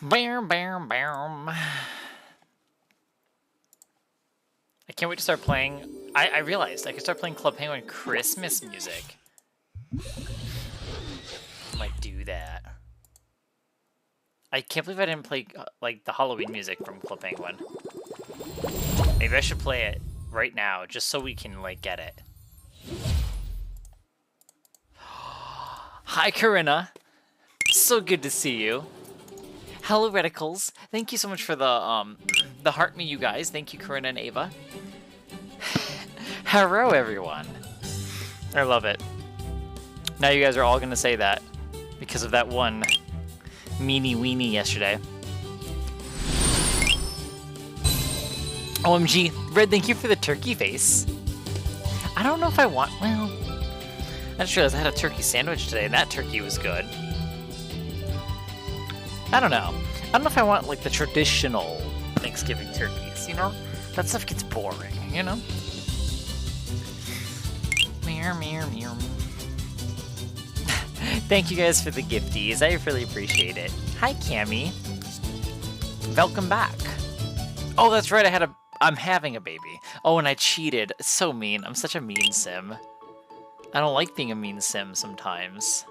Bam, bam, bam. I can't wait to start playing. I realized I could start playing Club Penguin Christmas music. I might do that. I can't believe I didn't play like the Halloween music from Club Penguin. Maybe I should play it right now just so we can like get it. Hi, Corinna. So good to see you. Hello, Reticles. Thank you so much for the heart me, you guys. Thank you, Corinna and Ava. Hello, everyone. I love it. Now you guys are all gonna say that because of that one meanie weenie yesterday. OMG, Red, thank you for the turkey face. I don't know if I want, well, I just realized I had a turkey sandwich today and that turkey was good. I don't know. I don't know if I want like the traditional Thanksgiving turkeys, you know? That stuff gets boring, you know? Meow, meow, meow. Thank you guys for the gifties. I really appreciate it. Hi, Cammy. Welcome back. Oh, that's right. I'm having a baby. Oh, and I cheated. It's so mean. I'm such a mean sim. I don't like being a mean sim sometimes.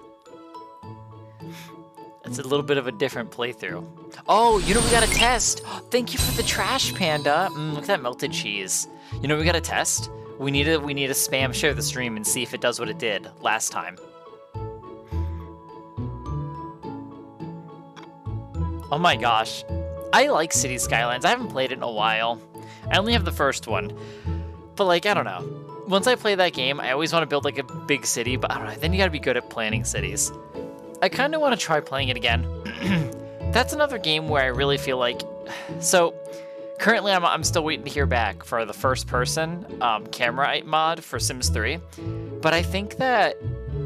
It's a little bit of a different playthrough. Oh, you know we got a test. Thank you for the trash, Panda. Look at that melted cheese. You know we got a test. We need to spam share the stream and see if it does what it did last time. Oh my gosh. I like City Skylines. I haven't played it in a while. I only have the first one. But like, I don't know. Once I play that game, I always want to build like a big city, but I don't know. Then you gotta be good at planning cities. I kind of want to try playing it again. That's another game where I really feel like... So, currently I'm still waiting to hear back for the first-person camera mod for Sims 3. But I think that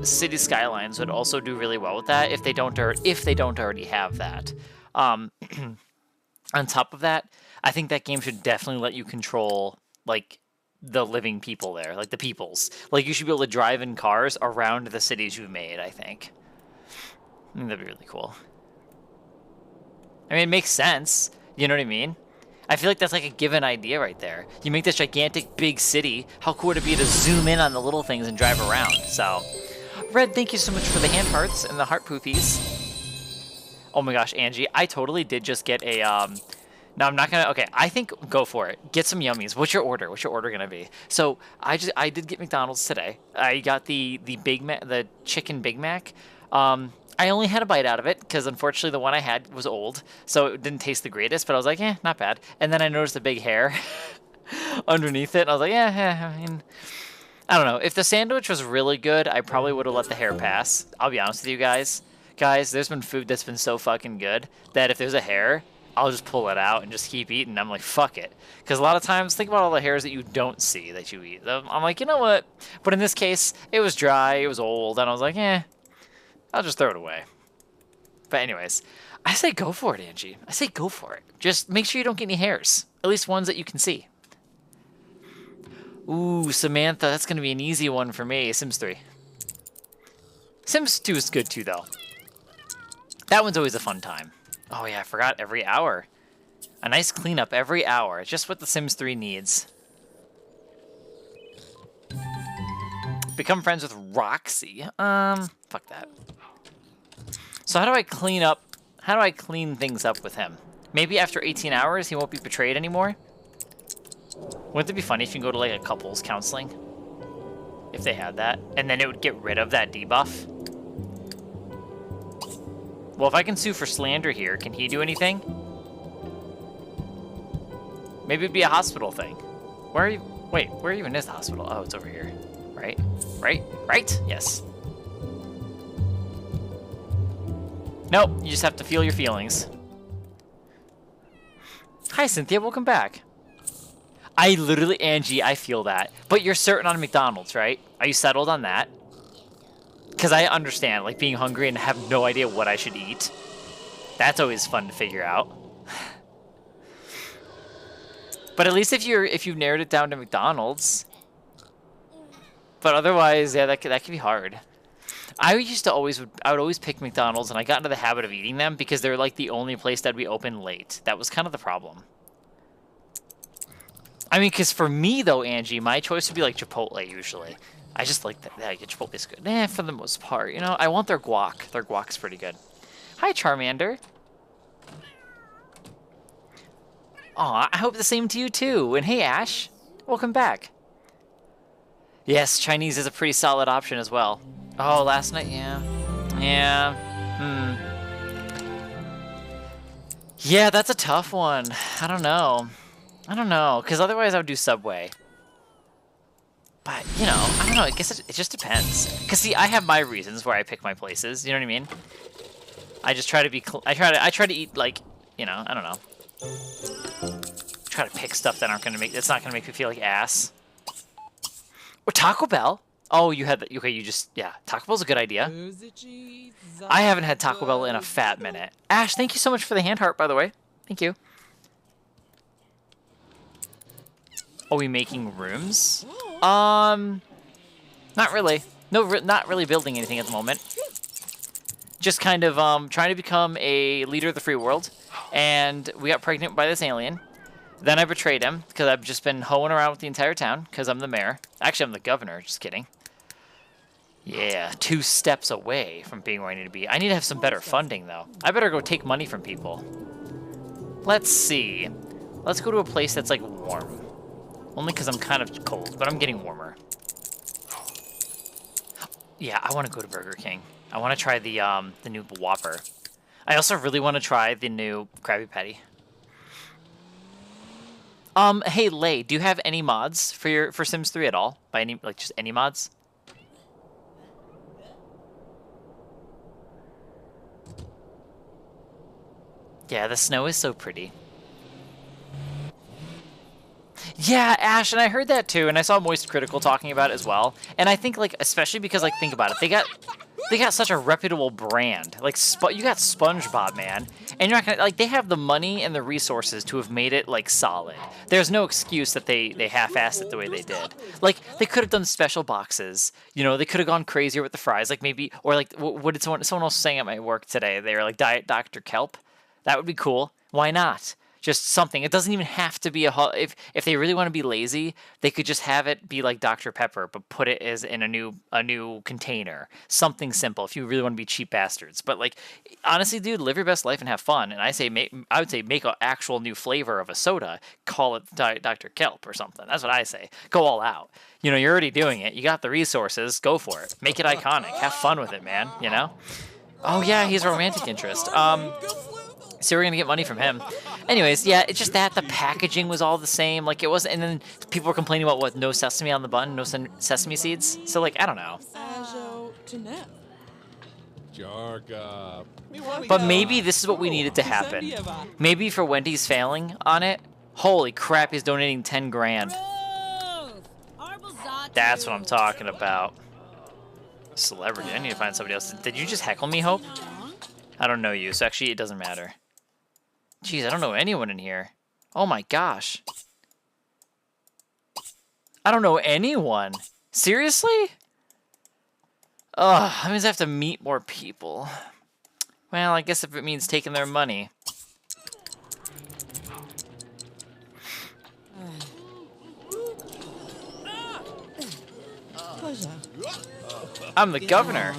City Skylines would also do really well with that if they don't already have that. On top of that, I think that game should definitely let you control, like, the living people there, like the peoples. Like, you should be able to drive in cars around the cities you've made, I think. I think that'd be really cool. I mean, it makes sense. You know what I mean? I feel like that's like a given idea right there. You make this gigantic big city. How cool would it be to zoom in on the little things and drive around? So, Red, thank you so much for the hand hearts and the heart poofies. Oh my gosh, Angie, I totally did just get a, no, I'm not gonna, okay, I think go for it. Get some yummies. What's your order? What's your order gonna be? So, I did get McDonald's today. I got the chicken Big Mac. I only had a bite out of it because unfortunately the one I had was old, so it didn't taste the greatest, but I was like, not bad. And then I noticed the big hair underneath it, and I was like, I mean, I don't know. If the sandwich was really good, I probably would have let the hair pass. I'll be honest with you guys. Guys, there's been food that's been so fucking good that if there's a hair, I'll just pull it out and just keep eating. I'm like, fuck it. Because a lot of times, think about all the hairs that you don't see that you eat. I'm like, you know what? But in this case, it was dry, it was old, and I was like, I'll just throw it away. But anyways, I say go for it, Angie. I say go for it. Just make sure you don't get any hairs. At least ones that you can see. Ooh, Samantha, that's going to be an easy one for me. Sims 3. Sims 2 is good too, though. That one's always a fun time. Oh yeah, I forgot every hour. A nice cleanup every hour. It's just what the Sims 3 needs. Become friends with Roxy. Fuck that. So how do I clean things up with him? Maybe after 18 hours he won't be betrayed anymore? Wouldn't it be funny if you can go to like a couples counseling? If they had that. And then it would get rid of that debuff? Well, if I can sue for slander here, can he do anything? Maybe it'd be a hospital thing. Where are you? Wait, where even is the hospital? Oh, it's over here. Right? Right? Yes. Nope, you just have to feel your feelings. Hi, Cynthia, welcome back. I literally, Angie, I feel that. But you're certain on McDonald's, right? Are you settled on that? Because I understand, like, being hungry and have no idea what I should eat. That's always fun to figure out. But at least if you've narrowed it down to McDonald's. But otherwise, yeah, that could be hard. I would always pick McDonald's, and I got into the habit of eating them because they're like the only place that'd be open late. That was kind of the problem. I mean, because for me though, Angie, my choice would be like Chipotle usually. I just like that. Yeah, Chipotle's good. For the most part, you know. I want their guac. Their guac's pretty good. Hi, Charmander. Aw, I hope the same to you too. And hey, Ash, welcome back. Yes, Chinese is a pretty solid option as well. Oh, last night, yeah. Yeah, that's a tough one. I don't know, because otherwise I would do Subway. But, you know, I don't know, I guess it just depends. Because, see, I have my reasons where I pick my places, you know what I mean? I just try to be, I try to eat, like, you know, I don't know. Try to pick stuff that that's not gonna make me feel like ass. Or Taco Bell. Oh, you had that. Okay, yeah. Taco Bell's a good idea. I haven't had Taco Bell in a fat minute. Ash, thank you so much for the hand heart, by the way. Thank you. Are we making rooms? Not really. No, not really building anything at the moment. Just kind of trying to become a leader of the free world. And we got pregnant by this alien. Then I betrayed him because I've just been hoeing around with the entire town because I'm the mayor. Actually, I'm the governor. Just kidding. Yeah, 2 steps away from being where I need to be. I need to have some better funding, though. I better go take money from people. Let's see. Let's go to a place that's, like, warm. Only because I'm kind of cold, but I'm getting warmer. Yeah, I want to go to Burger King. I want to try the new Whopper. I also really want to try the new Krabby Patty. Hey, Lay, do you have any mods for Sims 3 at all? By any, like, just any mods? Yeah, the snow is so pretty. Yeah, Ash, and I heard that too, and I saw Moist Critical talking about it as well. And I think, like, especially because, like, think about it, they got such a reputable brand. Like, you got SpongeBob, man, and you're not gonna, like, they have the money and the resources to have made it, like, solid. There's no excuse that they half-assed it the way they did. Like, they could have done special boxes. You know, they could have gone crazier with the fries, like maybe, or like, what did someone else was saying at my work today? They were like Diet Dr. Kelp. That would be cool. Why not? Just something. It doesn't even have to be if they really want to be lazy, they could just have it be like Dr. Pepper, but put it as in a new container. Something simple if you really want to be cheap bastards. But like honestly, dude, live your best life and have fun. And I would say make an actual new flavor of a soda, call it Dr. Kelp or something. That's what I say. Go all out. You know, you're already doing it. You got the resources, go for it. Make it iconic. Have fun with it, man, you know? Oh yeah, he's a romantic interest. So we're gonna get money from him. Anyways, yeah, it's just that the packaging was all the same. Like it wasn't, and then people were complaining about what, no sesame on the bun, no sesame seeds. So like, I don't know. But maybe this is what we needed to happen. Maybe for Wendy's failing on it. Holy crap, he's donating 10 grand. That's what I'm talking about. Celebrity. I need to find somebody else. Did you just heckle me, Hope? I don't know you, so actually it doesn't matter. Jeez, I don't know anyone in here. Oh my gosh. I don't know anyone. Seriously? Ugh, that means I have to meet more people. Well, I guess if it means taking their money. I'm the governor.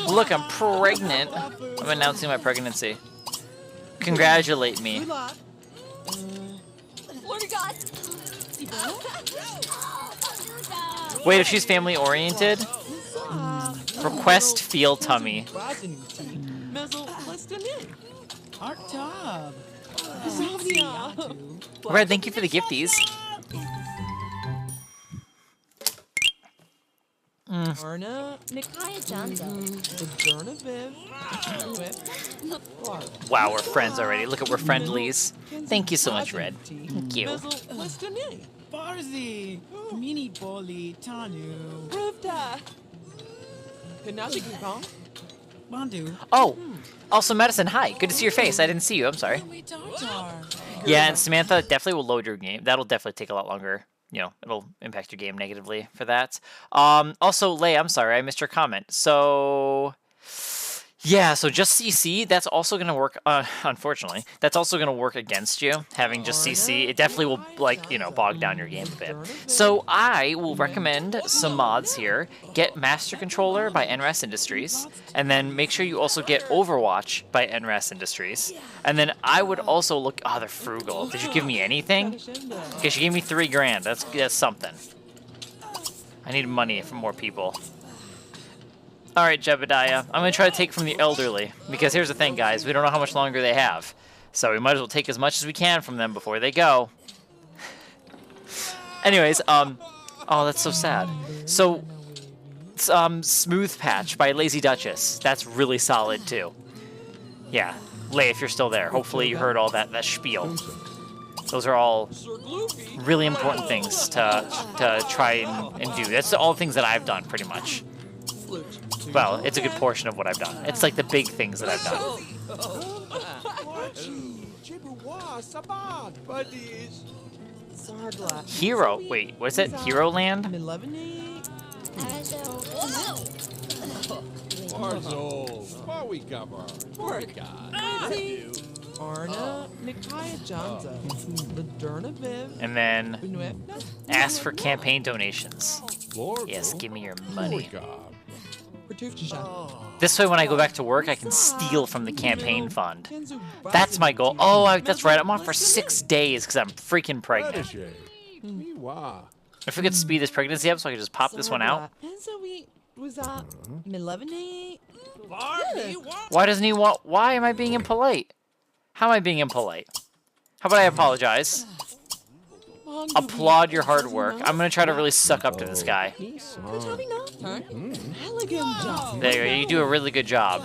Look, I'm pregnant. I'm announcing my pregnancy. Congratulate me. Wait, if she's family oriented? Request feel tummy. Red, thank you for the gifties. Wow, we're friends already. Look at we're friendlies. Thank you so much, Red. Thank you. Oh, also Madison, hi. Good to see your face. I didn't see you. I'm sorry. Yeah, and Samantha definitely will load your game. That'll definitely take a lot longer. you know, it'll impact your game negatively for that. Also, Lay, I'm sorry, I missed your comment. So, yeah, so just CC, that's also going to work, unfortunately, that's also going to work against you, having just CC. It definitely will, like, you know, bog down your game a bit. So I will recommend some mods here. Get Master Controller by NRES Industries, and then make sure you also get Overwatch by NRES Industries. And then I would also look, oh, they're frugal. Did you give me anything? Okay, she gave me $3 grand. That's something. I need money from more people. Alright, Jebediah, I'm going to try to take from the elderly, because here's the thing, guys, we don't know how much longer they have. So we might as well take as much as we can from them before they go. Anyways, oh, that's so sad. So, Smooth Patch by Lazy Duchess. That's really solid, too. Yeah, Lay, if you're still there. Hopefully you heard all that spiel. Those are all really important things to try and do. That's all the things that I've done, pretty much. Well, it's a good portion of what I've done. It's like the big things that I've done. Hero, wait, what's it? Hero Land? And then ask for campaign donations. Yes, give me your money. This way, when I go back to work, I can steal from the campaign fund. That's my goal. Oh, that's right. I'm off for 6 days because I'm freaking pregnant. If we could speed this pregnancy up so I could just pop this one out. Why doesn't he want... Why am I being impolite? How am I being impolite? How about I apologize? Applaud your hard work. I'm going to try to really suck up to this guy. There you go. You do a really good job.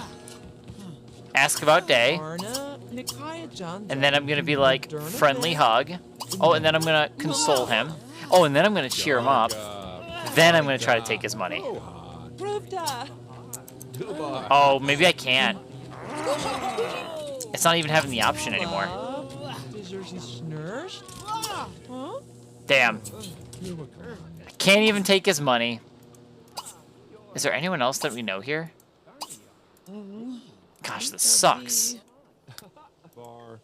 Ask about day. And then I'm going to be like, friendly hug. Oh, and then I'm going to console him. Oh, and then I'm going to cheer him up. Then I'm going to try to take his money. Oh, maybe I can't. It's not even having the option anymore. Damn. I can't even take his money. Is there anyone else that we know here? Gosh, this sucks. Well,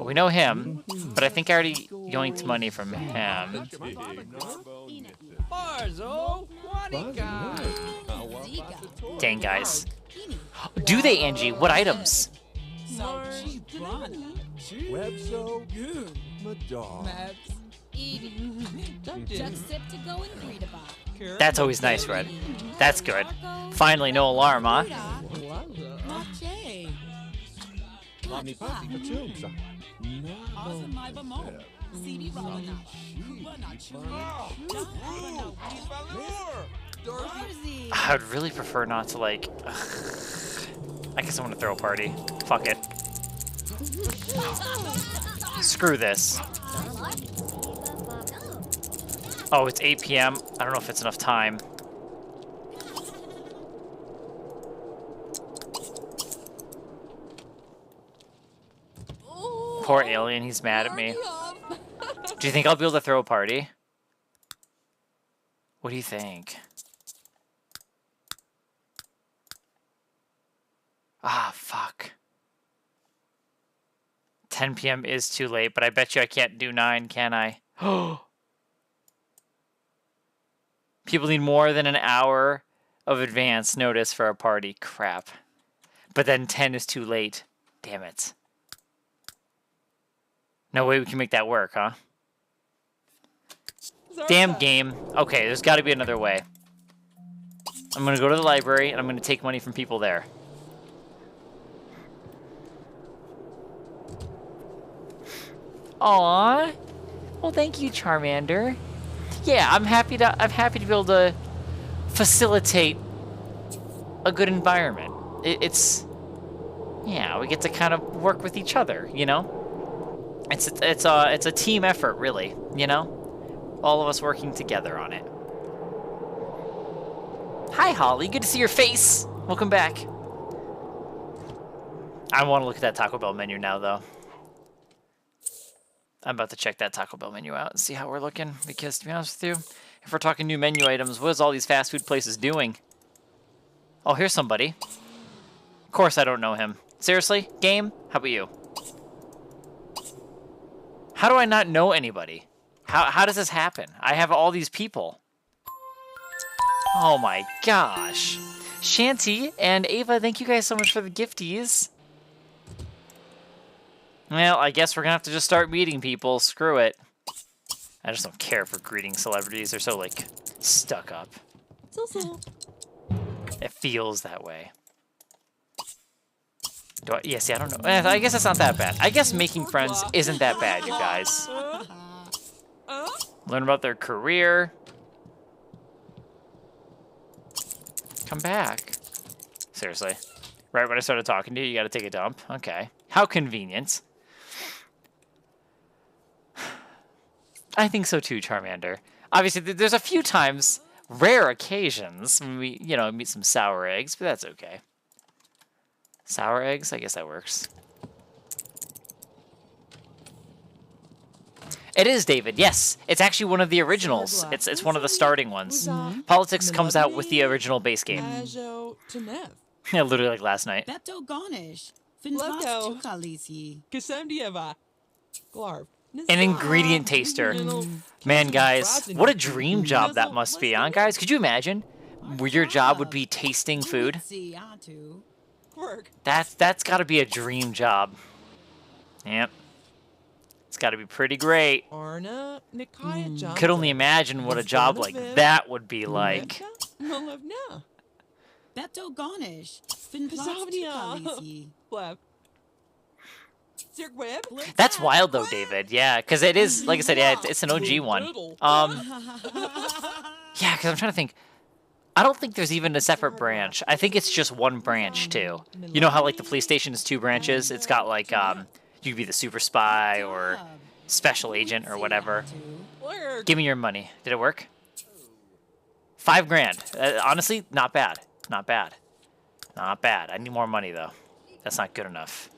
we know him, but I think I already yoinked money from him. Dang, guys. Do they, Angie? What items? That's always nice, Red. That's good. Finally, no alarm, huh? I would really prefer not to, like... I guess I want to throw a party. Fuck it. Screw this. Oh, it's 8 p.m. I don't know if it's enough time. Poor alien, he's mad at me. Do you think I'll be able to throw a party? What do you think? Ah, fuck. 10 p.m. is too late, but I bet you I can't do 9, can I? Oh. People need more than an hour of advance notice for a party. Crap. But then 10 is too late. Damn it. No way we can make that work, huh? Damn game. Okay, there's got to be another way. I'm going to go to the library, and I'm going to take money from people there. Aww. Well, thank you, Charmander. Yeah, I'm happy to be able to facilitate a good environment. It's yeah, we get to kind of work with each other, you know? It's a team effort, really, you know? All of us working together on it. Hi, Holly. Good to see your face. Welcome back. I want to look at that Taco Bell menu now, though. I'm about to check that Taco Bell menu out and see how we're looking. Because, to be honest with you, if we're talking new menu items, what is all these fast food places doing? Oh, here's somebody. Of course I don't know him. Seriously? Game? How about you? How do I not know anybody? How does this happen? I have all these people. Oh my gosh. Shanty and Ava, thank you guys so much for the gifties. Well, I guess we're gonna have to just start meeting people. Screw it. I just don't care for greeting celebrities. They're so, like, stuck up. It feels that way. Yeah, see, I don't know. I guess it's not that bad. I guess making friends isn't that bad, you guys. Learn about their career. Come back. Seriously. Right when I started talking to you, you gotta take a dump? Okay. How convenient. I think so too, Charmander. Obviously, there's a few times, rare occasions, when we, you know, meet some sour eggs, but that's okay. Sour eggs? I guess that works. It is, David. Yes. It's actually one of the originals. It's one of the starting ones. Politics comes out with the original base game. Yeah, literally like last night. An ingredient taster. Man, guys, what a dream job that must be, huh, guys? Could you imagine where your job would be tasting food? That's got to be a dream job. Yep. It's got to be pretty great. Could only imagine what a job like that would be like. That's wild, though, David. Yeah, because it is, like I said, yeah, it's an OG one. Yeah, because I'm trying to think. I don't think there's even a separate branch. I think it's just one branch, too. You know how, like, the police station is 2 branches? It's got, like, you could be the super spy or special agent or whatever. Give me your money. Did it work? 5 grand. Honestly, not bad. Not bad. Not bad. I need more money, though. That's not good enough.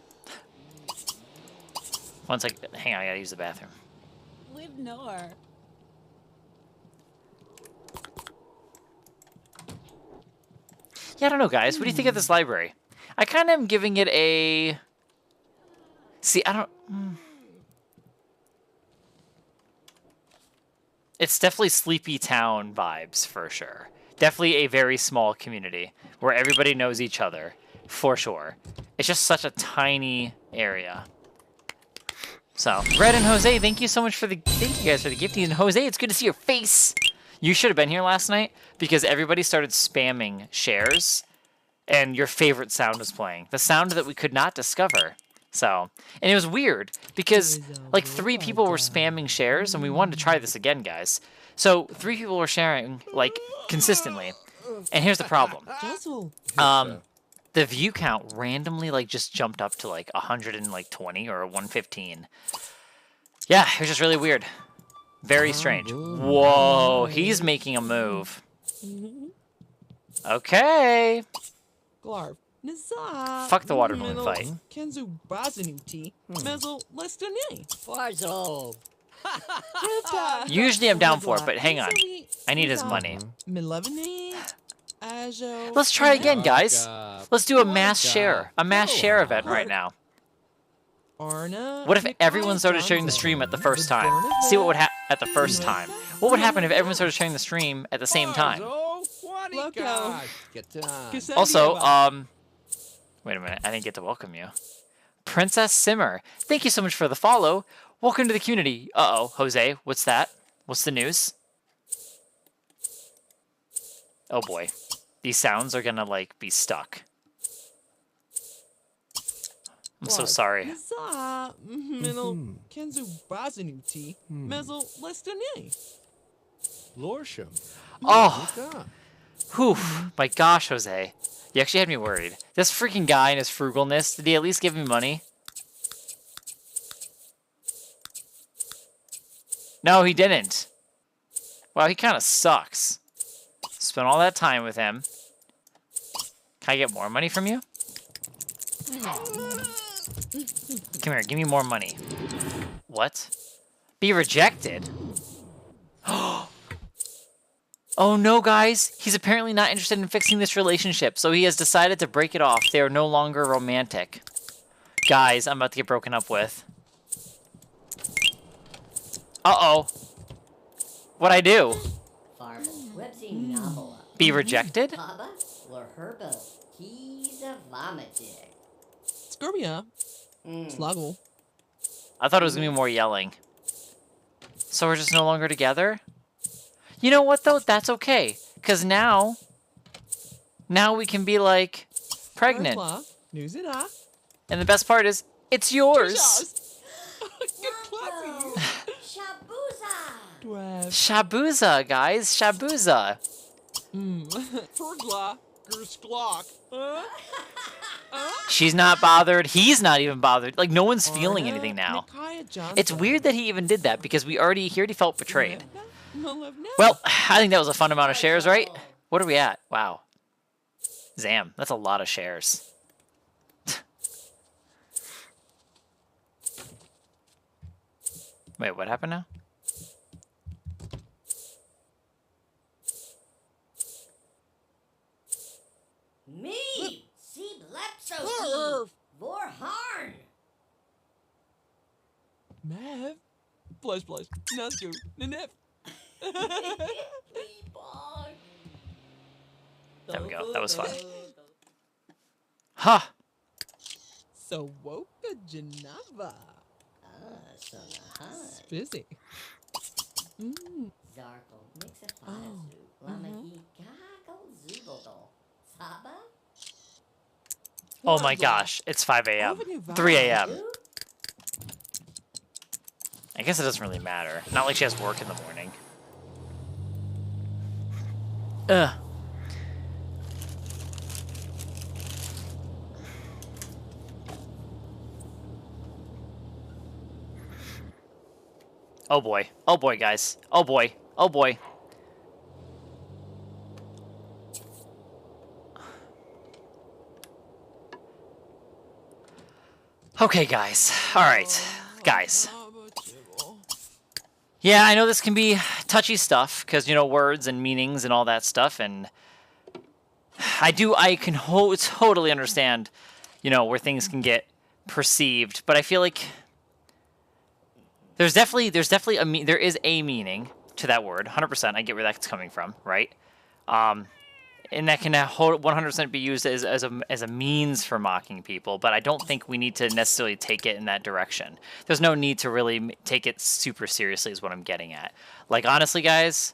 One second. Hang on, I gotta use the bathroom. Yeah, I don't know, guys. What do you think of this library? I kind of am giving it a... See, I don't... It's definitely Sleepy Town vibes, for sure. Definitely a very small community where everybody knows each other, for sure. It's just such a tiny area. So, Red and Jose, thank you so much for the... Thank you guys for the gifting. And Jose, it's good to see your face. You should have been here last night because everybody started spamming shares and your favorite sound was playing. The sound that we could not discover. So, and it was weird because like 3 people were spamming shares and we wanted to try this again, guys. So 3 people were sharing like consistently. And here's the problem. The view count randomly like just jumped up to like 120 or 115. Yeah, it was just really weird. Very strange. Whoa, he's making a move. Okay. Fuck the watermelon fight. Usually I'm down for it, but hang on. I need his money. Let's try again, guys. Let's do a mass share. A mass share event right now. What if everyone started sharing the stream at the first time? See what would happen at the first time. What would happen if everyone started sharing the stream at the same time? Also, wait a minute. I didn't get to welcome you. Princess Simmer, thank you so much for the follow. Welcome to the community. Uh-oh, Jose, what's that? What's the news? Oh boy. These sounds are gonna, like, be stuck. I'm so sorry. Oh! Whew. My gosh, Jose. You actually had me worried. This freaking guy and his frugalness, did he at least give me money? No, he didn't. Wow, he kind of sucks. Spent all that time with him. Can I get more money from you? Come here, give me more money. What? Be rejected? Oh no, guys. He's apparently not interested in fixing this relationship, so he has decided to break it off. They are no longer romantic. Guys, I'm about to get broken up with. Uh-oh. What'd I do? Be rejected? Scorbia. Sluggle. I thought it was gonna be more yelling. So we're just no longer together? You know what, though? That's okay. Because now we can be, like, pregnant. And the best part is, it's yours. Shabuza, guys. Shabuza. She's not bothered. He's not even bothered. Like, no one's feeling anything now. It's weird that he even did that because he already felt betrayed. Well, I think that was a fun amount of shares, right? What are we at? Wow. Zam, that's a lot of shares. Wait, what happened now? Me! See Blepso Vorharn! Mav? Plus. Nasco. Nanef. There we go. That was fun. Ha! So Woka Janava. Spizzy. Zarkle, Mixafanazu, Lamahikago Zubodo, Saba? Oh my gosh, it's 5 a.m. 3 a.m. I guess it doesn't really matter. Not like she has work in the morning. Ugh. Oh boy. Oh boy, guys. Oh boy. Oh boy. Okay, guys. All right. Guys. Yeah, I know this can be touchy stuff because, you know, words and meanings and all that stuff, and I can totally understand, you know, where things can get perceived, but I feel like there is a meaning to that word. 100%. I get where that's coming from, right? And that can 100% be used as a means for mocking people, but I don't think we need to necessarily take it in that direction. There's no need to really take it super seriously is what I'm getting at. Like, honestly, guys,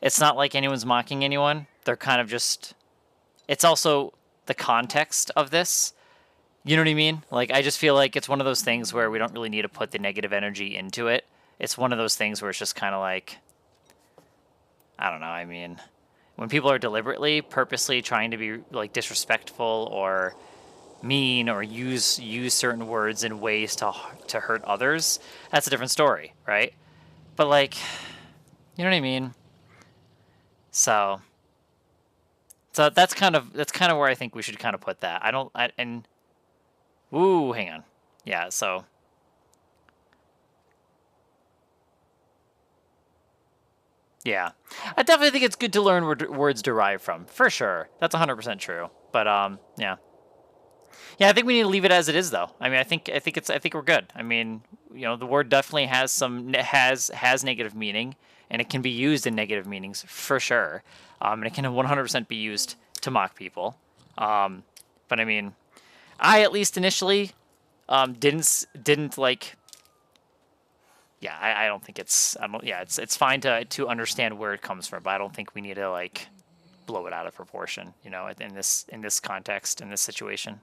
it's not like anyone's mocking anyone. They're kind of just... It's also the context of this. You know what I mean? Like, I just feel like it's one of those things where we don't really need to put the negative energy into it. It's one of those things where it's just kind of like... I don't know, I mean... When people are deliberately, purposely trying to be like disrespectful or mean or use certain words in ways to hurt others, that's a different story, right? But like, you know what I mean? So that's kind of where I think we should kind of put that. Ooh, hang on. Yeah, so. Yeah, I definitely think it's good to learn where words derive from, for sure. That's 100% true. But yeah, I think we need to leave it as it is, though. I mean, I think we're good. I mean, you know, the word definitely has negative meaning, and it can be used in negative meanings for sure. And it can 100% be used to mock people. But I mean, I at least initially didn't like. Yeah, I don't think it's it's fine to understand where it comes from, but I don't think we need to like blow it out of proportion, you know, in this context, in this situation.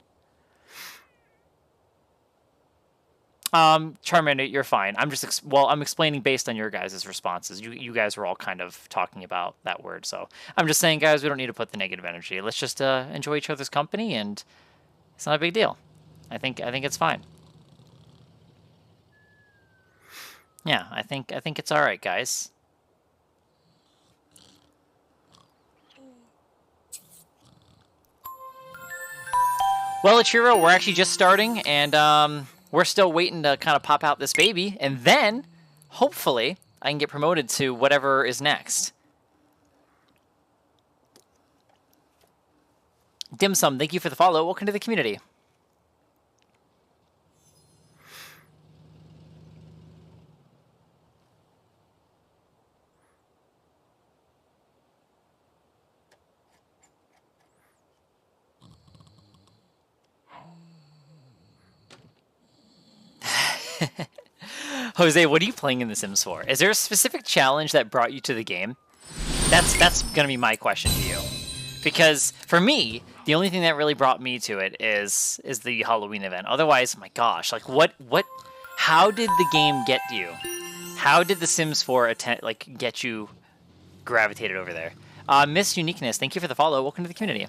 Charmander, you're fine. I'm explaining based on your guys' responses. You guys were all kind of talking about that word, so I'm just saying, guys, we don't need to put the negative energy. Let's just enjoy each other's company, and it's not a big deal. I think it's fine. Yeah, I think it's all right, guys. Well, Ichiro, we're actually just starting, and we're still waiting to kind of pop out this baby, and then hopefully I can get promoted to whatever is next. Dim Sum, thank you for the follow. Welcome to the community. Jose, what are you playing in The Sims 4? Is there a specific challenge that brought you to the game? That's gonna be my question to you. Because for me, the only thing that really brought me to it is the Halloween event. Otherwise, my gosh, like what how did the game get you? How did The Sims 4 get you gravitated over there? Miss Uniqueness, thank you for the follow. Welcome to the community.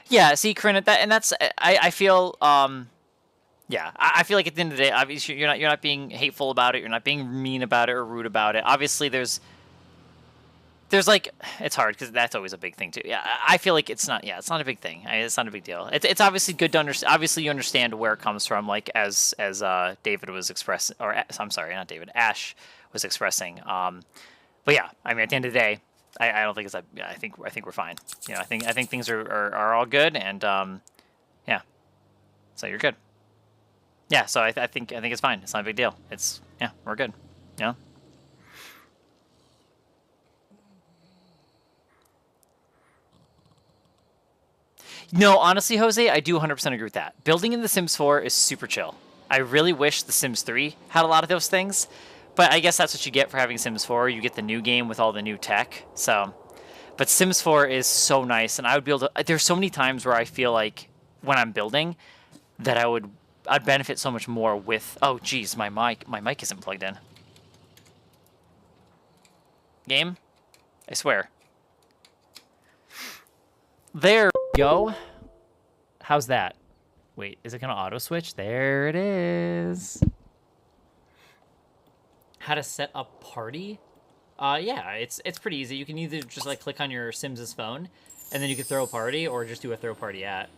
Yeah, see, Corinne, that's I feel yeah, I feel like at the end of the day, obviously you're not being hateful about it, you're not being mean about it or rude about it. Obviously, there's like it's hard because that's always a big thing too. Yeah, I feel like it's not a big thing. It's not a big deal. It's obviously good to understand. Obviously, you understand where it comes from, like as David was expressing, or I'm sorry, not David, Ash was expressing. But yeah, I mean, at the end of the day, I don't think it's that. Yeah, I think we're fine. You know, I think things are all good, and yeah, so you're good. Yeah, so I think it's fine. It's not a big deal. Yeah, we're good. You know? No, honestly, Jose, I do 100% agree with that. Building in The Sims 4 is super chill. I really wish The Sims 3 had a lot of those things, but I guess that's what you get for having Sims 4. You get the new game with all the new tech. So, but Sims 4 is so nice, and I would be able to. There's so many times where I feel like when I'm building that I'd benefit so much more with. Oh, geez, my mic isn't plugged in. Game, I swear. There we go. How's that? Wait, is it gonna auto switch? There it is. How to set up party? Yeah, it's pretty easy. You can either just like click on your Sims's phone, and then you can throw a party, or just do a throw party at.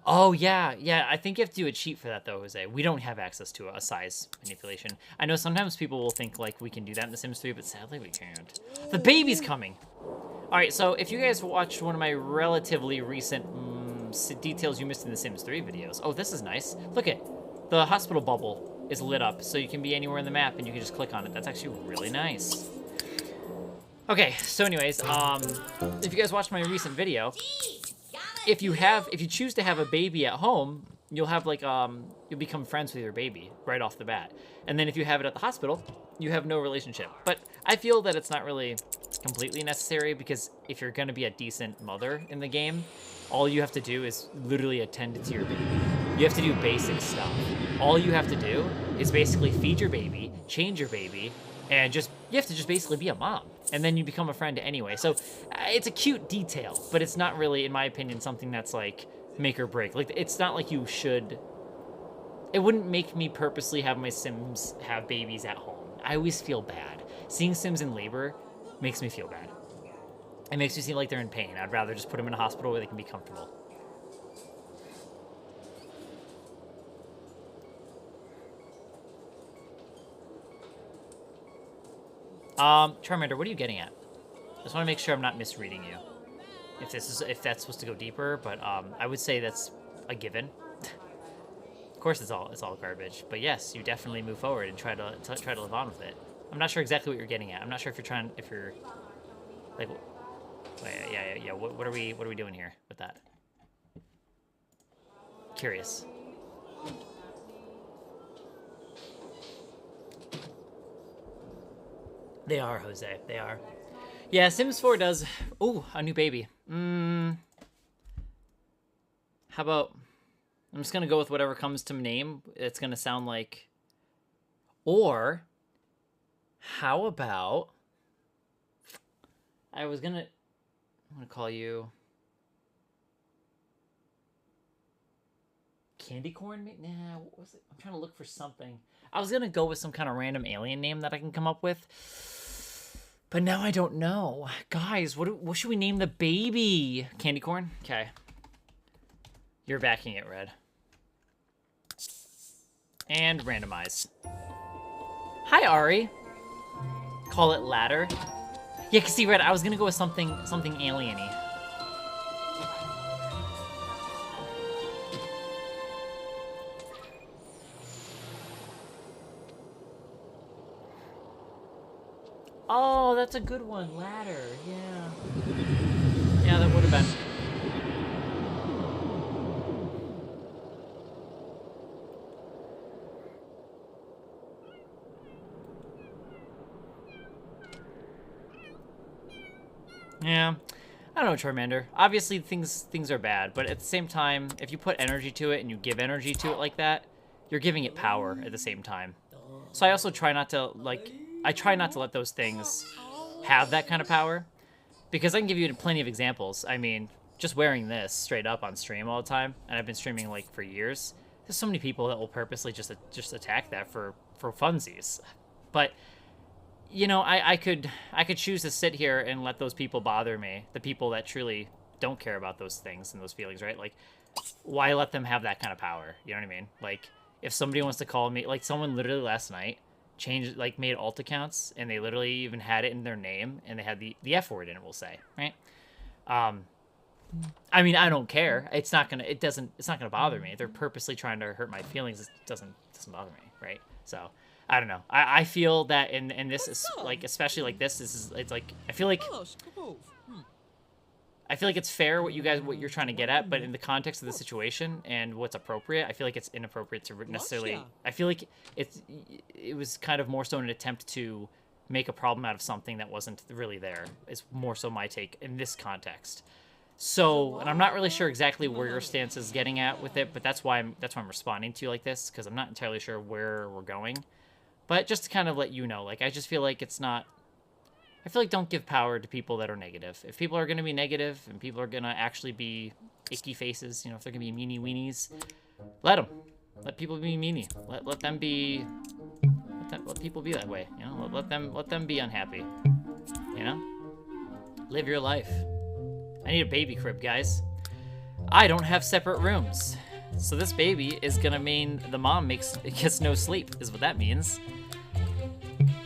Oh, yeah. I think you have to do a cheat for that, though, Jose. We don't have access to a size manipulation. I know sometimes people will think, like, we can do that in The Sims 3, but sadly we can't. The baby's coming! Alright, so if you guys watched one of my relatively recent details you missed in The Sims 3 videos. Oh, this is nice. Look at the hospital bubble is lit up, so you can be anywhere in the map, and you can just click on it. That's actually really nice. Okay, so anyways, if you guys watched my recent video, if you choose to have a baby at home, you'll have like you'll become friends with your baby right off the bat. And then if you have it at the hospital, you have no relationship. But I feel that it's not really completely necessary, because if you're going to be a decent mother in the game, all you have to do is literally attend to your baby. You have to do basic stuff. All you have to do is basically feed your baby, change your baby, and you have to just basically be a mom. And then you become a friend anyway. So it's a cute detail, but it's not really, in my opinion, something that's like make or break. Like, it's not like you should. It wouldn't make me purposely have my Sims have babies at home. I always feel bad. Seeing Sims in labor makes me feel bad. It makes me seem like they're in pain. I'd rather just put them in a hospital where they can be comfortable. Charmander, what are you getting at? I just want to make sure I'm not misreading you. If that's supposed to go deeper, but I would say that's a given. Of course, it's all garbage. But yes, you definitely move forward and try to live on with it. I'm not sure exactly what you're getting at. I'm not sure if you're like, yeah. What are we doing here with that? Curious. They are, Jose. They are. Yeah, Sims 4 does. Ooh, a new baby. How about? I'm just gonna go with whatever comes to name. It's gonna sound like. Or. How about? I'm gonna call you. Candy corn? Nah, what was it? I'm trying to look for something. I was gonna go with some kind of random alien name that I can come up with. But now I don't know. Guys, what should we name the baby? Candy corn? Okay. You're backing it, Red. And randomize. Hi, Ari. Call it ladder. Yeah, cause see, Red, I was gonna go with something alien-y. Oh, that's a good one. Ladder. Yeah. Yeah, that would have been. Yeah. I don't know, Charmander. Obviously, things are bad, but at the same time, if you put energy to it and you give energy to it like that, you're giving it power at the same time. So I also try not to, like, I try not to let those things have that kind of power, because I can give you plenty of examples. I mean, just wearing this straight up on stream all the time, and I've been streaming, like, for years, there's so many people that will purposely just attack that for funsies. But you know, I could choose to sit here and let those people bother me, the people that truly don't care about those things and those feelings, right? Like, why let them have that kind of power? You know what I mean? Like, if somebody wants to call me, like, someone literally last night changed, like, made alt accounts, and they literally even had it in their name, and they had the F word in it, we'll say, right? I mean, I don't care. It's not gonna bother me. If they're purposely trying to hurt my feelings, it doesn't bother me, right? So I don't know. I feel that in this is like, especially like this is it's like I feel like it's fair what you're trying to get at, but in the context of the situation and what's appropriate, I feel like it's inappropriate to necessarily. I feel like it was kind of more so an attempt to make a problem out of something that wasn't really there. Is more so my take in this context. So, and I'm not really sure exactly where your stance is getting at with it, but that's why I'm responding to you like this, because I'm not entirely sure where we're going. But just to kind of let you know, like, I just feel like it's not... I feel like don't give power to people that are negative. If people are going to be negative and people are going to actually be icky faces, you know, if they're going to be meanie weenies, let them. Let people be meanie. Let them be... Let people be that way, you know? Let them be unhappy, you know? Live your life. I need a baby crib, guys. I don't have separate rooms. So this baby is gonna mean the mom gets no sleep, is what that means.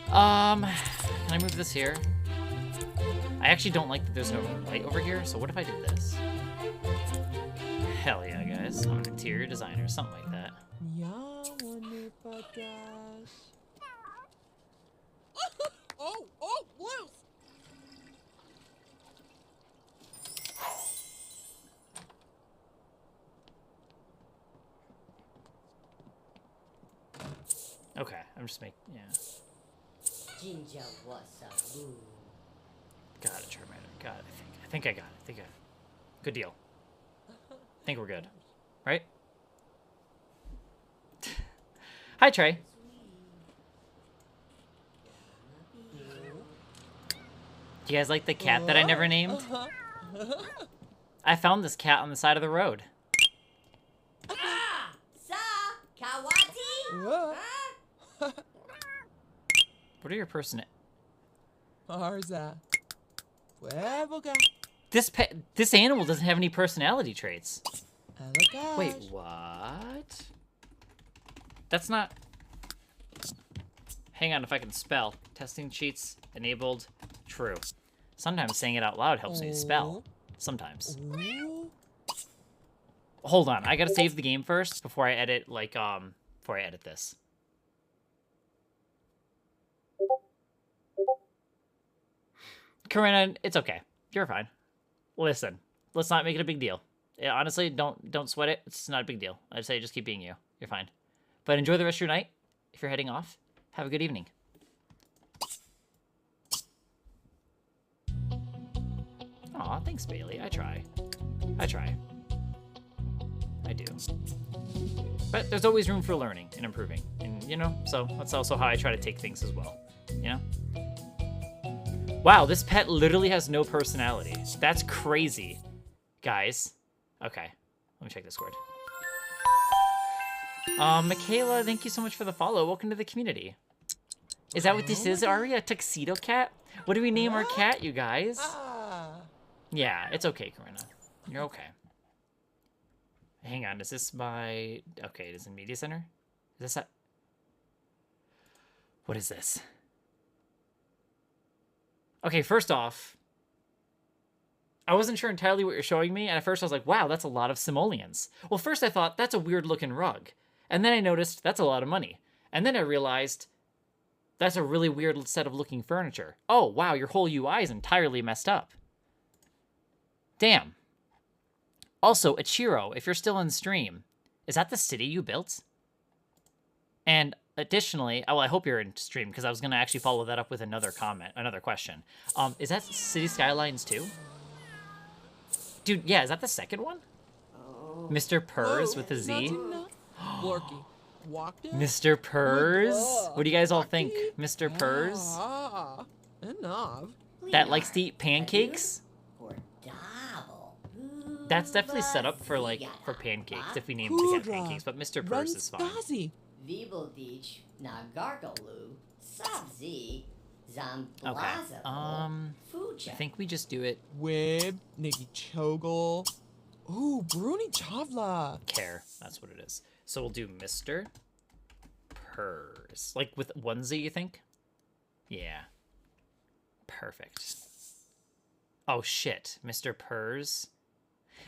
Can I move this here? I actually don't like that there's no light over here, so what if I did this? Hell yeah, guys. I'm an interior designer, something like that. Oh, Blues! Okay, I'm just making, yeah. Ginger was a boo. Got it, Charmander. Got it, I think I got it. Good deal. I think we're good. Right? Hi, Trey. Do you guys like the cat that I never named? I found this cat on the side of the road. Ah! Sa! Kawati? Huh? What are your person? Arza. This animal doesn't have any personality traits. Wait, Wait, what? That's not... Hang on, if I can spell. Testing cheats enabled. True. Sometimes saying it out loud helps me spell. Sometimes. Hold on, I gotta save the game first before I edit, like, before I edit this. Corinna, it's okay. You're fine. Listen, let's not make it a big deal. Yeah, honestly, don't sweat it. It's not a big deal. I'd say just keep being you. You're fine. But enjoy the rest of your night. If you're heading off, have a good evening. Aw, thanks, Bailey. I try. I do. But there's always room for learning and improving. And, you know, so that's also how I try to take things as well. You know? Wow, this pet literally has no personality. That's crazy. Guys. Okay. Let me check Discord. Michaela, thank you so much for the follow. Welcome to the community. Is that what this is, Ari? A tuxedo cat? What do we name our cat, you guys? Yeah, it's okay, Corinna. You're okay. Hang on, is this my... Okay, it is in Media Center? Is this a... What is this? Okay, first off, I wasn't sure entirely what you're showing me, and at first I was like, wow, that's a lot of simoleons. Well, first I thought, that's a weird-looking rug. And then I noticed, that's a lot of money. And then I realized, that's a really weird set of looking furniture. Oh, wow, your whole UI is entirely messed up. Damn. Also, Ichiro, if you're still in stream, is that the city you built? And additionally, well, I hope you're in stream, because I was going to actually follow that up with another comment, another question. Is that City Skylines 2? Dude, yeah, is that the second one? Mr. Purrs with a Z? Lorky. Walked in? Mr. Purrs? What do you guys all think? Mr. Purrs? Enough. That likes to eat pancakes? That's definitely set up for, like, for pancakes, if we name the cat pancakes, but Mr. Purrs is fine. Vibodich na gargalu sabzi Okay, fucha. I think we just do it Wib, Niggy Chogel. Ooh, Bruni Chavla. care. That's what it is. So we'll do Mr. Purrs. Like with one Z, you think? Yeah. Perfect. Oh, shit. Mr. Purrs.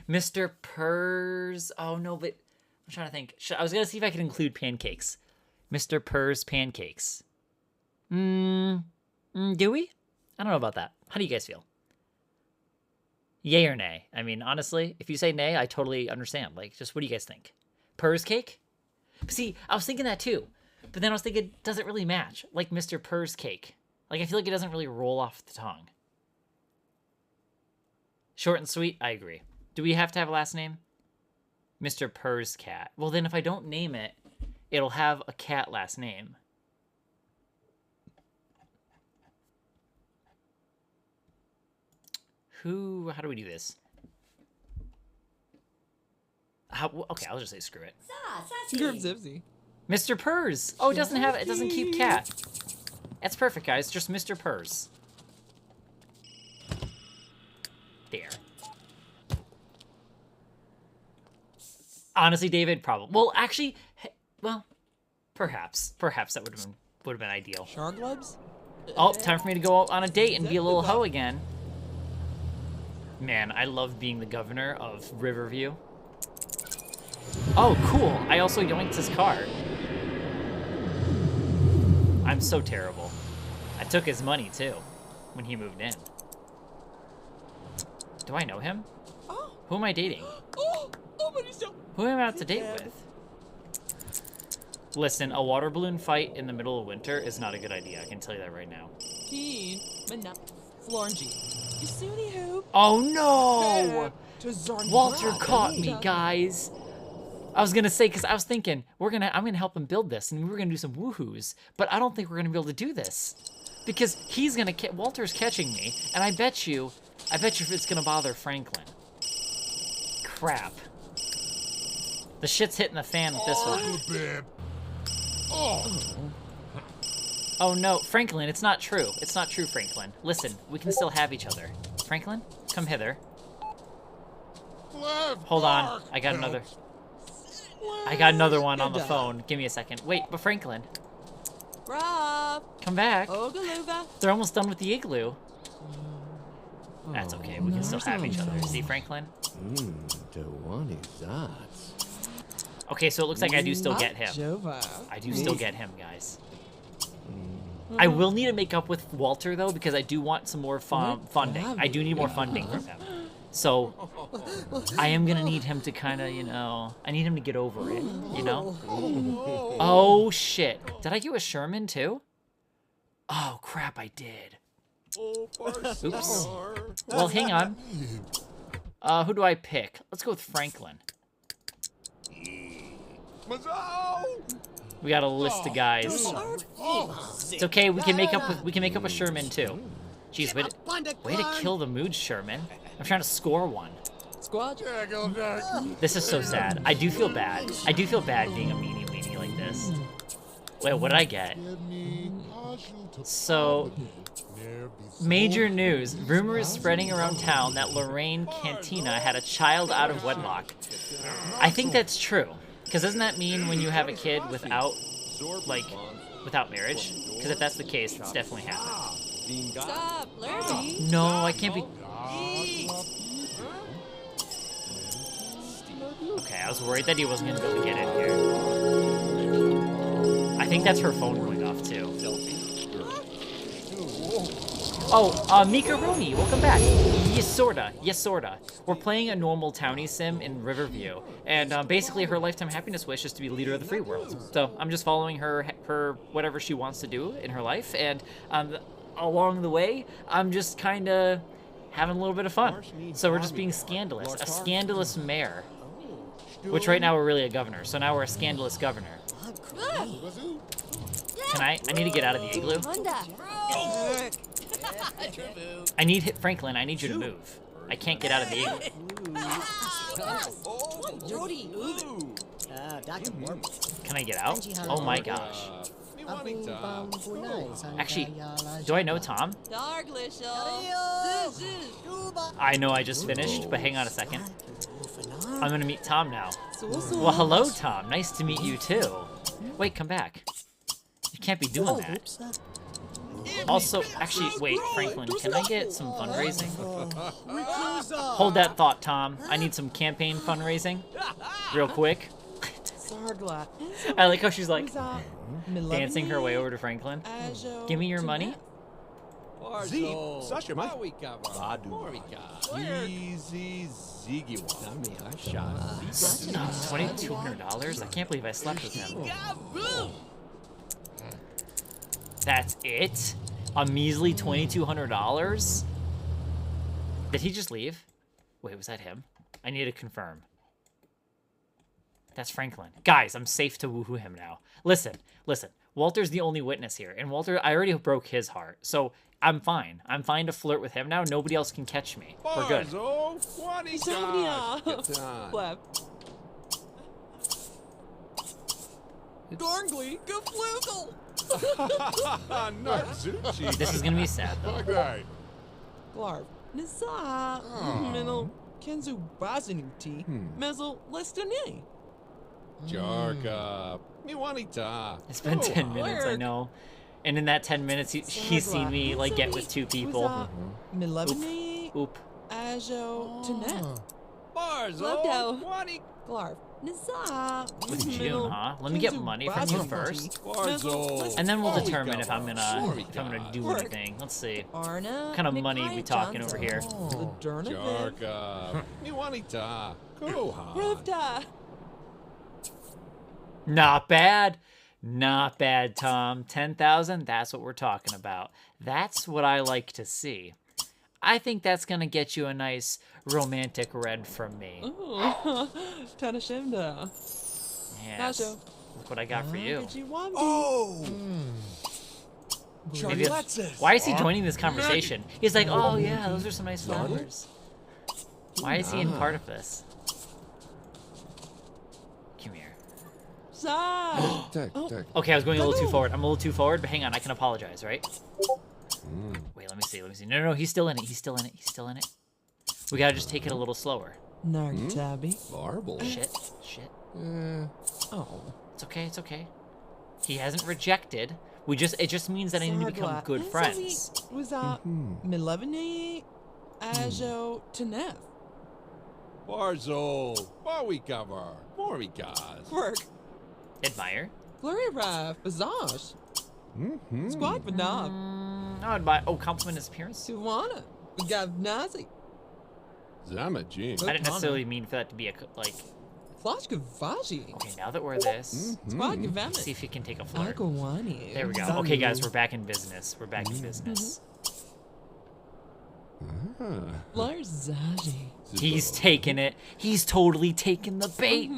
Mr. Purrs. Oh, no, but I'm trying to think. I was going to see if I could include pancakes. Mr. Purrs pancakes. Do we? I don't know about that. How do you guys feel? Yay or nay? I mean, honestly, if you say nay, I totally understand. Like, just what do you guys think? Purrs cake? See, I was thinking that too. But then I was thinking, does it really match? Like Mr. Purrs cake. Like, I feel like it doesn't really roll off the tongue. Short and sweet, I agree. Do we have to have a last name? Mr. Purrs cat. Well, then if I don't name it, it'll have a cat last name. How do we do this? Okay, I'll just say screw it. Zipsy. Mr. Purrs. Oh, it doesn't have it. Doesn't keep cat. That's perfect, guys. Just Mr. Purrs. There. Honestly, David, probably. Well, actually, well, perhaps that would have been ideal. Sharglubs? Oh, time for me to go on a date and be a little hoe again. Man, I love being the governor of Riverview. Oh, cool. I also yoinked his car. I'm so terrible. I took his money, too, when he moved in. Do I know him? Oh. Who am I dating? Who am I out to date with? Listen, a water balloon fight in the middle of winter is not a good idea. I can tell you that right now. Oh no! Walter caught me, guys. I was gonna say, because I was thinking I'm gonna help him build this, and we were gonna do some woohoos, but I don't think we're gonna be able to do this because Walter's catching me, and I bet you it's gonna bother Franklin. Crap. The shit's hitting the fan with this one. Oh no, Franklin, it's not true. It's not true, Franklin. Listen, we can still have each other. Franklin, come hither. Hold on, I got another one on the phone. Give me a second. Wait, but Franklin. Come back. They're almost done with the igloo. That's okay, we can still have each other. See, Franklin? Okay, so it looks like I do still get him. I do still get him, guys. I will need to make up with Walter, though, because I do want some more funding. I do need more funding from him. So, I am going to need him to kind of, I need him to get over it, Oh, shit. Did I get with Sherman, too? Oh, crap, I did. Oops. Well, hang on. Who do I pick? Let's go with Franklin. We got a list of guys. It's okay. We can make up with Sherman too. Jeez, way to kill the mood, Sherman. I'm trying to score one. Squad. This is so sad. I do feel bad. I do feel bad being a meanie this. Wait, what did I get? So, major news. Rumor is spreading around town that Lorraine Cantina had a child out of wedlock. I think that's true. Because doesn't that mean when you have a kid without, like, without marriage? Because if that's the case, it's definitely happened. Stop, Larry. No, I can't be... Okay, I was worried that he wasn't going to be able to get in here. I think that's her phone going off, too. Oh, Mika Rooney, welcome back. Yes, sorta. Yes, sorta. We're playing a normal townie sim in Riverview, and basically her lifetime happiness wish is to be leader of the free world. So I'm just following her whatever she wants to do in her life, and along the way, I'm just kind of having a little bit of fun. So we're just being scandalous. A scandalous mayor. Which right now we're really a governor, so now we're a scandalous governor. I need to get out of the igloo. I need Franklin, I need you to move. I can't get out of the igloo. Can I get out? Oh my gosh. Actually, do I know Tom? I know I just finished, but hang on a second. I'm gonna meet Tom now. Well, hello, Tom. Nice to meet you too. Wait, come back. You can't be doing that. Also, actually, wait, Franklin, can I get some fundraising? Hold that thought, Tom. I need some campaign fundraising. Real quick. I like how she's like dancing her way over to Franklin. Give me your money. $2,200? I can't believe I slept with him. That's it? A measly $2,200? Did he just leave? Wait, was that him? I need to confirm. That's Franklin. Guys, I'm safe to woohoo him now. Listen. Walter's the only witness here, and Walter, I already broke his heart, so I'm fine. I'm fine to flirt with him now. Nobody else can catch me. We're good. Gorngly, geflugel. This is gonna be sad, though. Glarv, Nisa, Minel, Kenzu Bazinuti, Mezel, Lestani. Jarka, Miwanita. It's been 10 minutes, I know. And in that 10 minutes, he's seen me, like, get with two people. Oop. Ajo, Tanet. Barzo, Glarv, Nisa, With June, huh? Let me get money from you first. Barzo. And then we'll determine if I'm gonna do anything. Let's see. What kind of money we talking over here? Jarka, Miwanita. Koha. Not bad. Not bad, Tom. 10,000, that's what we're talking about. That's what I like to see. I think that's going to get you a nice romantic red from me. Tanashimda. Yes. Look what I got for you. Oh! Maybe why is he joining this conversation? He's like, oh yeah, those are some nice flowers. Why is he in part of this? Come here. Okay, I was going a little too forward. I'm a little too forward, but hang on, I can apologize, right? Wait, let me see. No, he's still in it. He's still in it. We gotta just take it a little slower. Nargtabi. Marble. Shit. Oh. It's okay. He hasn't rejected. It just means that I need to become good friends. Was Milevini, Ajo, Tanef. Barzo, Barwikavar, Morikas. Work. Admire? Glorira, Bazash. Squad Vanab. I would buy. Oh, compliment his appearance. Suwana. We got Nazi. Zamajin. I didn't necessarily mean for that to be a like. Flashka Vaji. Okay, now that we're this, Squad Gavamis. see if you can take a flirt. Agawani. There we go. Okay, guys, we're back in business. Lars Zaji. He's taking it. He's totally taking the bait.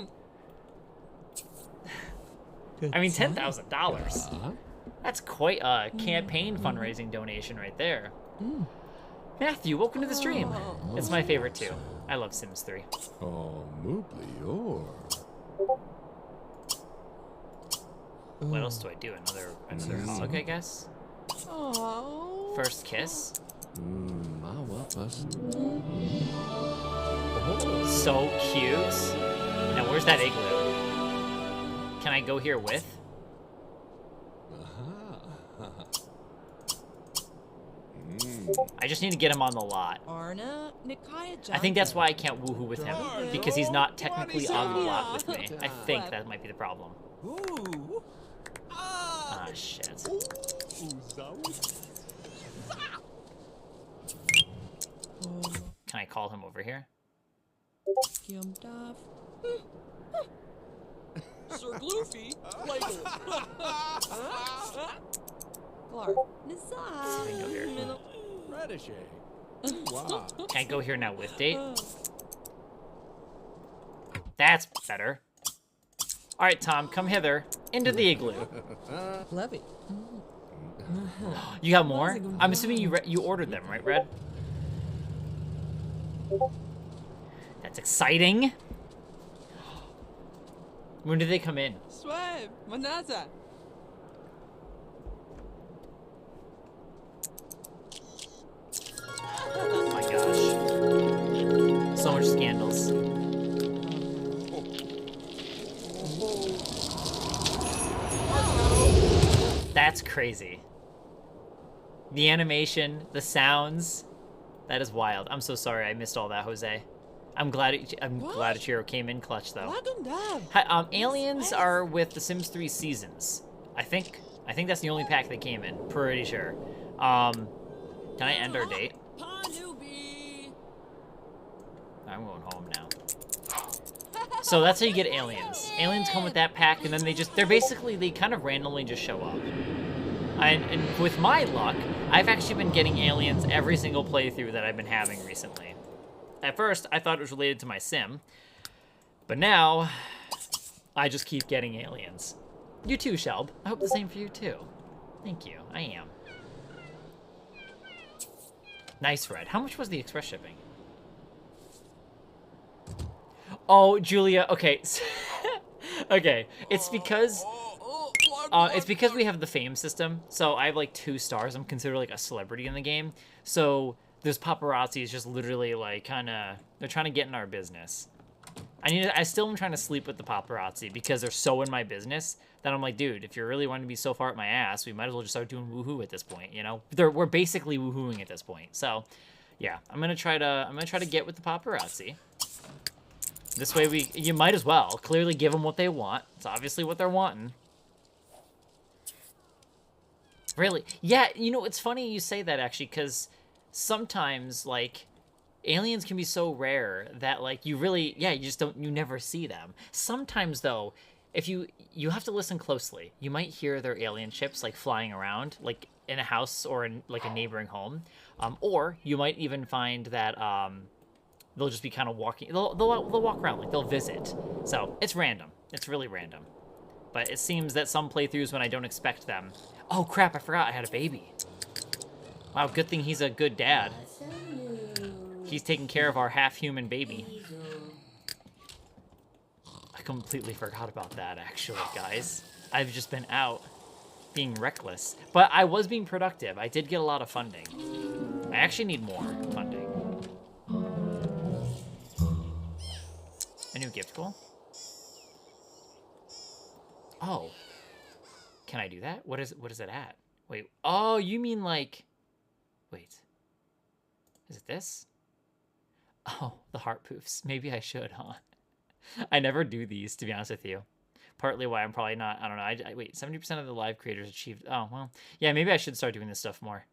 I mean, $10,000. That's quite a campaign fundraising donation right there. Matthew, welcome to the stream. It's my favorite too. I love Sims 3. Oh, Mooblior. What else do I do? Another hug, I guess? Oh. First kiss? Oh. So cute. Now, where's that igloo? Can I go here with? I just need to get him on the lot. Arna Nikaya I think that's why I can't woohoo with him, because he's not technically on the lot with me. I think What? that might be the problem. Ooh. Ah, shit. Can I call him over here? Gyumdav. Sir Gloofy. Lego. Clark. I can go here. Radish. Wow. Can I go here now with date? That's better. All right, Tom, come hither. Into the igloo. Levy. You got more? I'm assuming you ordered them, right, Red? That's exciting. When did they come in? Swab. Manaza. Oh my gosh. So much scandals. That's crazy. The animation, the sounds, that is wild. I'm so sorry I missed all that, Jose. I'm glad Ichiro came in clutch though. Hi, aliens are with The Sims 3 Seasons. I think that's the only pack that came in. Pretty sure. Can I end our date? I'm going home now. So that's how you get aliens. Aliens come with that pack, and then they kind of randomly just show up. And with my luck, I've actually been getting aliens every single playthrough that I've been having recently. At first, I thought it was related to my sim, but now I just keep getting aliens. You too, Shelb. I hope the same for you too. Thank you. I am. Nice, Fred. How much was the express shipping? Oh, Julia. Okay. Okay. It's because we have the fame system. So I have like 2 stars. I'm considered like a celebrity in the game. So those paparazzi is just literally like they're trying to get in our business. I still am trying to sleep with the paparazzi because they're so in my business that I'm like, dude, if you're really wanting to be so far up my ass, we might as well just start doing woohoo at this point, you know? We're basically woohooing at this point. So, yeah, I'm gonna try to get with the paparazzi. This way you might as well clearly give them what they want. It's obviously what they're wanting. Really? Yeah, you know, it's funny you say that actually, because sometimes like aliens can be so rare that like you never see them. Sometimes though, if you have to listen closely, you might hear their alien ships like flying around like in a house or in like a neighboring home, or you might even find that they'll just be kind of walking. They'll walk around, like they'll visit. So it's random. It's really random. But it seems that some playthroughs when I don't expect them. Oh crap! I forgot I had a baby. Wow, good thing he's a good dad. He's taking care of our half-human baby. I completely forgot about that, actually, guys. I've just been out being reckless. But I was being productive. I did get a lot of funding. I actually need more funding. A new gift goal? Oh. Can I do that? What is it at? Wait. Oh, you mean like... Wait. Is it this? Oh, the heart poofs. Maybe I should, huh? I never do these, to be honest with you. Partly why I'm probably not... I don't know. Wait, 70% of the live creators achieved... Oh, well. Yeah, maybe I should start doing this stuff more.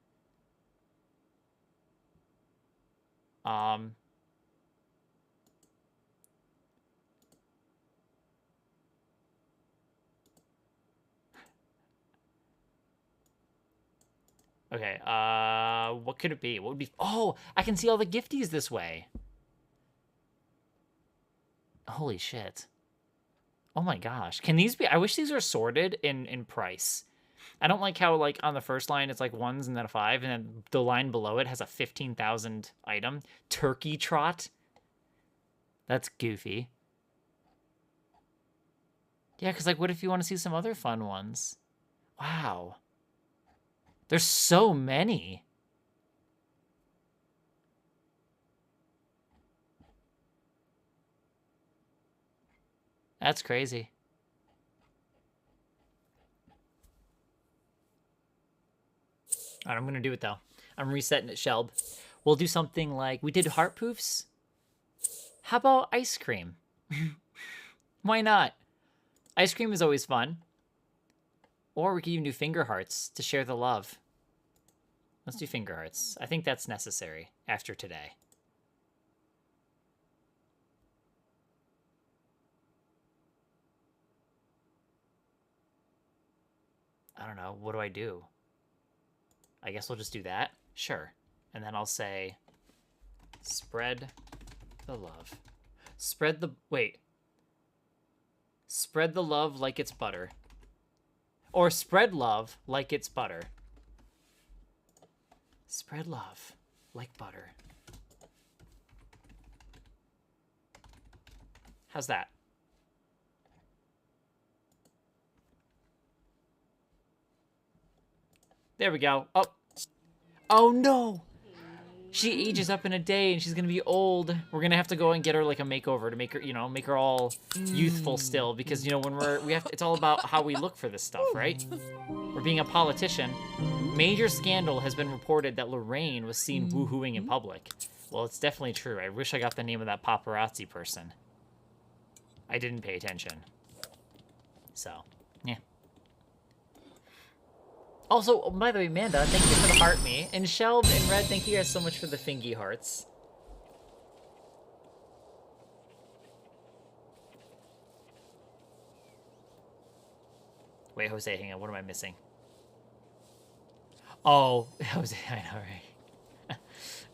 Okay, what could it be? What would be... Oh, I can see all the gifties this way. Holy shit. Oh my gosh. Can these be... I wish these were sorted in price. I don't like how, like, on the first line, it's like 1s and then a 5, and then the line below it has a 15,000 item. Turkey trot. That's goofy. Yeah, because, like, what if you want to see some other fun ones? Wow. There's so many. That's crazy. All right, I'm going to do it, though. I'm resetting it, Shelb. We'll do something like... We did heart poofs? How about ice cream? Why not? Ice cream is always fun. Or we could even do finger hearts to share the love. Let's do finger hearts. I think that's necessary after today. I don't know. What do I do? I guess we'll just do that. Sure. And then I'll say, spread the love. Spread the... Wait. Spread the love like it's butter. Or spread love like it's butter. Spread love like butter. How's that? There we go. Oh. Oh no! She ages up in a day and she's gonna be old. We're gonna have to go and get her like a makeover to make her, you know, make her all youthful still. Because, you know, when it's all about how we look for this stuff, right? We're being a politician. Major scandal has been reported that Lorraine was seen woohooing in public. Well, it's definitely true. I wish I got the name of that paparazzi person. I didn't pay attention. So, yeah. Also, oh, by the way, Amanda, thank you for the heart me. And Shelb and Red, thank you guys so much for the fingy hearts. Wait, Jose, hang on. What am I missing? Oh, Jose, I know, right?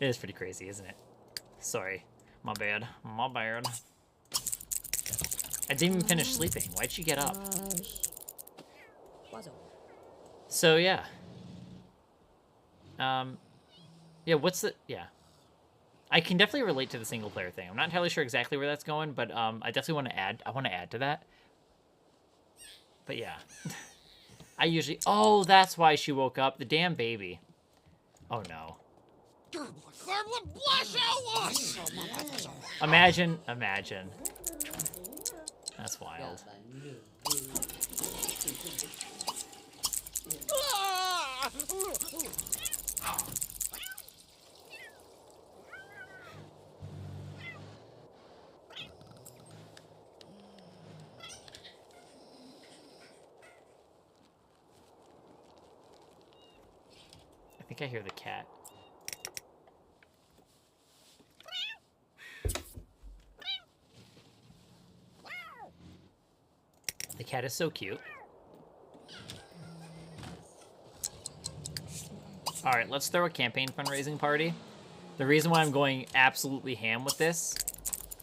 It is pretty crazy, isn't it? Sorry. My bad. My bad. I didn't even finish sleeping. Why'd she get up? So, yeah. Yeah, what's the... Yeah. I can definitely relate to the single-player thing. I'm not entirely sure exactly where that's going, but I definitely want to add... I want to add to that. But, yeah. I usually... Oh, that's why she woke up. The damn baby. Oh, no. Imagine. That's wild. I think I hear the cat. The cat is so cute. All right, let's throw a campaign fundraising party. The reason why I'm going absolutely ham with this,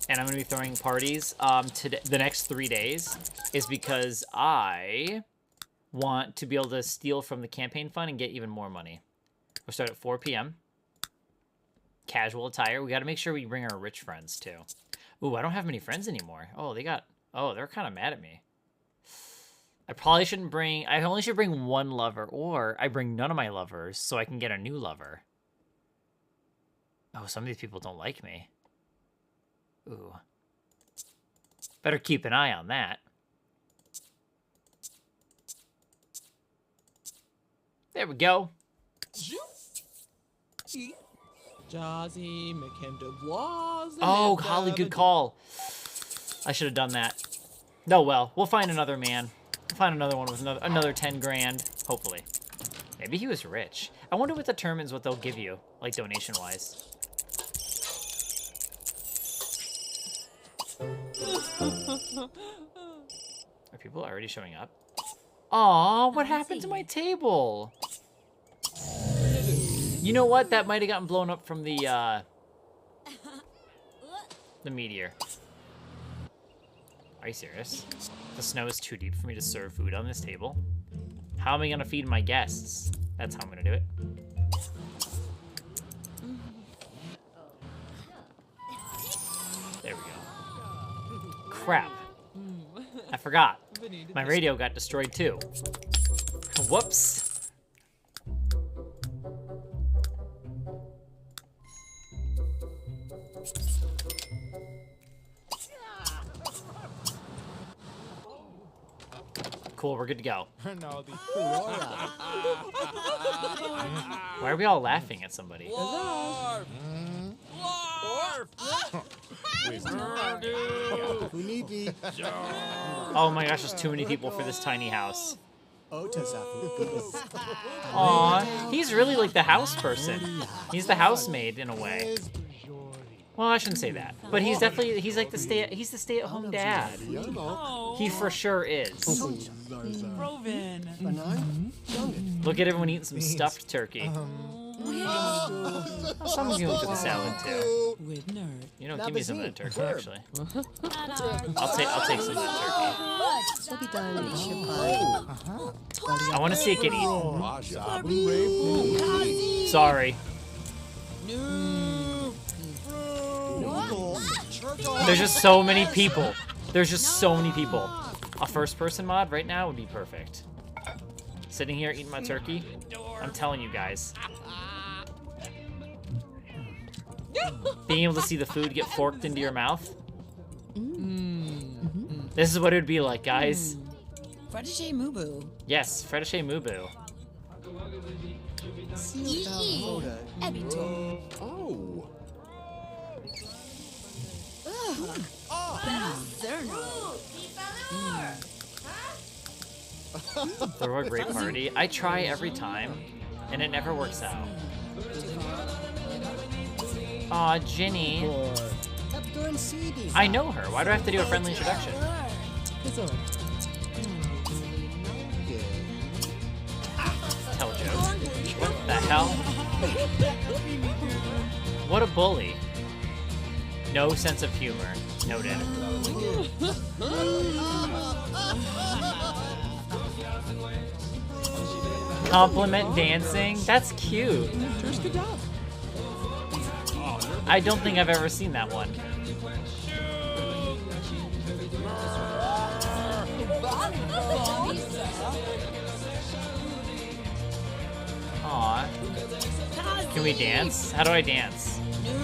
and I'm going to be throwing parties today, the next 3 days, is because I want to be able to steal from the campaign fund and get even more money. We'll start at 4 p.m. Casual attire. We got to make sure we bring our rich friends, too. Ooh, I don't have many friends anymore. Oh, they're kind of mad at me. I probably shouldn't bring... I only should bring one lover, or I bring none of my lovers so I can get a new lover. Oh, some of these people don't like me. Ooh. Better keep an eye on that. There we go. Jazzy, Macendo Blas. Oh, Holly, good call. I should have done that. No, well, we'll find another man. We'll find another one with another 10 grand, hopefully. Maybe he was rich. I wonder what determines what they'll give you, like donation-wise. Are people already showing up? Aw, what happened to my table? You know what? That might have gotten blown up from the meteor. Are you serious? The snow is too deep for me to serve food on this table. How am I gonna feed my guests? That's how I'm gonna do it. There we go. Crap. I forgot. needed My this. radio got destroyed too. Whoops. Cool, we're good to go. No, the Why are we all laughing at somebody? Larf! Oh my gosh, there's too many people for this tiny house. Oh, Aw, he's really like the house person. He's the housemaid in a way. Well, I shouldn't say that, but he's definitely like the stay-at-home dad. He for sure is. Look at everyone eating some stuffed turkey. Someone's going for the salad too. You know, give me some of that turkey actually. I'll take some of that turkey. I want to see it get eaten. Sorry. There's just so many people. There's just so many people. A first-person mod right now would be perfect. Sitting here eating my turkey. I'm telling you guys. Being able to see the food get forked into your mouth. This is what it would be like, guys. Frediche Mubu. Yes, Frediche Mubu. Oh. Throw a great party. I try every time, and it never works out. Aw, Ginny. I know her. Why do I have to do a friendly introduction? Tell a joke. What the hell? What a bully. No sense of humor. Noted. Compliment dancing? That's cute. I don't think I've ever seen that one. Aw. Can we dance? How do I dance?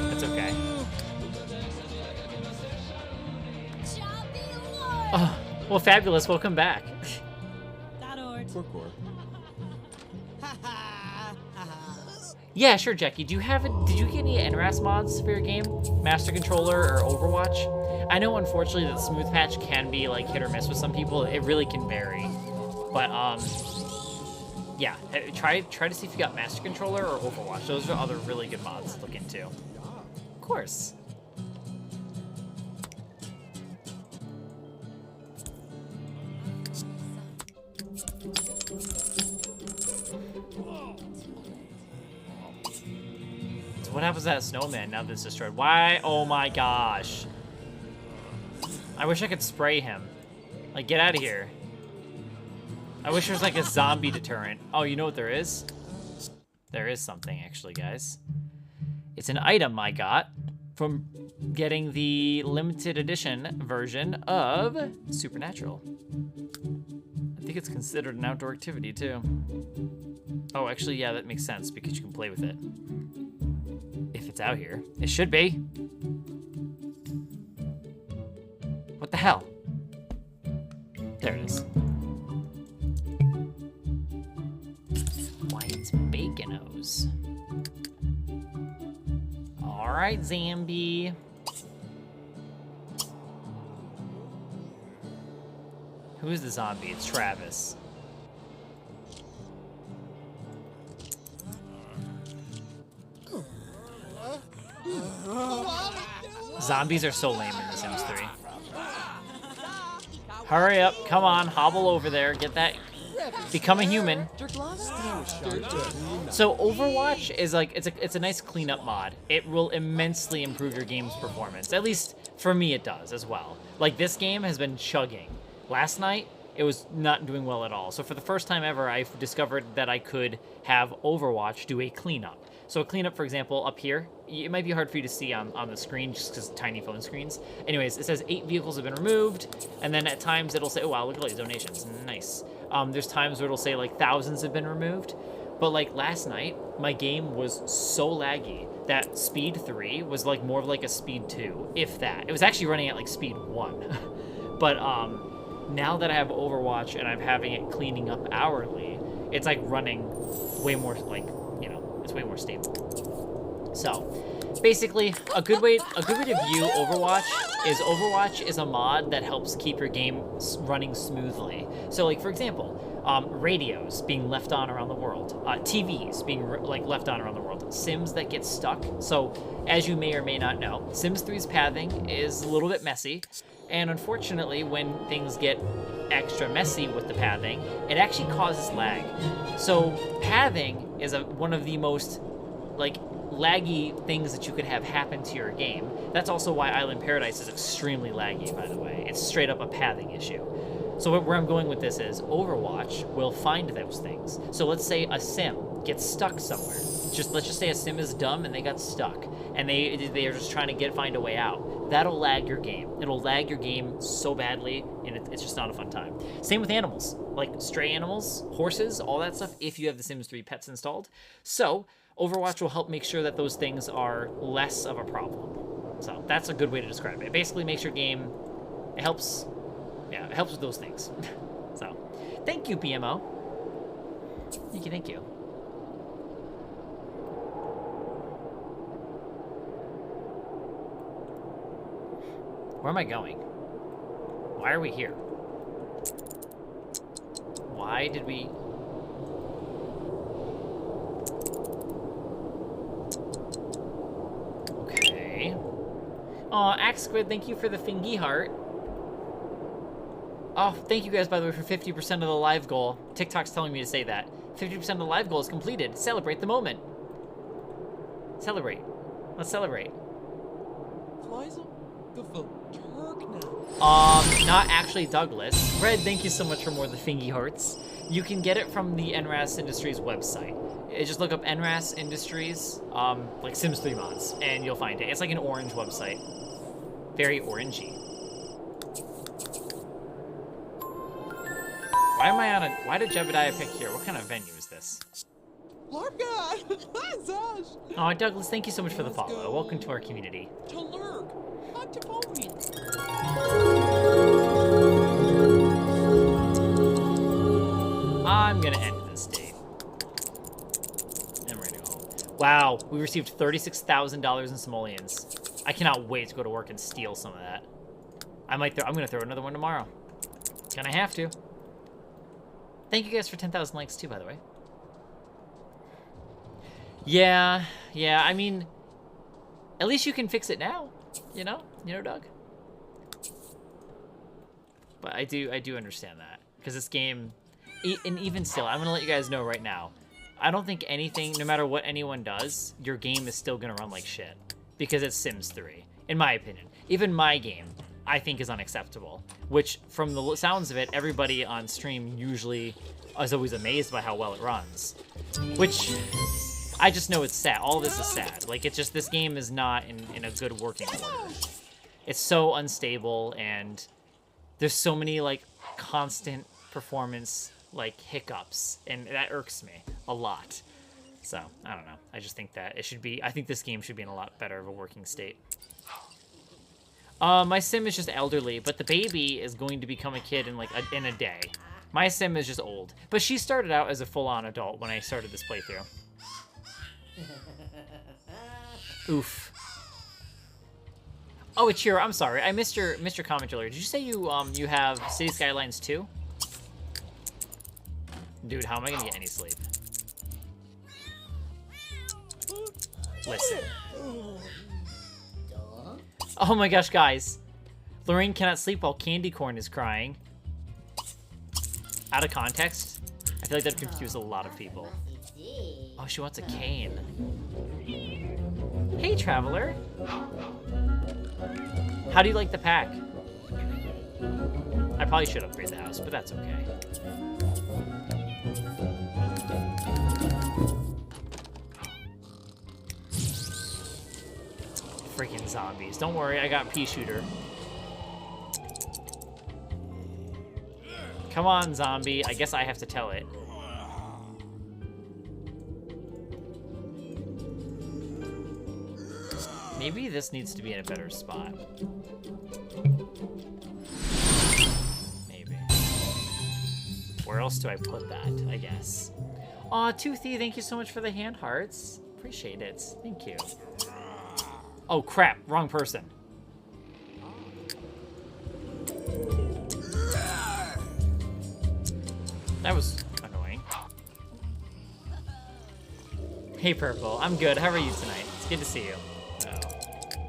That's okay. Oh, well, fabulous. Welcome back. Yeah, sure, Jackie. Do you have it? Did you get any NRAS mods for your game? Master Controller or Overwatch? I know, unfortunately, that Smooth Patch can be like hit or miss with some people. It really can vary. But yeah, try to see if you got Master Controller or Overwatch. Those are other really good mods to look into. Of course. What happens to that snowman now that it's destroyed? Why? Oh my gosh. I wish I could spray him. Like, get out of here. I wish there was like a zombie deterrent. Oh, you know what there is? There is something, actually, guys. It's an item I got from getting the limited edition version of Supernatural. I think it's considered an outdoor activity, too. Oh, actually, yeah, that makes sense because you can play with it. If it's out here. It should be. What the hell? There it is. White baconos. Alright, Zambi. Who is the zombie? It's Travis. Zombies are so lame in The Sims 3. Hurry up, come on, hobble over there, get that, become a human. So Overwatch is like, it's a nice cleanup mod. It will immensely improve your game's performance. At least for me it does as well. Like this game has been chugging. Last night, it was not doing well at all. So for the first time ever, I've discovered that I could have Overwatch do a cleanup. So a cleanup, for example, up here, it might be hard for you to see on the screen just because tiny phone screens. Anyways, it says 8 vehicles have been removed, and then at times it'll say, oh wow, look at all these donations, nice. There's times where it'll say like thousands have been removed, but like last night, my game was so laggy that speed 3 was like more of like a speed 2, if that. It was actually running at like speed 1. But now that I have Overwatch and I'm having it cleaning up hourly, it's like running way more like, you know, it's way more stable. So basically a good way to view Overwatch is a mod that helps keep your game running smoothly. So like, for example, radios being left on around the world, TVs being left on around the world, Sims that get stuck. So as you may or may not know, Sims 3's pathing is a little bit messy, and unfortunately when things get extra messy with the pathing, it actually causes lag. So pathing is one of the most like laggy things that you could have happen to your game. That's also why Island Paradise is extremely laggy, by the way. It's straight up a pathing issue. So where I'm going with this is Overwatch will find those things. So let's say a sim gets stuck somewhere. Let's just say a sim is dumb and they got stuck, and they are just trying to find a way out. That'll lag your game. It'll lag your game so badly, and it's just not a fun time. Same with animals, like stray animals, horses, all that stuff, if you have the Sims 3 pets installed. So Overwatch will help make sure that those things are less of a problem. So that's a good way to describe it. It basically makes your game, it helps with those things. So thank you, PMO. Thank you. Where am I going? Why are we here? Why did we... Okay. Aw, Axe Squid, thank you for the thingy heart. Oh, thank you guys, by the way, for 50% of the live goal. TikTok's telling me to say that. 50% of the live goal is completed. Celebrate the moment. Celebrate. Let's celebrate. Liza, the Turk now. Not actually Douglas. Red, thank you so much for more of the thingy hearts. You can get it from the NRAS Industries website. Just look up NRAS Industries, like Sims 3 mods, and you'll find it. It's like an orange website. Very orangey. Why did Jebediah pick here? What kind of venue is this? Larp God! Hi, Zaj! Oh, Douglas, thank you so much for the follow. Welcome to our community. To lurk, not to pony. I'm gonna end this date. And we're gonna go home. Wow, we received $36,000 in simoleons. I cannot wait to go to work and steal some of that. I'm gonna throw another one tomorrow. Gonna have to. Thank you guys for 10,000 likes too, by the way. Yeah, I mean, at least you can fix it now, you know, Doug? But I do understand that, because this game, and even still, I'm gonna let you guys know right now, I don't think anything, no matter what anyone does, your game is still gonna run like shit, because it's Sims 3, in my opinion. Even my game, I think, is unacceptable, which, from the sounds of it, everybody on stream usually is always amazed by how well it runs, which I just know it's sad. All this is sad. Like, it's just, this game is not in a good working order. It's so unstable, and there's so many, like, constant performance, like, hiccups, and that irks me a lot. So, I don't know. I just think that I think this game should be in a lot better of a working state. My sim is just elderly, but the baby is going to become a kid in a day. My sim is just old, but she started out as a full-on adult when I started this playthrough. Oof. Oh, Ichiro, I'm sorry. I missed your comment earlier. Did you say you have City Skylines 2? Dude, how am I gonna get any sleep? Listen. Oh my gosh, guys. Lorraine cannot sleep while Candy Corn is crying. Out of context, I feel like that confused a lot of people. Oh, she wants a cane. Hey, traveler. How do you like the pack? I probably should upgrade the house, but that's okay. freaking zombies. Don't worry, I got pea shooter. Come on, zombie. I guess I have to tell it. Maybe this needs to be in a better spot. Maybe. Where else do I put that, I guess? Aw, Toothy, thank you so much for the hand hearts. Appreciate it. Thank you. Oh, crap. Wrong person. That was annoying. Hey, Purple. I'm good. How are you tonight? It's good to see you.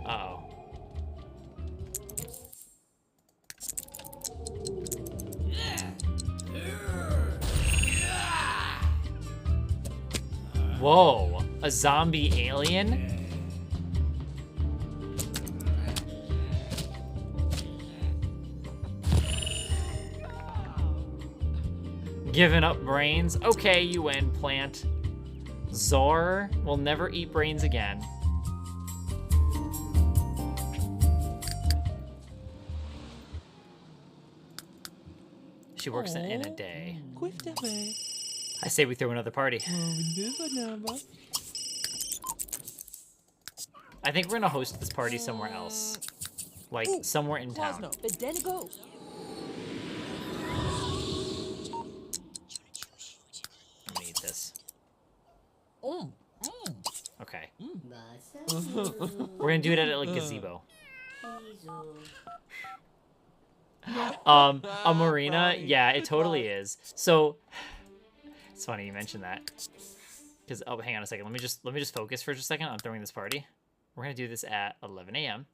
Uh-oh. Whoa. A zombie alien? Giving up brains? Okay, you win, plant. Zor will never eat brains again. She works in a day. I say we throw another party. I think we're gonna host this party somewhere else. Like, somewhere in town. Let me eat this. Okay. We're gonna do it at a gazebo. A marina? Yeah, it totally is. So, it's funny you mentioned that. Because, oh, hang on a second. Let me just focus for just a second on throwing this party. We're gonna do this at 11 a.m.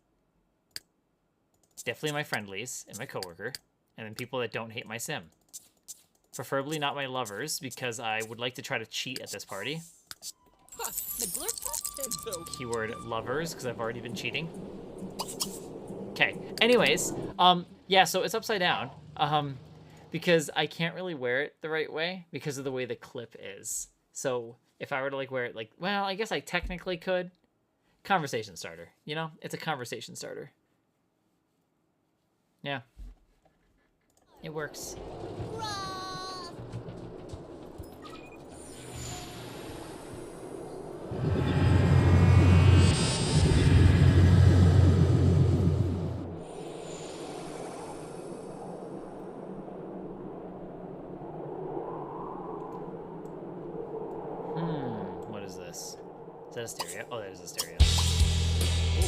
Definitely my friendlies and my coworker, and then people that don't hate my sim. Preferably not my lovers, because I would like to try to cheat at this party. Keyword lovers, because I've already been cheating. Okay. Anyways, yeah, so it's upside down. Because I can't really wear it the right way because of the way the clip is. So if I were to like wear it like, well, I guess I technically could. Conversation starter, you know? It's a conversation starter. Yeah. It works. What is this? Is that a stereo? Oh, that is a stereo. Ooh.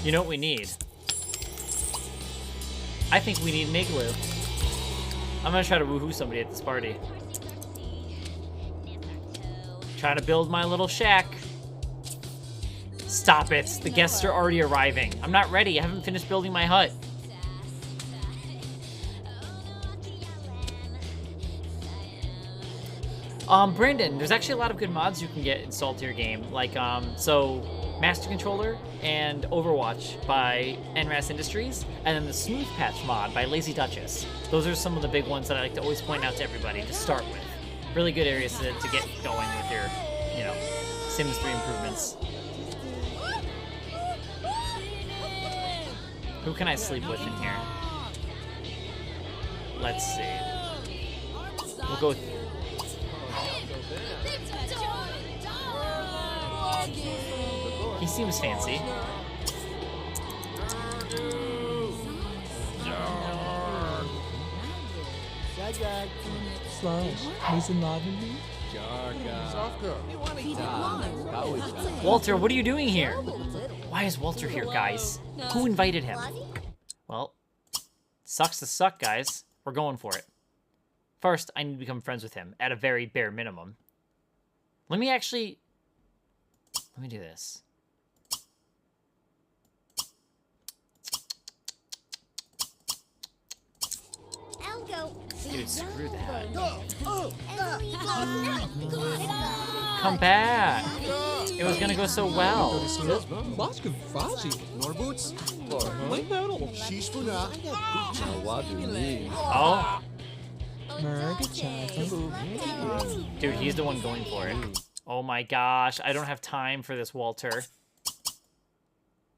You know what we need? I think we need an igloo. I'm gonna try to woohoo somebody at this party. Trying to build my little shack. Stop it. The guests are already arriving. I'm not ready. I haven't finished building my hut. Brandon, there's actually a lot of good mods you can get installed to your game. Like, so Master Controller and Overwatch by NRAS Industries, and then the Smooth Patch mod by Lazy Duchess. Those are some of the big ones that I like to always point out to everybody to start with. Really good areas to get going with your, you know, Sims 3 improvements. Who can I sleep with in here? Let's see. We'll go with... He seems fancy. Walter, what are you doing here? Why is Walter here, guys? Who invited him? Well, sucks to suck, guys. We're going for it. First, I need to become friends with him, at a very bare minimum. Let me do this. Dude, screw that. Come back. It was gonna go so well. Oh. Dude, he's the one going for it. Oh my gosh, I don't have time for this, Walter.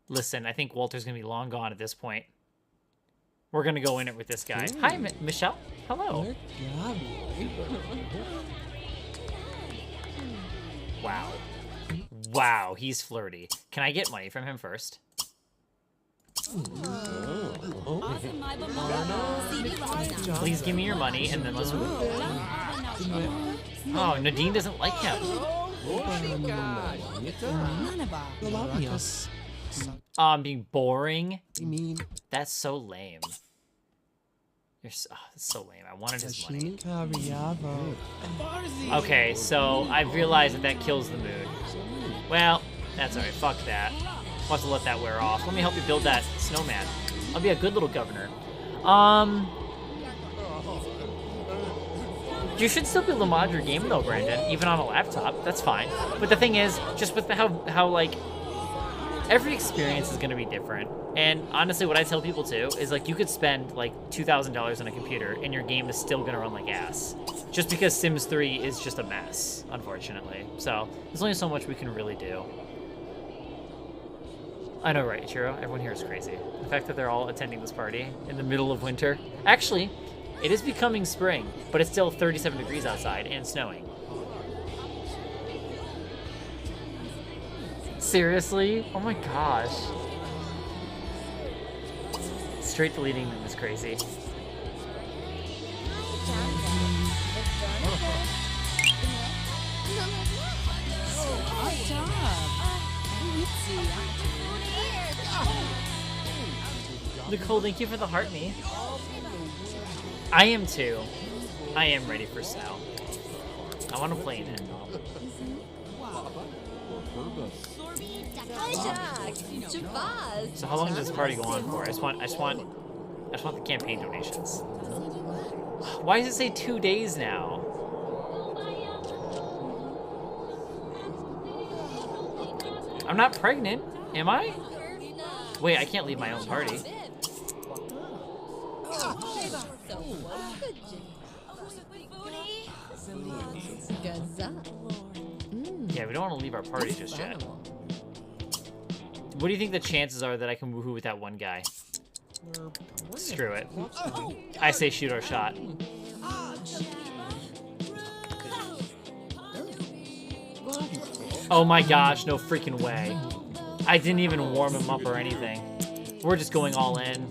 Listen, I think Walter's gonna be long gone at this point. We're gonna go in it with this guy. Hi, Michelle. Hello. Wow. Wow, he's flirty. Can I get money from him first? Please give me your money and then let's move. Oh, Nadine doesn't like him. Being boring. That's so lame. You're so, that's so lame. I wanted his money. Okay, so I realized that kills the mood. Well, that's alright. Fuck that. I'll have to let that wear off. Let me help you build that snowman. I'll be a good little governor. You should still build a modular game though, Brandon, even on a laptop. That's fine. But the thing is, just with how like every experience is going to be different. And honestly, what I tell people too is like you could spend like $2,000 on a computer and your game is still going to run like ass. Just because Sims 3 is just a mess, unfortunately. So there's only so much we can really do. I know, right, Chiro? Everyone here is crazy. The fact that they're all attending this party in the middle of winter. Actually, it is becoming spring, but it's still 37 degrees outside and snowing. Seriously? Oh my gosh. Straight deleting them is crazy. Nicole, thank you for the heart me. I am too. I am ready for snow. I want to play in it. So how long does this party go on for? I just want the campaign donations. Why does it say 2 days now? I'm not pregnant, am I? Wait, I can't leave my own party. Yeah, we don't want to leave our party just yet. What do you think the chances are that I can woohoo with that one guy? Screw it. I say shoot our shot. Oh my gosh, no freaking way. I didn't even warm him up or anything. We're just going all in.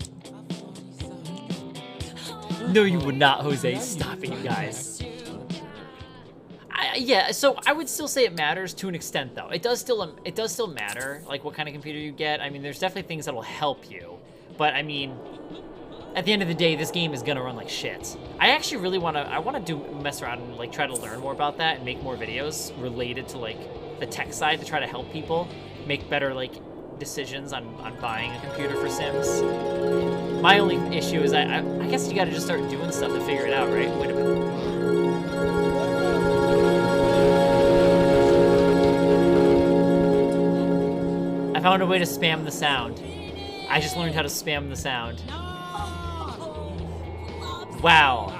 No, you would not, Jose. Stop it, you guys. Yeah, so I would still say it matters to an extent, though. It does still matter, like what kind of computer you get. I mean, there's definitely things that'll help you, but I mean, at the end of the day, this game is gonna run like shit. I actually really wanna mess around and like try to learn more about that and make more videos related to like the tech side to try to help people make better like decisions on buying a computer for Sims. My only issue is I guess you gotta just start doing stuff to figure it out, right? Wait a minute. I found a way to spam the sound. I just learned how to spam the sound. Wow.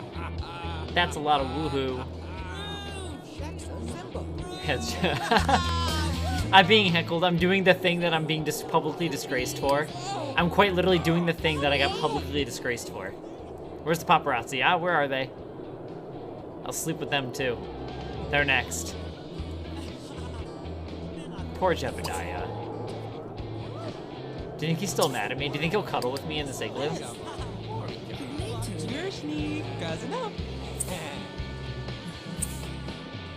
That's a lot of woohoo. I'm being heckled. I'm doing the thing that I'm being publicly disgraced for. I'm quite literally doing the thing that I got publicly disgraced for. Where's the paparazzi? Ah, where are they? I'll sleep with them too. They're next. Poor Jebediah. Do you think he's still mad at me? Do you think he'll cuddle with me in this igloo?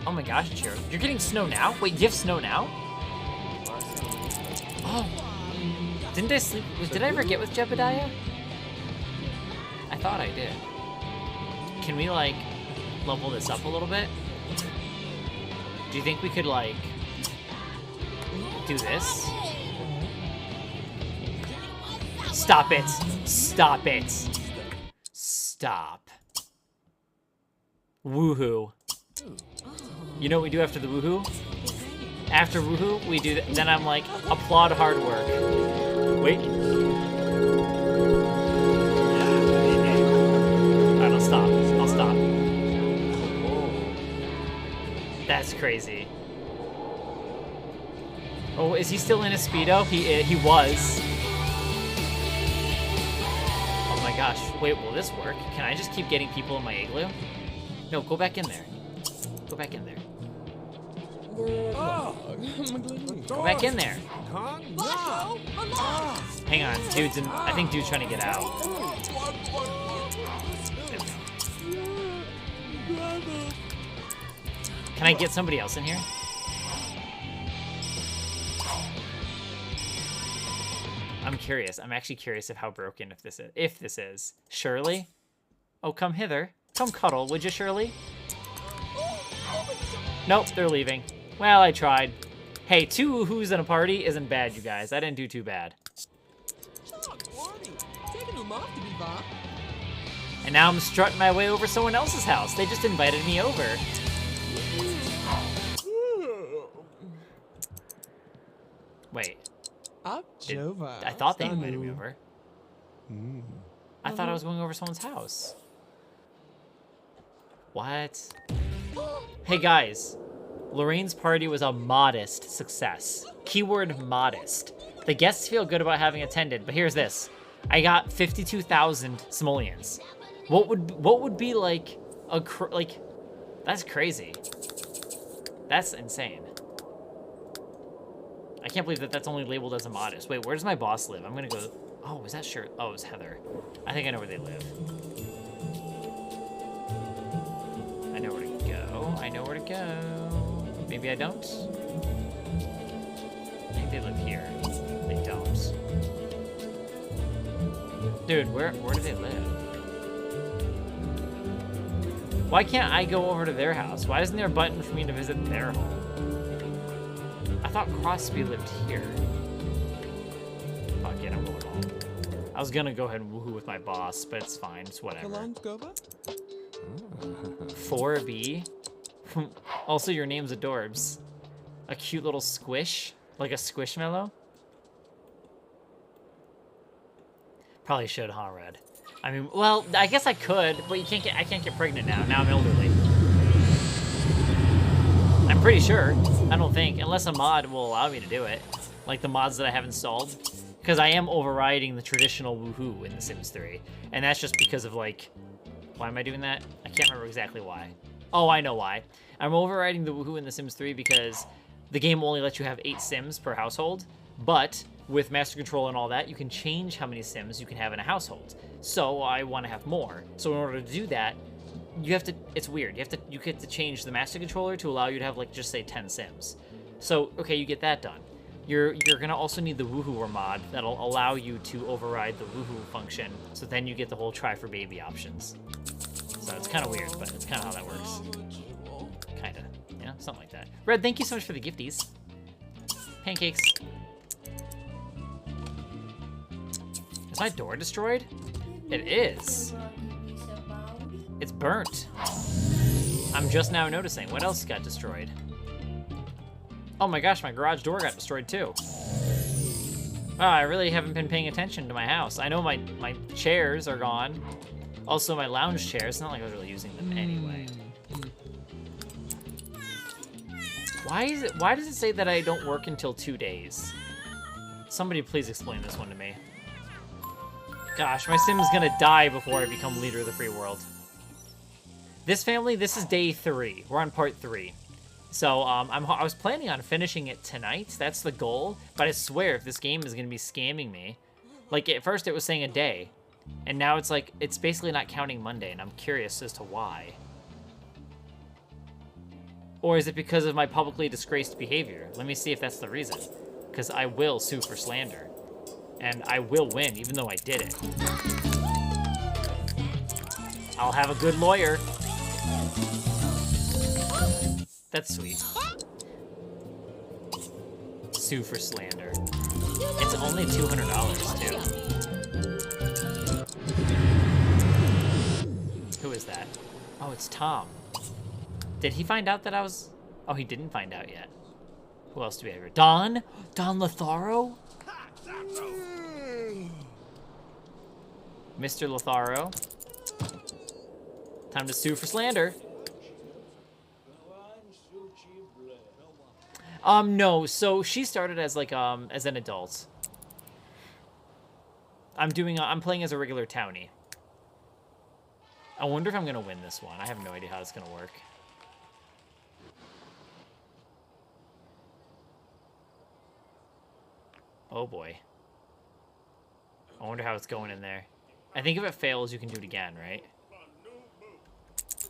Oh my gosh, Chiro. You're getting snow now? Wait, you have snow now? Oh. Didn't I sleep? Did I ever get with Jebediah? I thought I did. Can we, like, level this up a little bit? Do you think we could, like, do this? Stop it. Stop it. Stop. Woohoo. You know what we do after the woohoo? After woohoo, we do then I'm like, applaud hard work. Wait. Alright, I'll stop. I'll stop. That's crazy. Oh, is he still in a Speedo? He was. Oh my gosh. Wait, will this work? Can I just keep getting people in my igloo? No, go back in there. Go back in there. Oh, Go back in there. Blacko, unlocked! Hang on, dude's in. I think dude's trying to get out. There we go. Can I get somebody else in here? I'm curious. I'm actually curious of how broken if this is. Shirley? Oh, come hither. Come cuddle, would you, Shirley? Nope, they're leaving. Well, I tried. Hey, 2 woohoos in a party isn't bad, you guys. I didn't do too bad. Taking them off to be Bob. And now I'm strutting my way over someone else's house. They just invited me over. Wait. Up, Jova. I thought they invited me over. I thought I was going over someone's house. What? Hey guys, Lorraine's party was a modest success. Keyword modest. The guests feel good about having attended, but here's this. I got 52,000 simoleons. What would be like that's crazy. That's insane. I can't believe that that's only labeled as a modest. Wait, where does my boss live? I'm gonna go. Oh, is that sure? Oh, it's Heather. I think I know where they live. I know where to go. I know where to go. Maybe I don't. I think they live here. They don't. Dude, where do they live? Why can't I go over to their house? Why isn't there a button for me to visit their home? I thought Crosby lived here. Fuck it, I'm going home. I was gonna go ahead and woohoo with my boss, but it's fine. It's whatever. 4B? Also, your name's Adorbs. A cute little squish? Like a squishmallow? Probably should, huh, Red? I mean, well, I guess I could, but I can't get pregnant now. Now I'm elderly. I'm pretty sure. I don't think, unless a mod will allow me to do it. Like the mods that I have installed. Because I am overriding the traditional woohoo in The Sims 3. And that's just because of, like... Why am I doing that? I can't remember exactly why. Oh, I know why. I'm overriding the woohoo in The Sims 3 because the game only lets you have 8 Sims per household. But with Master Control and all that, you can change how many Sims you can have in a household. So I want to have more. So in order to do that, you have to... It's weird. You get to change the Master Controller to allow you to have, like, just say 10 Sims. So, okay, you get that done. You're gonna also need the Woohooer mod that'll allow you to override the Woohoo function, so then you get the whole try for baby options. So it's kind of weird, but it's kind of how that works. Kind of, yeah, something like that. Red, thank you so much for the gifties. Pancakes. Is my door destroyed? It is. It's burnt. I'm just now noticing. What else got destroyed? Oh my gosh, my garage door got destroyed too. Oh, I really haven't been paying attention to my house. I know my chairs are gone. Also my lounge chairs, it's not like I was really using them anyway. Why does it say that I don't work until 2 days? Somebody please explain this one to me. Gosh, my sim is gonna die before I become leader of the free world. This family, this is day 3. We're on part 3. So I was planning on finishing it tonight. That's the goal. But I swear, if this game is going to be scamming me, like at first it was saying a day, and now it's like it's basically not counting Monday, and I'm curious as to why. Or is it because of my publicly disgraced behavior? Let me see if that's the reason. Because I will sue for slander, and I will win, even though I did it. I'll have a good lawyer. That's sweet. Sue for slander. It's only $200 too. Who is that? Oh, it's Tom. Did he find out that I was... Oh, he didn't find out yet. Who else do we have here? Don? Don Lotharo? Mr. Lotharo. Time to sue for slander. No. So she started as like as an adult. I'm playing as a regular townie. I wonder if I'm gonna win this one. I have no idea how it's gonna work. Oh boy. I wonder how it's going in there. I think if it fails, you can do it again, right?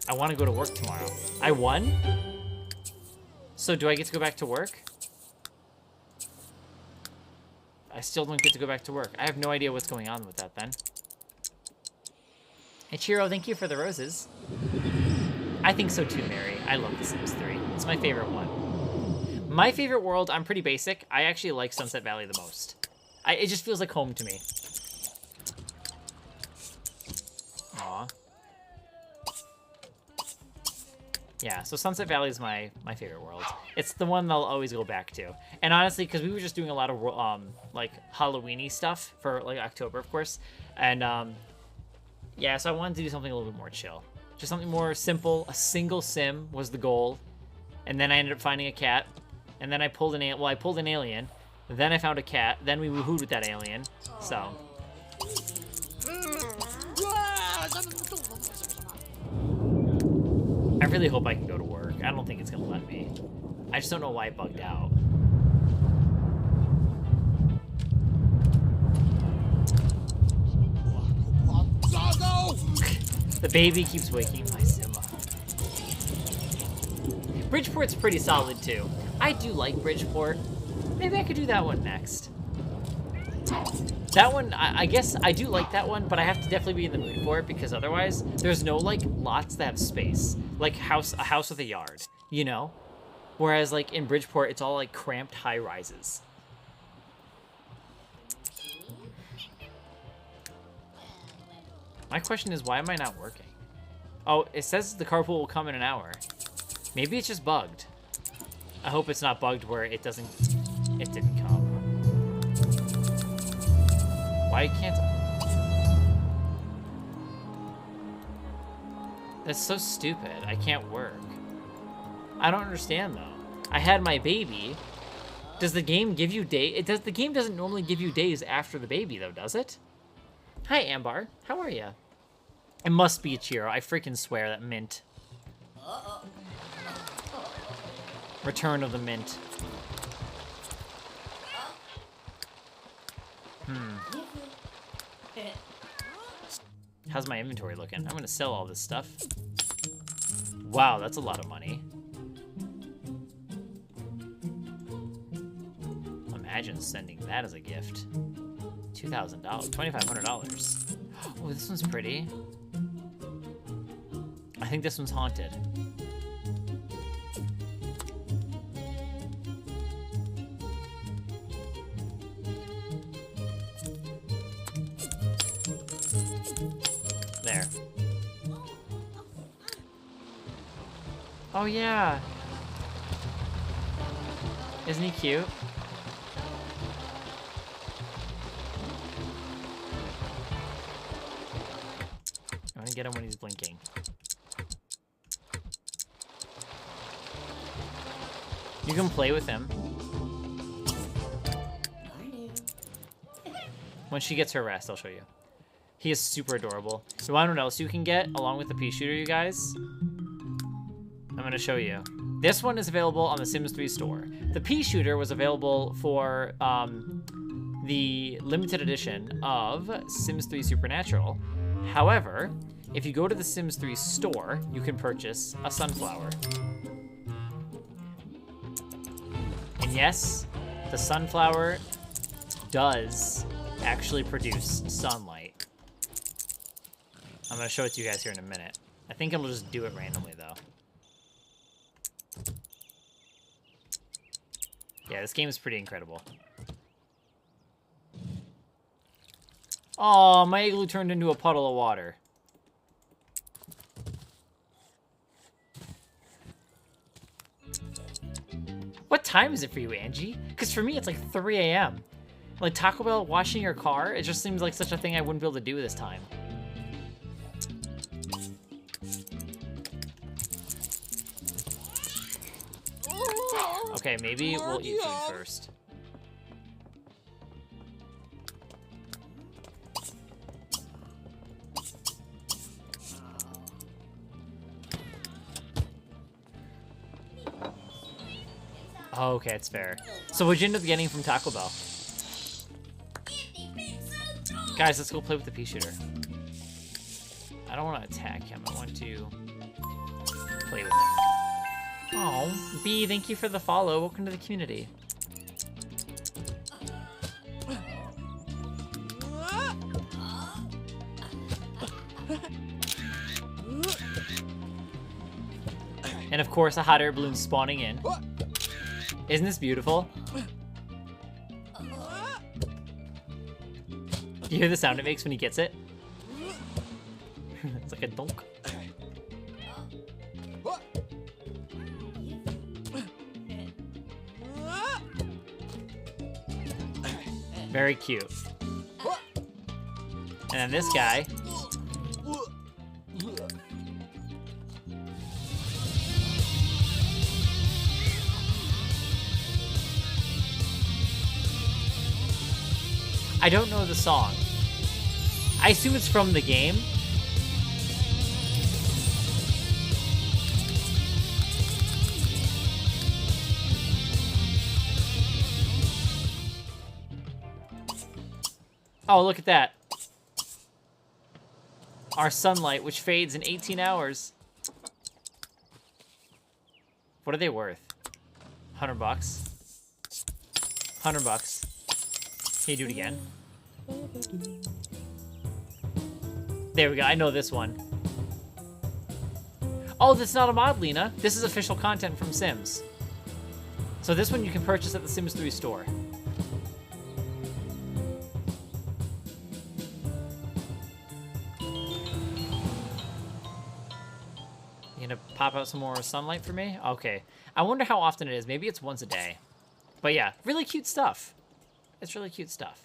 I want to go to work tomorrow. I won? So do I get to go back to work? I still don't get to go back to work. I have no idea what's going on with that then. Hey Chiro, thank you for the roses. I think so too, Mary. I love The Sims 3. It's my favorite one. My favorite world, I'm pretty basic. I actually like Sunset Valley the most. It just feels like home to me. Aw. Yeah, so Sunset Valley is my favorite world. It's the one I'll always go back to. And honestly, because we were just doing a lot of like Halloween-y stuff for like October, of course. And yeah, so I wanted to do something a little bit more chill. Just something more simple. A single sim was the goal. And then I ended up finding a cat. And then I pulled an alien. Then I found a cat. Then we woohooed with that alien. So. I really hope I can go to work. I don't think it's going to let me. I just don't know why it bugged out. The baby keeps waking my sim up. Bridgeport's pretty solid, too. I do like Bridgeport. Maybe I could do that one next. That one, I guess I do like that one, but I have to definitely be in the mood for it because otherwise there's no, like, lots that have space. Like a house with a yard, you know? Whereas, like, in Bridgeport, it's all, like, cramped high-rises. My question is, why am I not working? Oh, it says the carpool will come in an hour. Maybe it's just bugged. I hope it's not bugged where it didn't come. Why can't I? That's so stupid. I can't work. I don't understand though. I had my baby. Does the game give you the game doesn't normally give you days after the baby though, does it? Hi Ambar, how are you? It must be a Chiro. I freaking swear that mint. Return of the mint. How's my inventory looking? I'm gonna sell all this stuff. Wow, that's a lot of money. Imagine sending that as a gift. $2,000, $2,500. Oh, this one's pretty. I think this one's haunted. There. Oh yeah. Isn't he cute? I want to get him when he's blinking. You can play with him. When she gets her rest, I'll show you. He is super adorable. You want to know what else you can get along with the pea shooter, you guys? I'm going to show you. This one is available on the Sims 3 store. The pea shooter was available for the limited edition of Sims 3 Supernatural. However, if you go to the Sims 3 store, you can purchase a sunflower. And yes, the sunflower does actually produce sunlight. I'm going to show it to you guys here in a minute. I think it'll just do it randomly, though. Yeah, this game is pretty incredible. Oh, my igloo turned into a puddle of water. What time is it for you, Angie? Because for me, it's like 3 a.m. Like Taco Bell washing your car, it just seems like such a thing I wouldn't be able to do this time. Okay, maybe we'll eat food first. Oh, okay, it's fair. So what'd you end up getting from Taco Bell? Guys, let's go play with the pea shooter. I don't want to attack him. I want to play with him. Oh, B, thank you for the follow. Welcome to the community. And of course, a hot air balloon spawning in. Isn't this beautiful? You hear the sound it makes when he gets it? It's like a donk. Very cute. And then this guy. I don't know the song. I assume it's from the game. Oh, look at that. Our sunlight, which fades in 18 hours. What are they worth? 100 bucks. 100 bucks. Can you do it again? There we go. I know this one. Oh, that's not a mod, Lena. This is official content from Sims. So this one you can purchase at the Sims 3 store. You gonna pop out some more sunlight for me? Okay. I wonder how often it is. Maybe it's once a day. But yeah, really cute stuff. It's really cute stuff.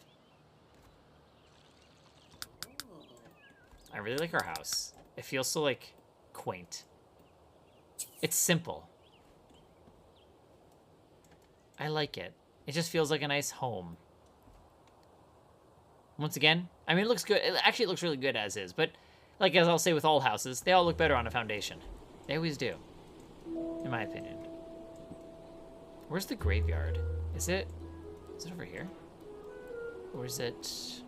I really like our house. It feels so, like, quaint. It's simple. I like it. It just feels like a nice home. Once again, I mean, it looks good. It looks really good as is, but like as I'll say with all houses, they all look better on a foundation. They always do, in my opinion. Where's the graveyard? Is it over here? Or is it...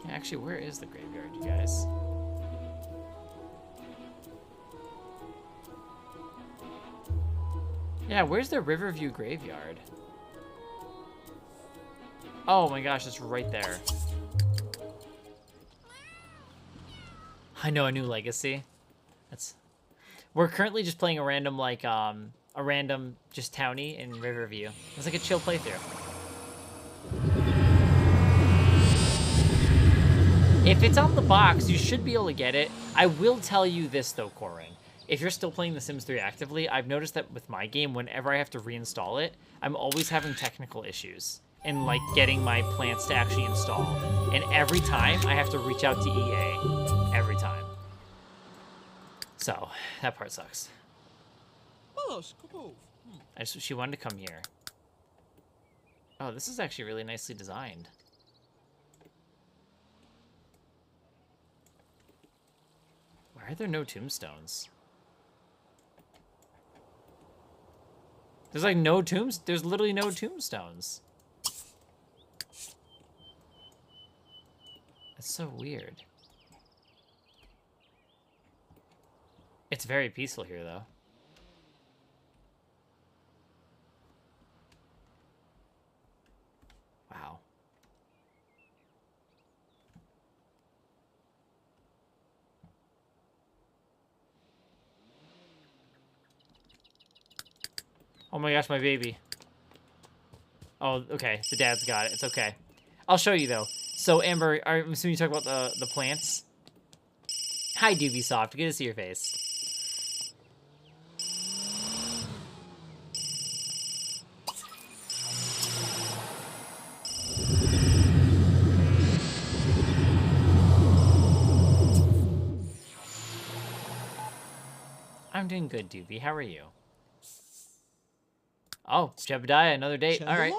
Yeah, actually, where is the graveyard, you guys? Yeah, where's the Riverview graveyard? Oh my gosh, it's right there. I know, a new legacy. We're currently just playing a random, like, a random just townie in Riverview. It's like a chill playthrough. If it's on the box, you should be able to get it. I will tell you this, though, Coring. If you're still playing The Sims 3 actively, I've noticed that with my game, whenever I have to reinstall it, I'm always having technical issues in, like, getting my plants to actually install. And every time, I have to reach out to EA. Every time. So, that part sucks. She wanted to come here. Oh, this is actually really nicely designed. Why are there no tombstones? There's like no there's literally no tombstones. That's so weird. It's very peaceful here, though. Wow. Oh my gosh, my baby. Oh, okay. The dad's got it. It's okay. I'll show you, though. So, Amber, I'm assuming you talk about the plants? Hi, Ubisoft. Good to see your face. I'm doing good, Doobie. How are you? Oh, Jebediah, another date. All right.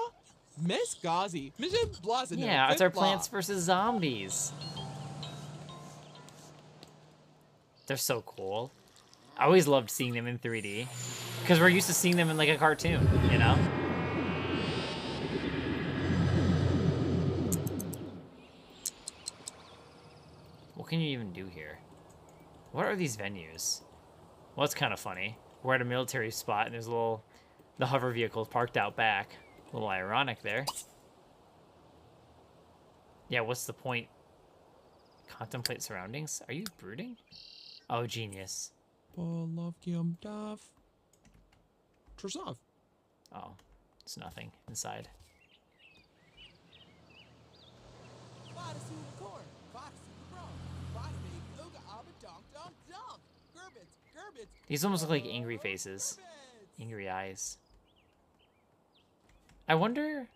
Miss Ghazi. Mission Blossom. Yeah, it's our Plants vs. Zombies. They're so cool. I always loved seeing them in 3D. Because we're used to seeing them in like a cartoon, you know? What can you even do here? What are these venues? Well, it's kind of funny. We're at a military spot and there's the hover vehicle parked out back. A little ironic there. Yeah, what's the point? Contemplate surroundings? Are you brooding? Oh, genius. Trusov. Oh, it's nothing inside. These almost look like angry faces. Angry eyes. I wonder...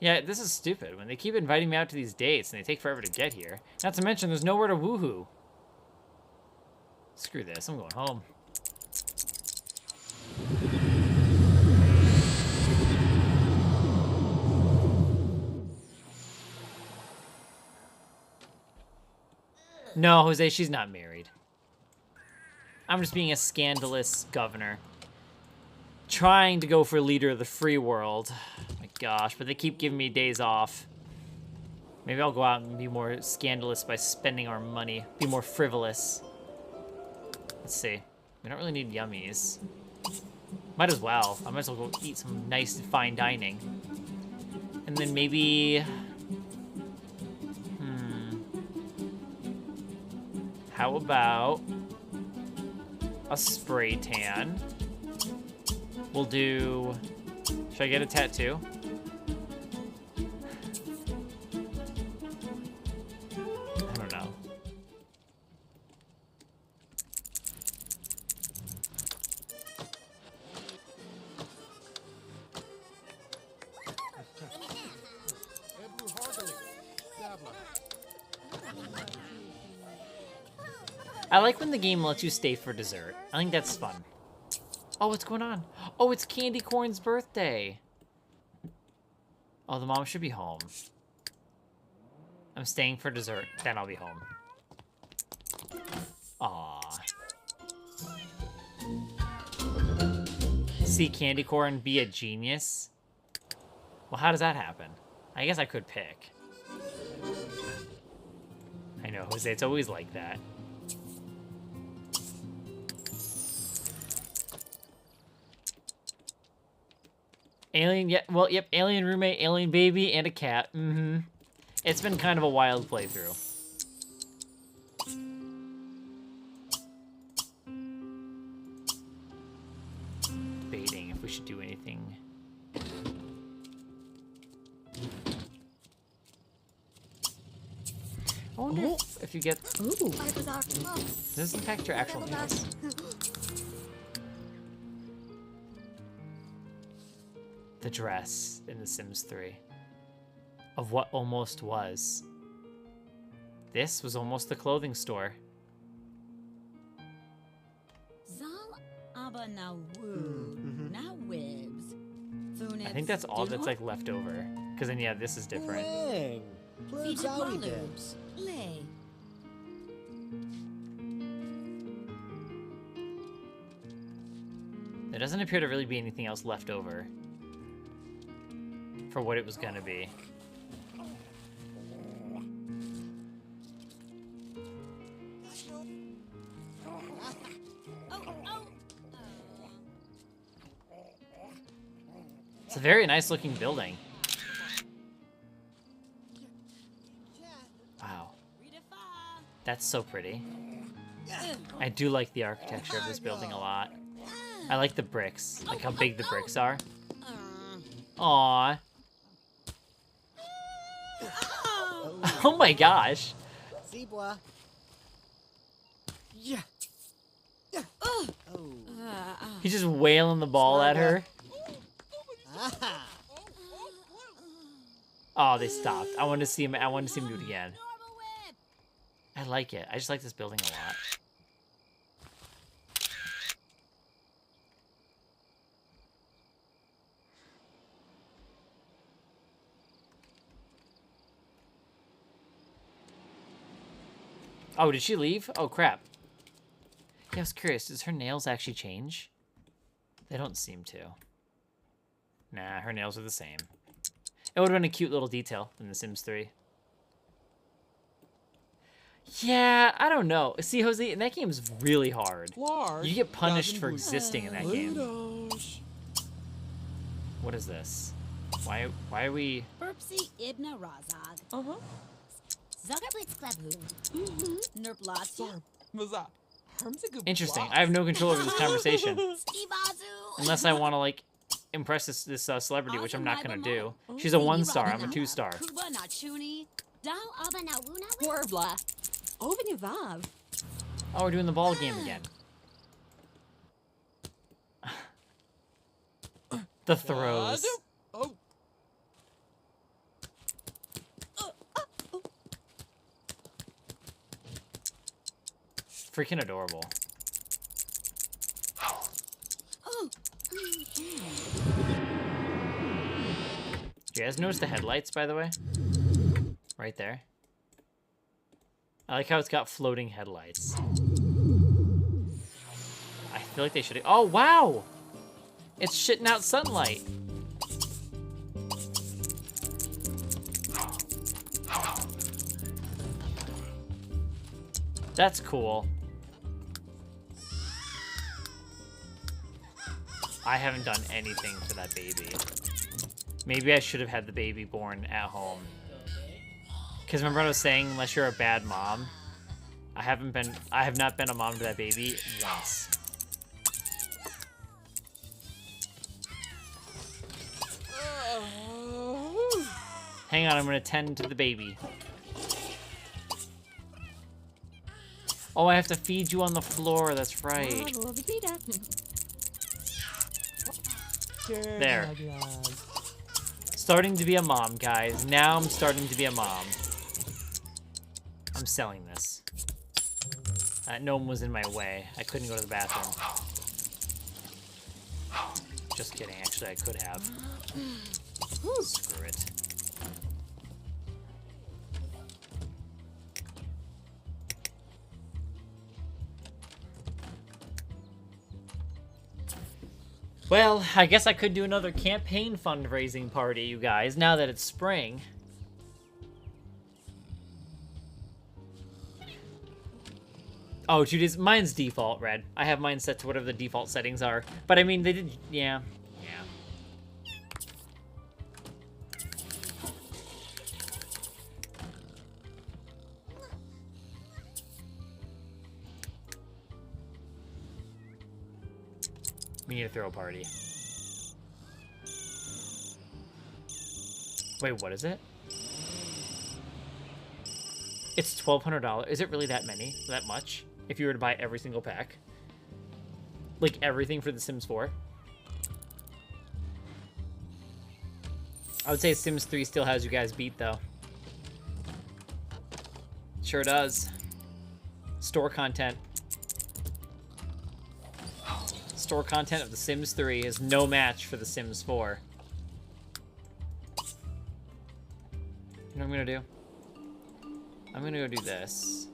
Yeah, this is stupid. When they keep inviting me out to these dates and they take forever to get here. Not to mention, there's nowhere to woohoo. Screw this, I'm going home. No, Jose, she's not married. I'm just being a scandalous governor. Trying to go for leader of the free world. Oh my gosh, but they keep giving me days off. Maybe I'll go out and be more scandalous by spending our money. Be more frivolous. Let's see. We don't really need yummies. Might as well. I might as well go eat some nice fine dining. And then maybe... How about a spray tan? We'll do... Should I get a tattoo? I don't know. I like when the game lets you stay for dessert. I think that's fun. Oh, what's going on? Oh, it's Candy Corn's birthday. Oh, the mom should be home. I'm staying for dessert, then I'll be home. Aww. See Candy Corn be a genius? Well, how does that happen? I guess I could pick. I know, Jose, it's always like that. Alien, yeah, well, yep, alien roommate, alien baby, and a cat. Mm-hmm. It's been kind of a wild playthrough. Debating if we should do anything. I wonder if you get... Ooh. Does this impact your actual nails? The dress in The Sims 3 of what almost was. This was almost the clothing store. I think that's all that's like left over. Because then yeah, this is different. There doesn't appear to really be anything else left over for what it was gonna be. It's a very nice looking building. Wow. That's so pretty. I do like the architecture of this building a lot. I like the bricks, like how big the bricks are. Aww. Oh my gosh. He's just wailing the ball at her. Oh, they stopped. I wanted to see him. I wanted to see him do it again. I like it. I just like this building a lot. Oh, did she leave? Oh, crap. Yeah, I was curious. Does her nails actually change? They don't seem to. Nah, her nails are the same. It would have been a cute little detail in The Sims 3. Yeah, I don't know. See, Jose, that game's really hard. Large. You get punished dozen for blue- existing in that game. Bludos. What is this? Why are we... Burpsy Ibna Razag. Uh-huh. Zagablitz Klabu. Nerplatia. Maza. Harmsiga Interesting. Blas. I have no control over this conversation. Skibazu. Unless I want to, like, impress this celebrity, which I'm not going to do. She's a 1-star. I'm a 2-star. Kuba Nachuni. Dao Abanawuna. Warbla. Ovenivav. Oh, we're doing the ball game again. The throws. Oh. Freaking adorable. Oh. Do you guys notice the headlights, by the way? Right there. I like how it's got floating headlights. I feel like they should... Oh, wow! It's shitting out sunlight. That's cool. I haven't done anything for that baby. Maybe I should have had the baby born at home. Because remember what I was saying, unless you're a bad mom, I have not been a mom to that baby once. Hang on, I'm gonna tend to the baby. Oh, I have to feed you on the floor, that's right. There. Starting to be a mom, guys. Now I'm starting to be a mom. I'm selling this. That gnome was in my way. I couldn't go to the bathroom. Just kidding, actually I could have. Screw it. Well, I guess I could do another campaign fundraising party, you guys, now that it's spring. Oh, Judy's, mine's default, Red. I have mine set to whatever the default settings are. But I mean, they did, yeah. We need to throw a party. Wait, what is it? It's $1,200. Is it really that many? That much? If you were to buy every single pack? Like everything for The Sims 4? I would say Sims 3 still has you guys beat, though. Sure does. Store content. Store content of The Sims 3 is no match for The Sims 4. You know what I'm gonna do? I'm gonna go do this.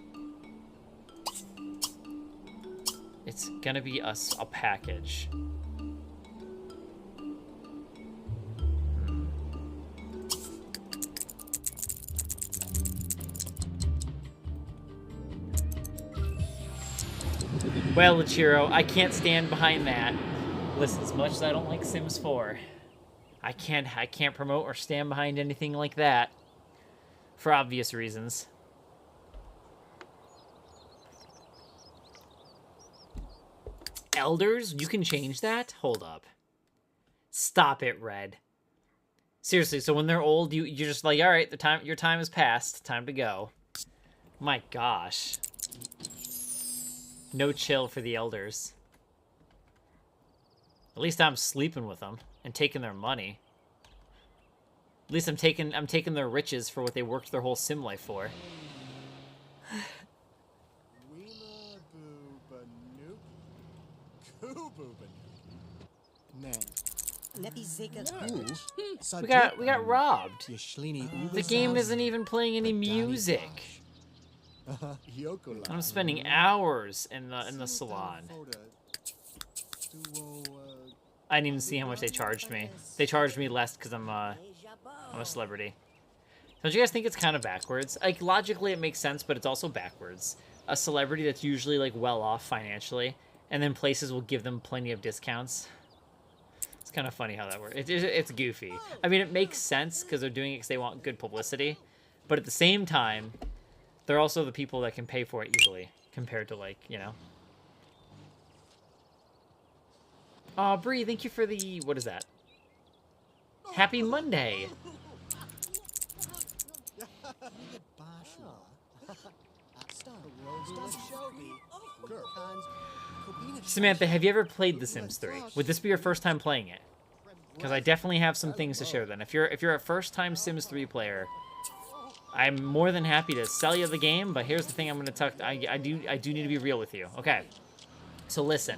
It's gonna be a package. Well, Ichiro, I can't stand behind that. Listen, as much as I don't like Sims 4, I can't promote or stand behind anything like that. For obvious reasons. Elders? You can change that? Hold up. Stop it, Red. Seriously, so when they're old, you're just like, alright, your time has passed. Time to go. My gosh. No chill for the elders. At least I'm sleeping with them and taking their money. At least I'm taking their riches for what they worked their whole sim life for. Weema boo banuki. Koo boo banuki. Nan. We got robbed. The game isn't even playing any music. I'm spending hours in the salon. I didn't even see how much they charged me. They charged me less because I'm a celebrity. Don't you guys think it's kind of backwards? Like, logically it makes sense, but it's also backwards. A celebrity that's usually, like, well off financially, and then places will give them plenty of discounts. It's kind of funny how that works. It's goofy. I mean, it makes sense because they're doing it because they want good publicity, but at the same time, they're also the people that can pay for it easily, compared to, like, you know. Aw, Bree, thank you for the... What is that? Happy Monday! Samantha, have you ever played The Sims 3? Would this be your first time playing it? Because I definitely have some things to share then. If you're a first-time Sims 3 player, I'm more than happy to sell you the game, but here's the thing I'm going to talk... I do need to be real with you. Okay. So listen.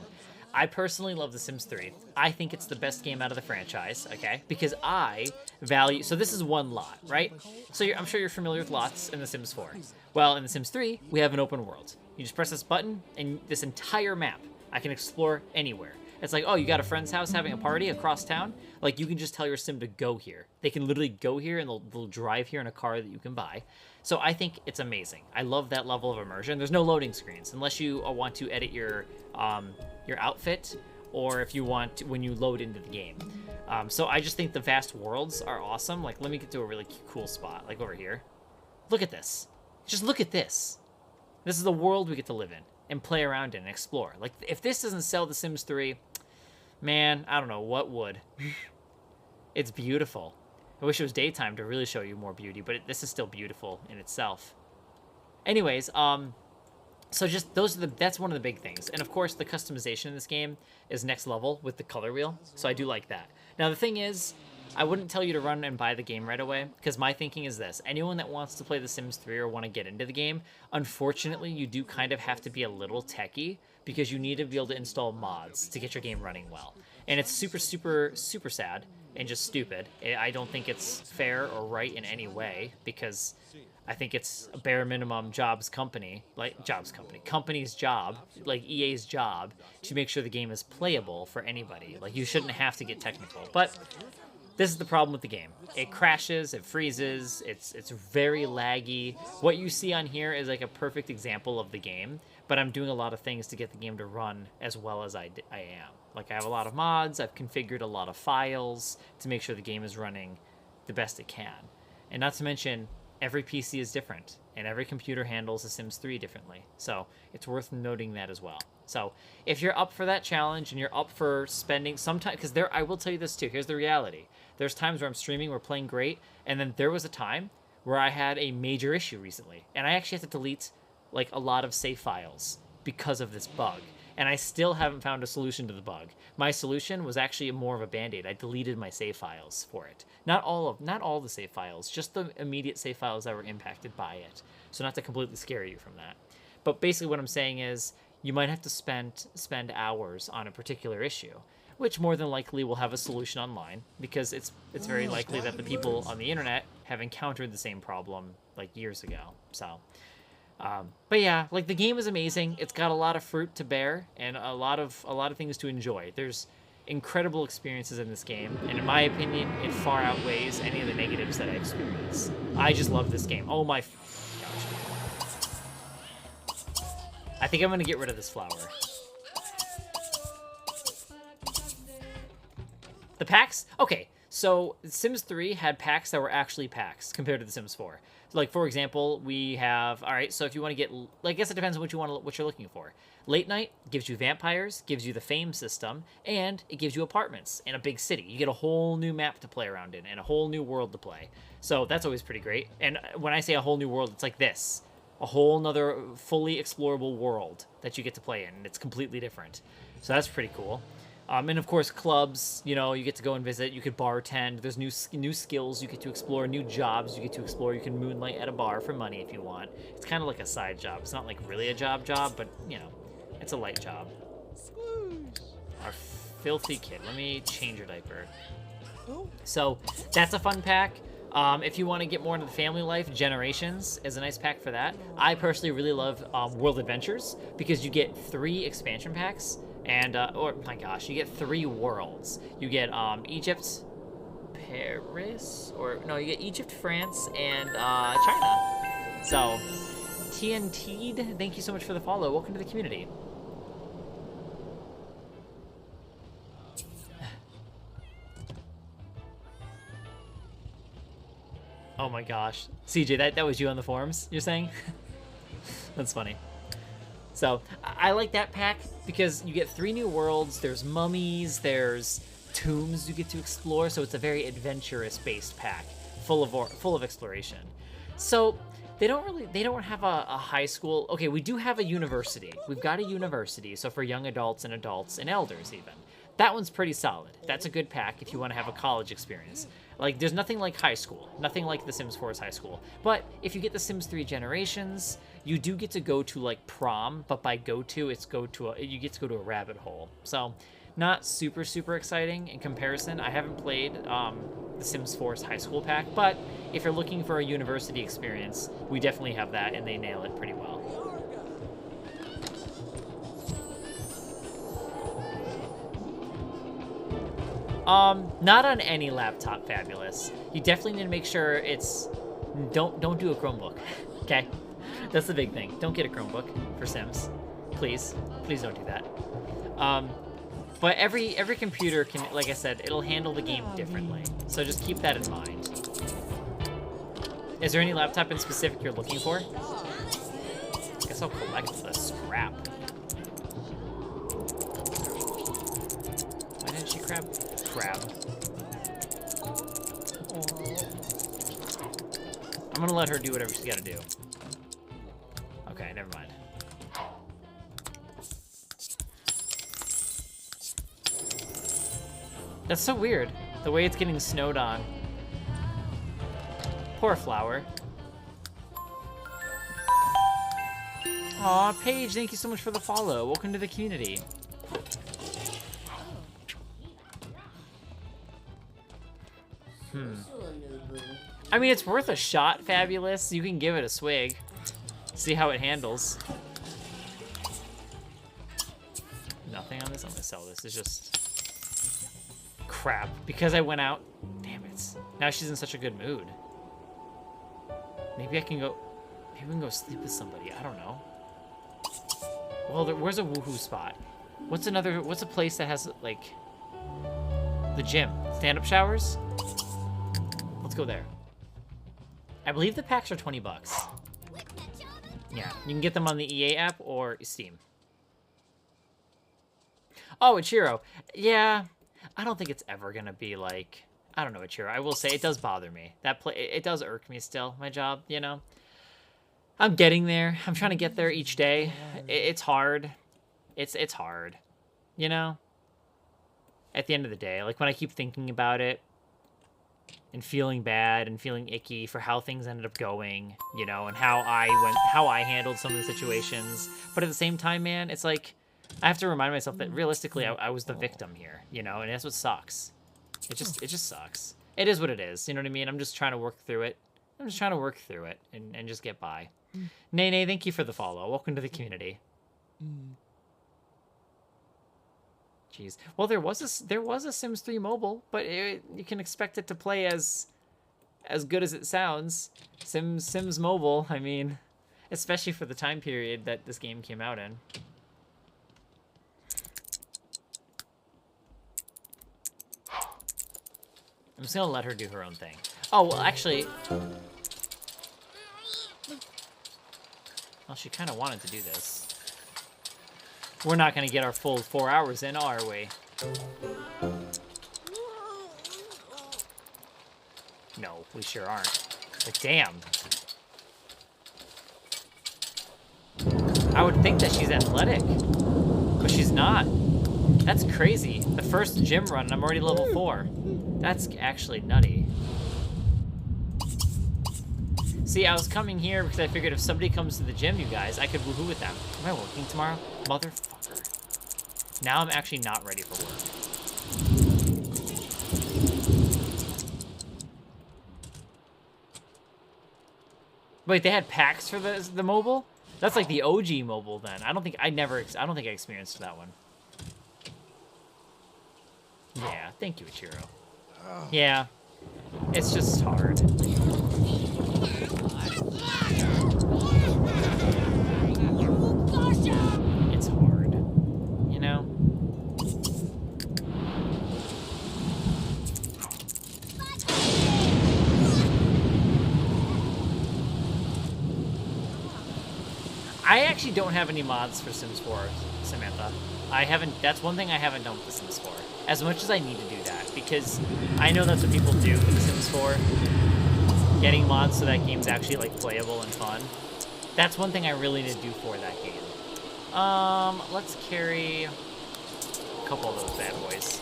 I personally love The Sims 3. I think it's the best game out of the franchise, okay? Because I value... So this is one lot, right? So I'm sure you're familiar with lots in The Sims 4. Well, in The Sims 3, we have an open world. You just press this button, and this entire map, I can explore anywhere. It's like, oh, you got a friend's house having a party across town? Like, you can just tell your Sim to go here. They can literally go here, and they'll drive here in a car that you can buy. So I think it's amazing. I love that level of immersion. There's no loading screens, unless you want to edit your outfit, or if you want to, when you load into the game. So I just think the vast worlds are awesome. Like, let me get to a really cool spot, like over here. Look at this. Just look at this. This is the world we get to live in and play around in and explore. Like, if this doesn't sell The Sims 3, man, I don't know what would. It's beautiful. I wish it was daytime to really show you more beauty, but this is still beautiful in itself. Anyways, so just that's one of the big things. And of course, the customization in this game is next level with the color wheel. So I do like that. Now, the thing is, I wouldn't tell you to run and buy the game right away, because my thinking is this. Anyone that wants to play The Sims 3 or want to get into the game, unfortunately, you do kind of have to be a little techie, because you need to be able to install mods to get your game running well. And it's super, super, super sad and just stupid. I don't think it's fair or right in any way, because I think it's a bare minimum company's job, like EA's job, to make sure the game is playable for anybody. Like, you shouldn't have to get technical. But this is the problem with the game. It crashes, it freezes, it's very laggy. What you see on here is like a perfect example of the game, but I'm doing a lot of things to get the game to run as well as I am. Like, I have a lot of mods, I've configured a lot of files to make sure the game is running the best it can. And not to mention, every PC is different, and every computer handles The Sims 3 differently. So it's worth noting that as well. So if you're up for that challenge and you're up for spending some time, because I will tell you this too, here's the reality. There's times where I'm streaming, we're playing great, and then there was a time where I had a major issue recently, and I actually had to delete like a lot of save files because of this bug. And I still haven't found a solution to the bug. My solution was actually more of a band-aid. I deleted my save files for it. Not all the save files, just the immediate save files that were impacted by it. So not to completely scare you from that. But basically what I'm saying is, you might have to spend hours on a particular issue, which more than likely will have a solution online, because it's very likely that the people on the internet have encountered the same problem like years ago. So but yeah, like, the game is amazing. It's got a lot of fruit to bear and a lot of things to enjoy. There's incredible experiences in this game, and in my opinion, it far outweighs any of the negatives that I experience. I just love this game. Oh my gosh. I think I'm gonna get rid of this flower. The packs? Okay, so Sims 3 had packs that were actually packs compared to The Sims 4. Like, for example, we have, all right, so if you want to get, I guess it depends on what you're looking for. Late Night gives you vampires, gives you the fame system, and it gives you apartments in a big city. You get a whole new map to play around in and a whole new world to play. So that's always pretty great. And when I say a whole new world, it's like this. A whole nother fully explorable world that you get to play in, and it's completely different. So that's pretty cool. And of course, clubs, you know, you get to go and visit. You could bartend. There's new skills you get to explore, new jobs you get to explore. You can moonlight at a bar for money if you want. It's kind of like a side job. It's not like really a job, but, you know, it's a light job. Our filthy kid. Let me change your diaper. So that's a fun pack. If you want to get more into the family life, Generations is a nice pack for that. I personally really love World Adventures because you get 3 expansion packs. And, or, my gosh, you get 3 worlds. You get, Egypt, Paris, or, no, you get Egypt, France, and, China. So, TNT'd, thank you so much for the follow. Welcome to the community. Oh my gosh. CJ, that was you on the forums, you're saying? That's funny. So, I like that pack because you get 3 new worlds, there's mummies, there's tombs you get to explore, so it's a very adventurous-based pack, full of exploration. So, they don't have a high school. Okay, we do have a university. We've got a university, so for young adults and elders even. That one's pretty solid. That's a good pack if you want to have a college experience. Like, there's nothing like high school. Nothing like The Sims 4's high school. But if you get The Sims 3 Generations, you do get to go to, like, prom. But by you get to go to a rabbit hole. So, not super, super exciting in comparison. I haven't played The Sims 4's high school pack. But if you're looking for a university experience, we definitely have that, and they nail it pretty well. Not on any laptop, Fabulous. You definitely need to make sure it's... Don't do a Chromebook, okay? That's the big thing. Don't get a Chromebook for Sims. Please. Please don't do that. But every computer can, like I said, it'll handle the game differently. So just keep that in mind. Is there any laptop in specific you're looking for? I guess I'll collect the scrap. Why didn't she grab? I'm gonna let her do whatever she's gotta do. Okay, never mind. That's so weird, the way it's getting snowed on. Poor flower. Aw, Paige, thank you so much for the follow. Welcome to the community. I mean, it's worth a shot, Fabulous. You can give it a swig. See how it handles. Nothing on this? I'm gonna sell this. It's just... crap. Because I went out... Damn it. Now she's in such a good mood. Maybe I can go... Maybe we can go sleep with somebody. I don't know. Well, where's a woohoo spot? What's a place that has, like... the gym? Stand-up showers? Let's go there. I believe the packs are 20 bucks. Yeah, you can get them on the EA app or Steam. Oh, Ichiro. Yeah, I don't think it's ever gonna be like... I don't know, Ichiro. I will say it does bother me. It does irk me still, my job, you know? I'm getting there. I'm trying to get there each day. It's hard. It's hard, you know? At the end of the day, like when I keep thinking about it, and feeling bad and feeling icky for how things ended up going, you know, and how I handled some of the situations. But at the same time, man, it's like, I have to remind myself that realistically, I was the victim here, you know, and that's what sucks. It just sucks. It is what it is, you know what I mean? I'm just trying to work through it. I'm just trying to work through it and just get by. Nene, thank you for the follow. Welcome to the community. Jeez. Well, there was a Sims 3 mobile, but you can expect it to play as good as it sounds. Sims Mobile, I mean, especially for the time period that this game came out in. I'm just gonna let her do her own thing. Oh, well, actually... Well, she kind of wanted to do this. We're not going to get our full 4 hours in, are we? No, we sure aren't. But damn. I would think that she's athletic, but she's not. That's crazy. The first gym run, and I'm already level 4. That's actually nutty. See, I was coming here because I figured if somebody comes to the gym, you guys, I could woohoo with them. Am I working tomorrow? Motherfucker. Now I'm actually not ready for work. Wait, they had packs for the mobile? That's like the OG mobile then. I don't think I experienced that one. Yeah, thank you, Ichiro. Yeah, it's just hard. It's hard, you know? I actually don't have any mods for Sims 4, Samantha. That's one thing I haven't done with The Sims 4. As much as I need to do that, because I know that's what people do with The Sims 4. Getting mods so that game's actually, like, playable and fun. That's one thing I really need to do for that game. Let's carry a couple of those bad boys.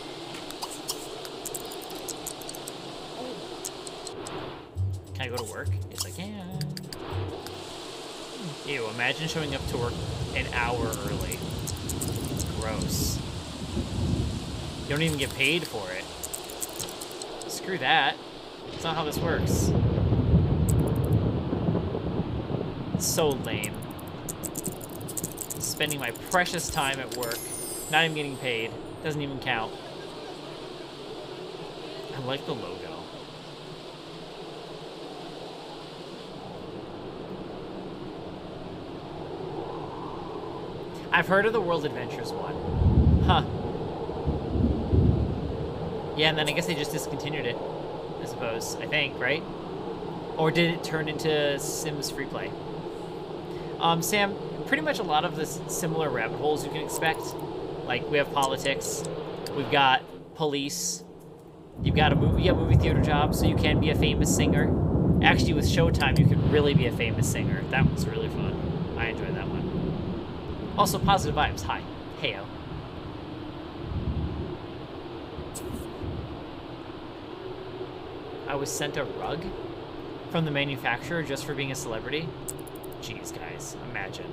Can I go to work? Yes, I can. Ew, imagine showing up to work an hour early. Gross. You don't even get paid for it. Screw that. That's not how this works. It's so lame. Spending my precious time at work, not even getting paid. Doesn't even count. I like the logo. I've heard of the World Adventures one. Huh. Yeah, and then I guess they just discontinued it, I suppose. I think, right? Or did it turn into Sims Freeplay? Sam, pretty much a lot of the similar rabbit holes you can expect. Like, we have politics. We've got police. You got movie theater jobs, so you can be a famous singer. Actually, with Showtime, you can really be a famous singer. That was really fun. I enjoyed that one. Also, positive vibes. Hi. Heyo. I was sent a rug from the manufacturer just for being a celebrity. Jeez, guys. Imagine.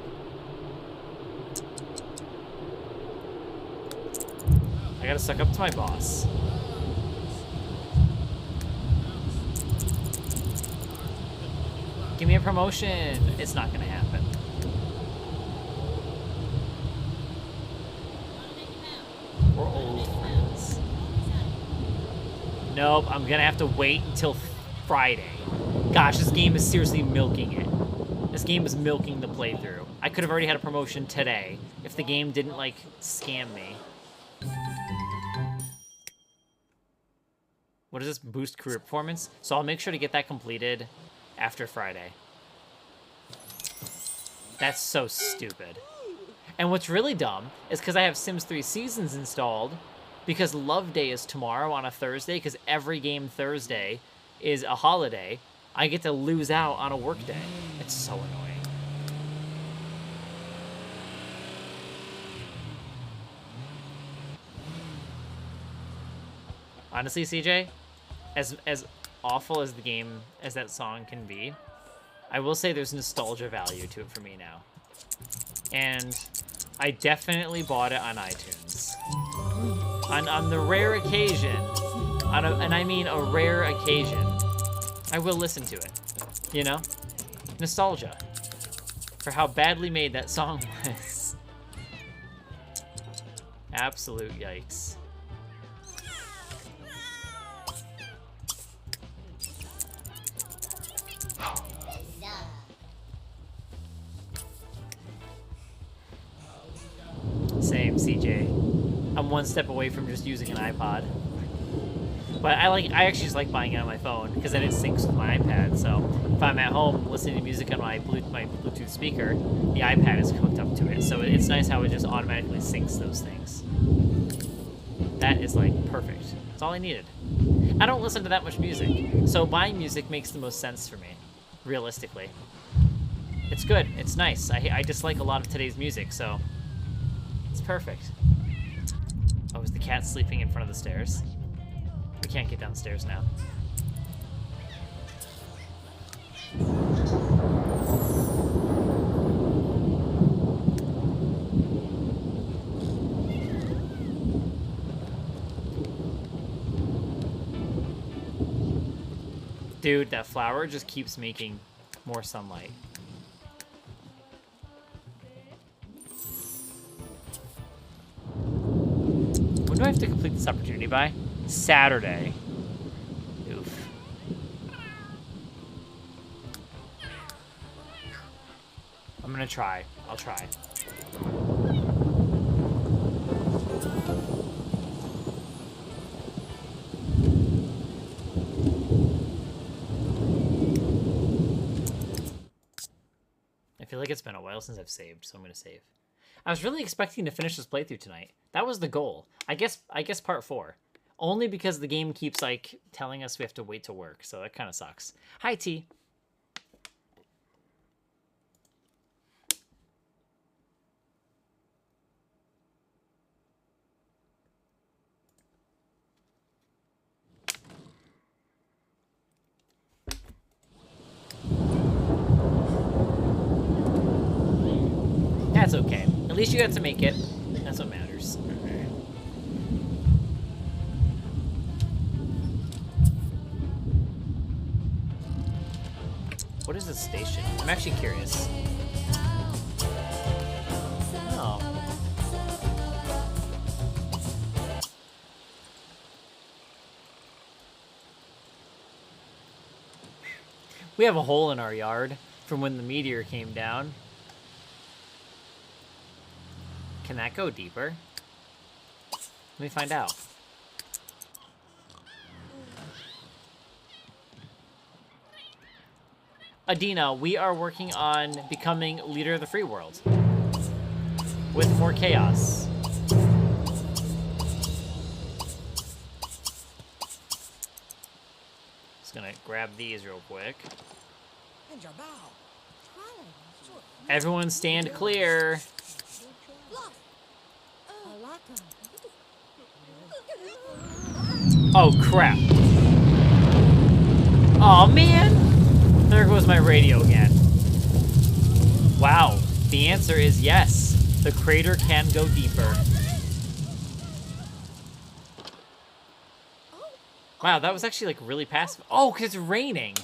I gotta suck up to my boss. Give me a promotion. It's not gonna happen. We're old friends. Nope, I'm gonna have to wait until Friday. Gosh, this game is seriously milking it. This game is milking the playthrough. I could have already had a promotion today if the game didn't, like, scam me. What does this boost career performance? So I'll make sure to get that completed after Friday. That's so stupid. And what's really dumb is because I have Sims 3 Seasons installed, because Love Day is tomorrow on a Thursday, because every game Thursday is a holiday, I get to lose out on a work day. It's so annoying. Honestly, CJ, as awful as the game, as that song can be, I will say there's nostalgia value to it for me now. And I definitely bought it on iTunes. On the rare occasion, and I mean a rare occasion, I will listen to it. You know? Nostalgia. For how badly made that song was. Absolute yikes. Same, CJ. I'm one step away from just using an iPod. But I actually just like buying it on my phone, because then it syncs with my iPad, so if I'm at home listening to music on my Bluetooth speaker, the iPad is hooked up to it, so it's nice how it just automatically syncs those things. That is, like, perfect. That's all I needed. I don't listen to that much music, so buying music makes the most sense for me, realistically. It's good. It's nice. I dislike a lot of today's music, so it's perfect. Oh, is the cat sleeping in front of the stairs? We can't get downstairs now. Dude, that flower just keeps making more sunlight. When do I have to complete this opportunity by? Saturday. Oof. I'm gonna try. I'll try. I feel like it's been a while since I've saved, so I'm gonna save. I was really expecting to finish this playthrough tonight. That was the goal. I guess part 4. Only because the game keeps like telling us we have to wait to work, so that kind of sucks. Hi T. That's okay. At least you got to make it. That's what matters. What is this station? I'm actually curious. Oh. We have a hole in our yard from when the meteor came down. Can that go deeper? Let me find out. Adina, we are working on becoming leader of the free world. With more chaos. Just gonna grab these real quick. Everyone stand clear. Oh, crap. Oh man! There goes my radio again. Wow. The answer is yes. The crater can go deeper. Wow, that was actually like really passive. Oh, because it's raining.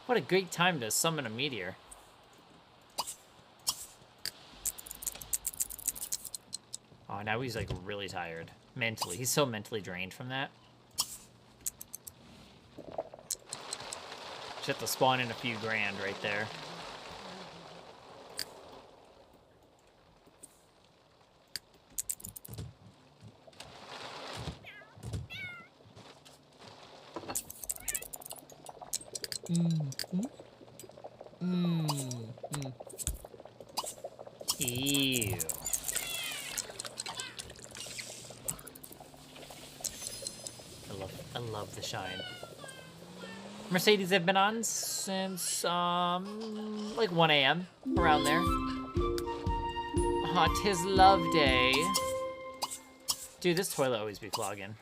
What a great time to summon a meteor. Oh, now he's like really tired. Mentally. He's so mentally drained from that. Just have to spawn in a few grand right there. Ew. I love the shine. Mercedes have been on since like 1 a.m. around there. Oh, 'tis love day. Dude, this toilet always be clogging.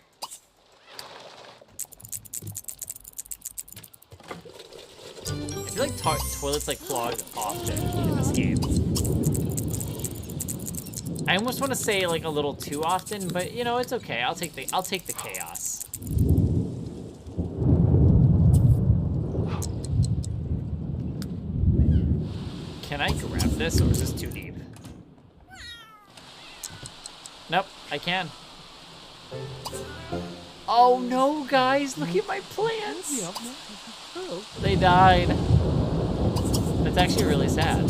I feel like toilets like clog often in this game. I almost want to say like a little too often, but you know it's okay. I'll take the chaos. Can I grab this, or is this too deep? Nope, I can. Oh no, guys, look at my plants! They died. That's actually really sad.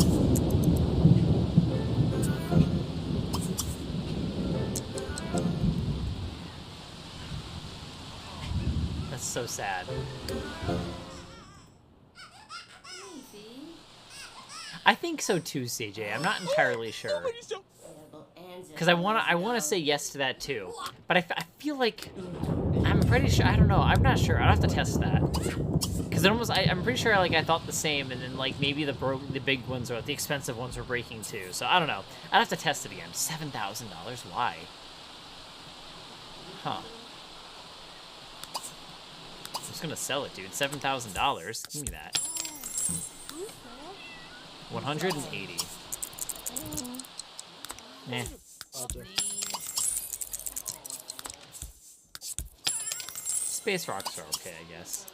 That's so sad. I think so too, CJ. I'm not entirely sure. Because I wanna say yes to that too, but I feel like I'm pretty sure. I don't know. I'm not sure. I'll have to test that. Because I'm pretty sure like I thought the same, and then like maybe the big ones or the expensive ones were breaking too. So I don't know. I'd have to test it again. $7,000. Why? Huh. I'm just gonna sell it, dude. $7,000. Give me that. 180. Eh. Space rocks are okay, I guess.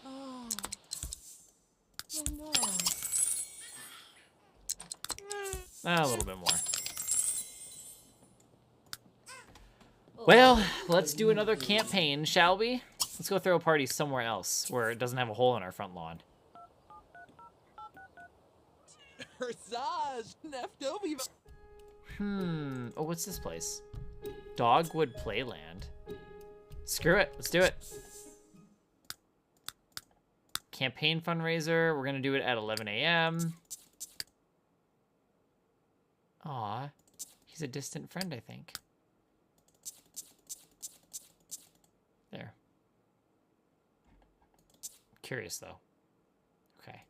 Oh no. A little bit more. Well, let's do another campaign, shall we? Let's go throw a party somewhere else where it doesn't have a hole in our front lawn. Herzage, Neftobi. Oh, what's this place? Dogwood Playland. Screw it. Let's do it. Campaign fundraiser. We're going to do it at 11 a.m. Aw. He's a distant friend, I think. There. Curious, though. Okay.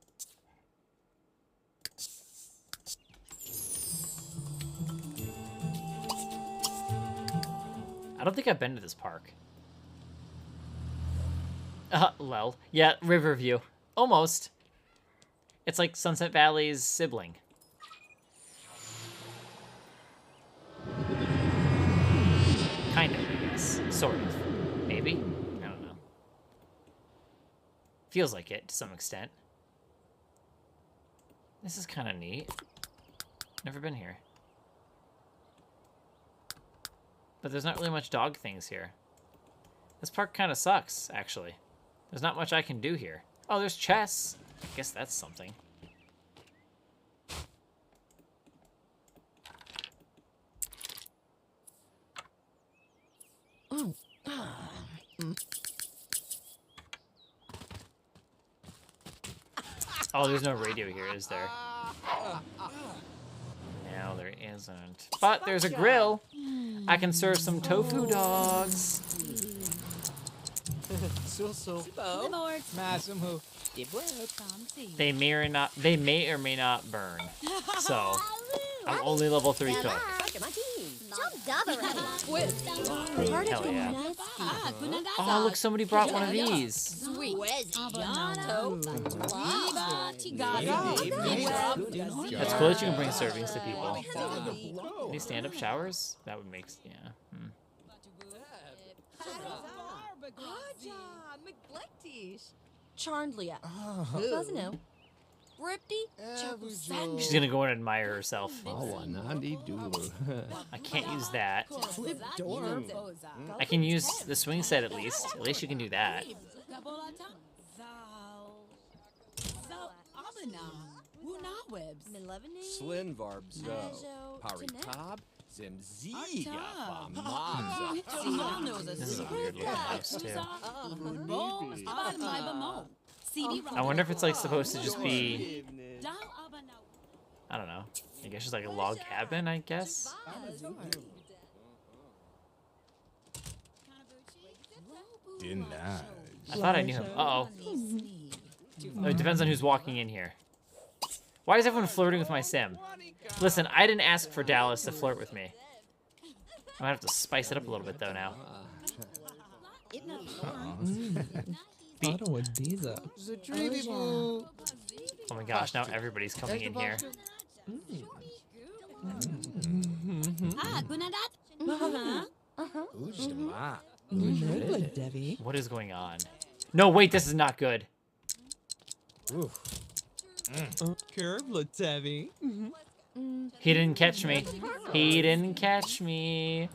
I don't think I've been to this park. Lol. Yeah, Riverview. Almost. It's like Sunset Valley's sibling. Kind of, I guess. Sort of. Maybe? I don't know. Feels like it, to some extent. This is kind of neat. Never been here. But there's not really much dog things here. This park kind of sucks, actually. There's not much I can do here. Oh, there's chess. I guess that's something. Oh, there's no radio here, is there? No, there isn't. But there's a grill. I can serve some tofu dogs. Lord, Massimo. They may or may not burn. So I'm only level 3 cook. Hell yeah. Oh, look, somebody brought one of these. That's cool that you can bring servings to people. These stand-up showers? That would make, yeah. Charndlia. Doesn't Ripty? She's gonna go and admire herself. Oh, I can't use that. I can use the swing set at least. At least you can do that. Slinvarb zo. Paritab. Zimziga. This is a weird looking house too. I wonder if it's like supposed to just be, I don't know. I guess just like a log cabin, I guess. I thought I knew him. Uh-oh. Oh, it depends on who's walking in here. Why is everyone flirting with my sim? Listen, I didn't ask for Dallas to flirt with me. I might have to spice it up a little bit though now. Oh my gosh, now everybody's coming in here. What is going on? No, wait, this is not good. He didn't catch me. He didn't catch me.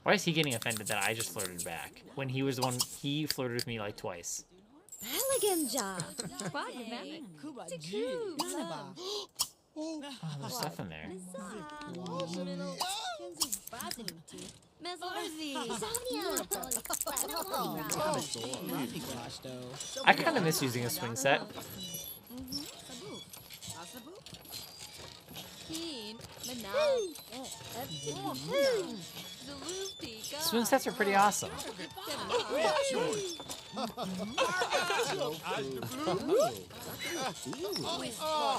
Why is he getting offended that I just flirted back? When he was the one, he flirted with me like twice. Oh, there's stuff in there. I kind of miss using a swing set. Swing sets are pretty awesome.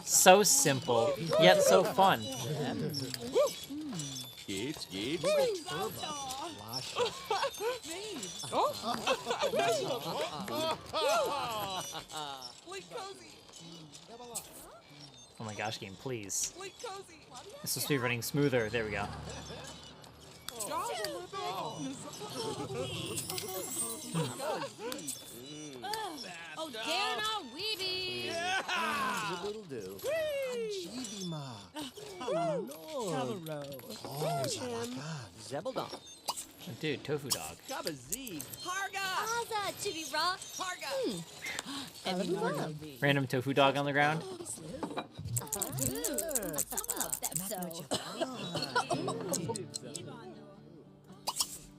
So simple, yet so fun. Skeet. Oh my gosh, game, please. It's supposed to be running smoother. There we go. Oh, dare not weeby! Little do. Ajibima. Oh, no. Oh, Zebeldon. Oh, dude, tofu dog. Kabazig. Aza, chibi rock! Random tofu dog on the ground.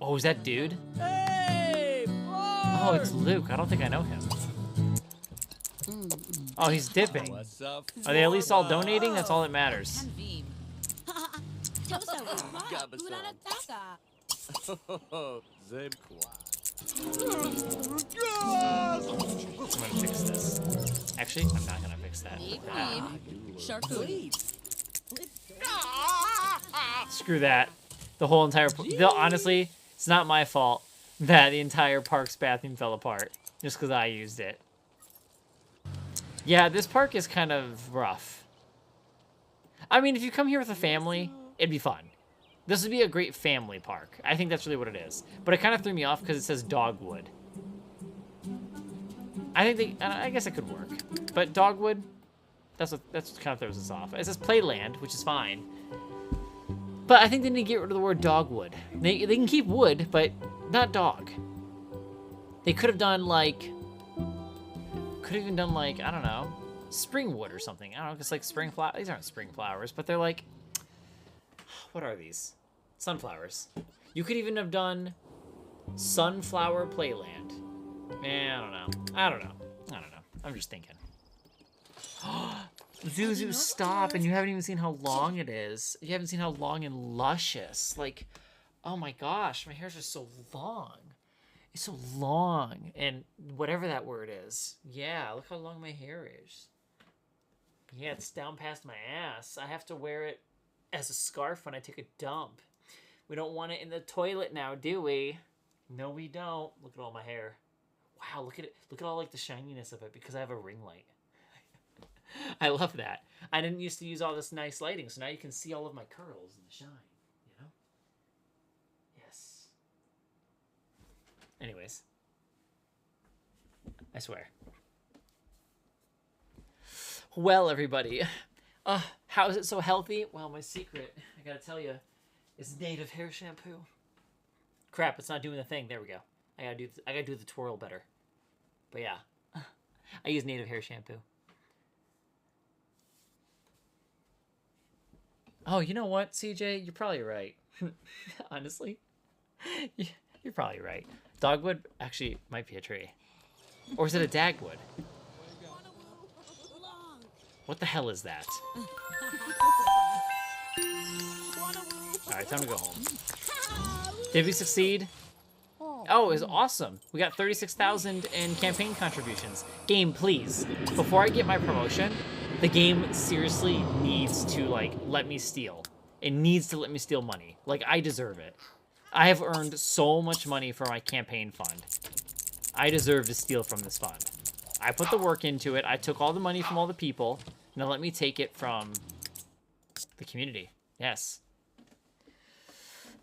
Oh, is that dude? Hey! Oh, it's Luke. I don't think I know him. Oh, he's dipping. What's up? Are they at least all donating? That's all that matters. Zebqua. I'm gonna fix this. Actually, I'm not gonna fix that. Screw that. The whole entire... honestly, it's not my fault that the entire park's bathroom fell apart. Just because I used it. Yeah, this park is kind of rough. I mean, if you come here with a family, it'd be fun. This would be a great family park. I think that's really what it is. But it kind of threw me off because it says Dogwood. I guess it could work. But Dogwood, that's what kind of throws us off. It says Playland, which is fine. But I think they need to get rid of the word Dogwood. They can keep wood, but not dog. They could have done like... Could have even done like, I don't know, Springwood or something. I don't know, because like spring flowers. These aren't spring flowers, but they're like... What are these? Sunflowers. You could even have done Sunflower Playland. I don't know. I'm just thinking. Zuzu, stop. And you haven't even seen how long it is. You haven't seen how long and luscious. Like, oh my gosh, my hair's just so long. It's so long. And whatever that word is. Yeah, look how long my hair is. Yeah, it's down past my ass. I have to wear it as a scarf when I take a dump. We don't want it in the toilet now, do we? No, we don't. Look at all my hair. Wow, look at it. Look at all like the shininess of it because I have a ring light. I love that. I didn't used to use all this nice lighting, so now you can see all of my curls and the shine, you know? Yes. Anyways. I swear. Well, everybody. How is it so healthy? Well, my secret, I gotta tell you, is native hair shampoo. Crap, it's not doing the thing. There we go. I gotta do the twirl better. But yeah, I use native hair shampoo. Oh, you know what, CJ? You're probably right. Honestly, you're probably right. Dogwood actually might be a tree. Or is it a dagwood? What the hell is that? Alright, time to go home. Did we succeed? Oh, it was awesome. We got 36,000 in campaign contributions. Game, please. Before I get my promotion, the game seriously needs to, like, let me steal. It needs to let me steal money. Like, I deserve it. I have earned so much money for my campaign fund. I deserve to steal from this fund. I put the work into it. I took all the money from all the people. Now let me take it from the community. Yes.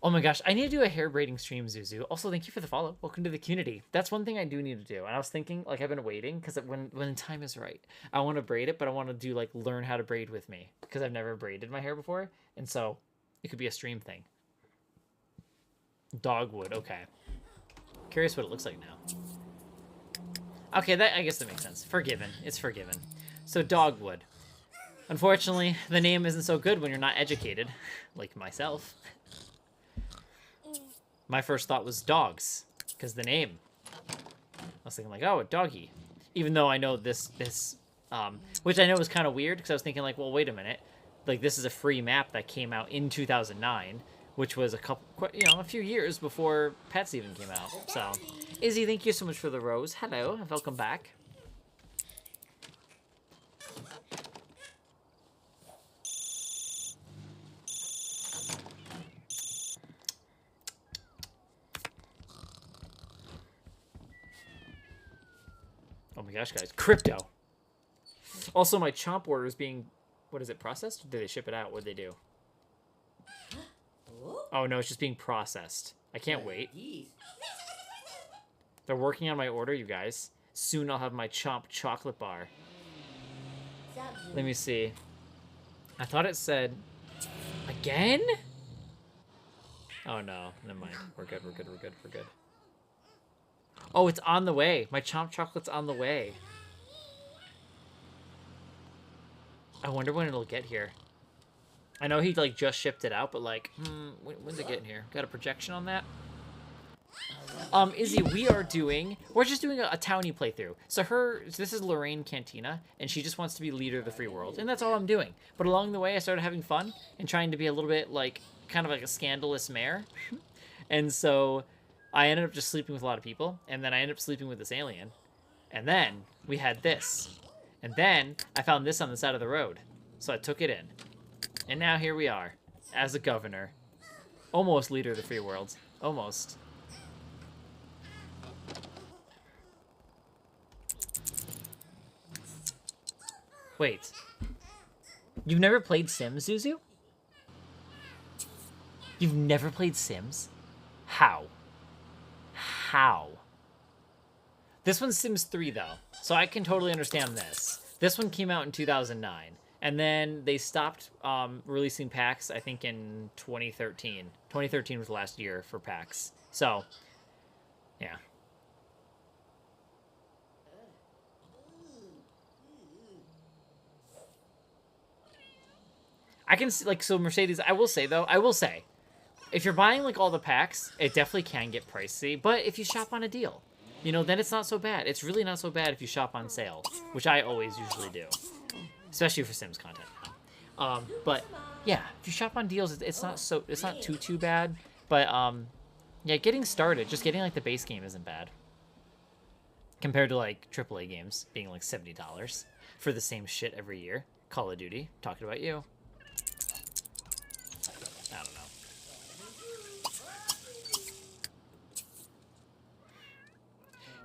Oh my gosh, I need to do a hair braiding stream, Zuzu. Also, thank you for the follow. Welcome to the community. That's one thing I do need to do. And I was thinking, like, I've been waiting because when time is right, I want to braid it, but I want to do, like, learn how to braid with me because I've never braided my hair before. And so it could be a stream thing. Dogwood, okay. Curious what it looks like now. Okay, I guess that makes sense. Forgiven. It's forgiven. So, Dogwood. Unfortunately, the name isn't so good when you're not educated, like myself. My first thought was dogs, because the name. I was thinking like, oh, a doggy. Even though I know this, which I know is kind of weird, because I was thinking like, well, wait a minute. Like, this is a free map that came out in 2009, which was a few years before Pets even came out. So, Izzy, thank you so much for the rose. Hello, welcome back. my gosh, guys. Crypto. Also, my chomp order is being... What is it, processed? Or did they ship it out? What'd they do? Oh, no, it's just being processed. I can't wait. They're working on my order, you guys. Soon I'll have my chomp chocolate bar. Let me see. I thought it said... Again? Oh, no. Never mind. We're good, we're good, we're good, we're good. Oh, it's on the way. My chomp chocolate's on the way. I wonder when it'll get here. I know he, like, just shipped it out, but, like, when's it getting here? Got a projection on that? Izzy, we're just doing a townie playthrough. So this is Lorraine Cantina, and she just wants to be leader of the free world, and that's all I'm doing. But along the way, I started having fun and trying to be a little bit, like, kind of like a scandalous mayor. And so I ended up just sleeping with a lot of people, and then I ended up sleeping with this alien. And then we had this. And then I found this on the side of the road. So I took it in. And now here we are, as a governor. Almost leader of the free world. Almost. Wait. You've never played Sims, Zuzu? You've never played Sims? How? How? This one's Sims 3, though, so I can totally understand this. This one came out in 2009, and then they stopped releasing packs, I think, in 2013. 2013 was the last year for packs. So, yeah. I can see, like, so Mercedes, I will say, if you're buying, like, all the packs, it definitely can get pricey, but if you shop on a deal, you know, then it's not so bad. It's really not so bad if you shop on sale, which I always usually do, especially for Sims content. But yeah, if you shop on deals, it's not too bad. But yeah, getting started, just getting like the base game isn't bad compared to like AAA games being like $70 for the same shit every year. Call of Duty, talking about you. I don't know.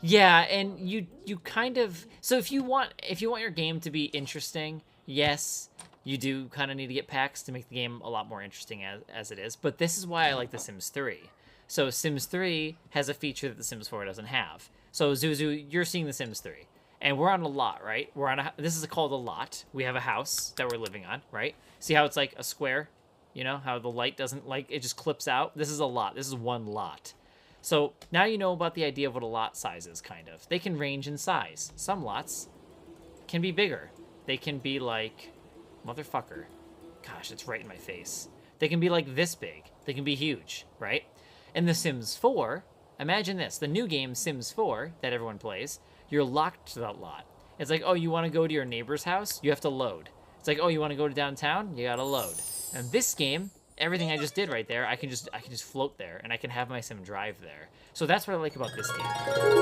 Yeah, and you kind of, so if you want your game to be interesting, yes, you do kind of need to get packs to make the game a lot more interesting as it is. But this is why I like The Sims 3. So Sims 3 has a feature that The Sims 4 doesn't have. So Zuzu, you're seeing The Sims 3, and we're on a lot, right? This is called a lot. We have a house that we're living on, right? See how it's like a square? You know how the light doesn't, like, it just clips out? This is a lot. This is one lot. So now you know about the idea of what a lot size is, kind of. They can range in size. Some lots can be bigger. They can be like, motherfucker. Gosh, it's right in my face. They can be like this big. They can be huge, right? In The Sims 4, imagine this. The new game, Sims 4, that everyone plays, you're locked to that lot. It's like, oh, you want to go to your neighbor's house? You have to load. It's like, oh, you want to go to downtown? You gotta load. And this game, everything I just did right there, I can just float there, and I can have my sim drive there. So that's what I like about this game.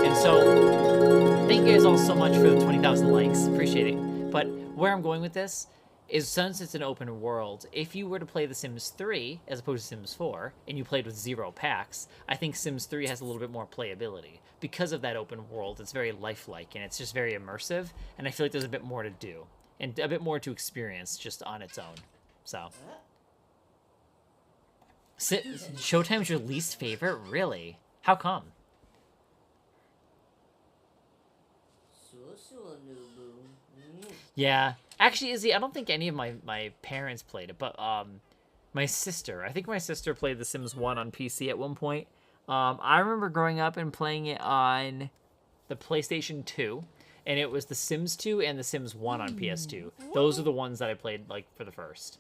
And so, thank you guys all so much for the 20,000 likes. Appreciate it. But where I'm going with this is, since it's an open world, if you were to play The Sims 3 as opposed to Sims 4, and you played with 0 packs, I think Sims 3 has a little bit more playability. Because of that open world, it's very lifelike, and it's just very immersive, and I feel like there's a bit more to do, and a bit more to experience just on its own. So... Showtime's your least favorite? Really? How come? Yeah. Actually, Izzy, I don't think any of my parents played it, but my sister. I think my sister played The Sims 1 on PC at one point. I remember growing up and playing it on the PlayStation 2, and it was The Sims 2 and The Sims 1 on PS2. Those are the ones that I played, like, for the first.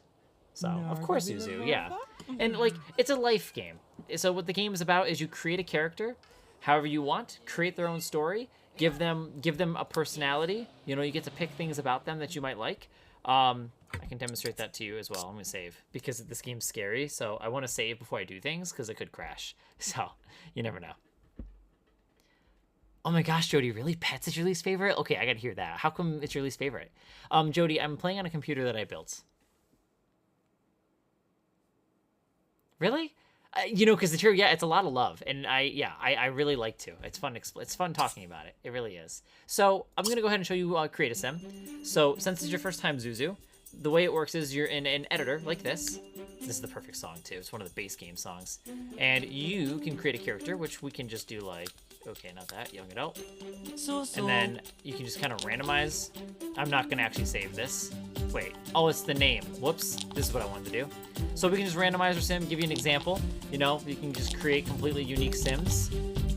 So, of course, Zuzu, yeah. And, like, it's a life game. So what the game is about is you create a character however you want, create their own story, give them a personality. You know, you get to pick things about them that you might like. I can demonstrate that to you as well. I'm going to save, because this game's scary, so I want to save before I do things, because it could crash. So, you never know. Oh my gosh, Jody, really? Pets is your least favorite? Okay, I got to hear that. How come it's your least favorite? Jody, I'm playing on a computer that I built. Really? You know, because the tier, yeah, it's a lot of love, and I really like to. It's fun. It's fun talking about it. It really is. So I'm gonna go ahead and show you create a sim. So since it's your first time, Zuzu, the way it works is you're in an editor like this. This is the perfect song too. It's one of the base game songs, and you can create a character, which we can just do like, okay, not that, young adult, and then you can just kind of randomize. I'm not gonna actually save this. Wait, oh, it's the name. Whoops, this is what I wanted to do. So we can just randomize our sim, give you an example. You know, you can just create completely unique sims.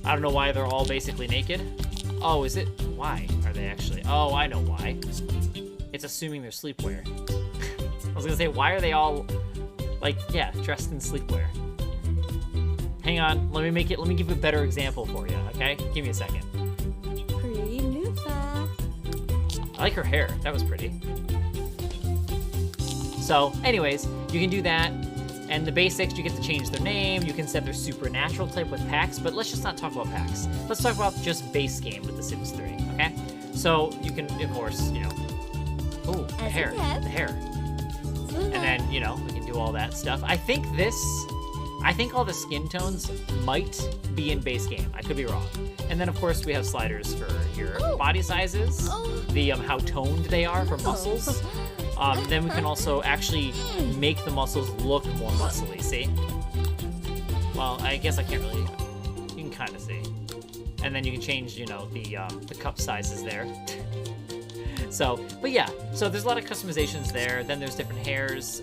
I don't know why they're all basically naked. Oh, is it? Why are they actually? Oh, I know why. It's assuming they're sleepwear. I was gonna say, why are they all, like, yeah, dressed in sleepwear? Hang on, let me give a better example for you, okay? Give me a second. Pretty Nufa. I like her hair, that was pretty. So, anyways, you can do that, and the basics, you get to change their name, you can set their supernatural type with packs, but let's just not talk about packs. Let's talk about just base game with The Sims 3, okay? So, you can, of course, you know, ooh, the hair, and then, you know, we can do all that stuff. I think all the skin tones might be in base game. I could be wrong. And then, of course, we have sliders for your body sizes, the how toned they are for muscles. Then we can also actually make the muscles look more muscly, see? Well, I guess I can't really, you can kind of see. And then you can change, you know, the cup sizes there. So, but yeah, so there's a lot of customizations there. Then there's different hairs,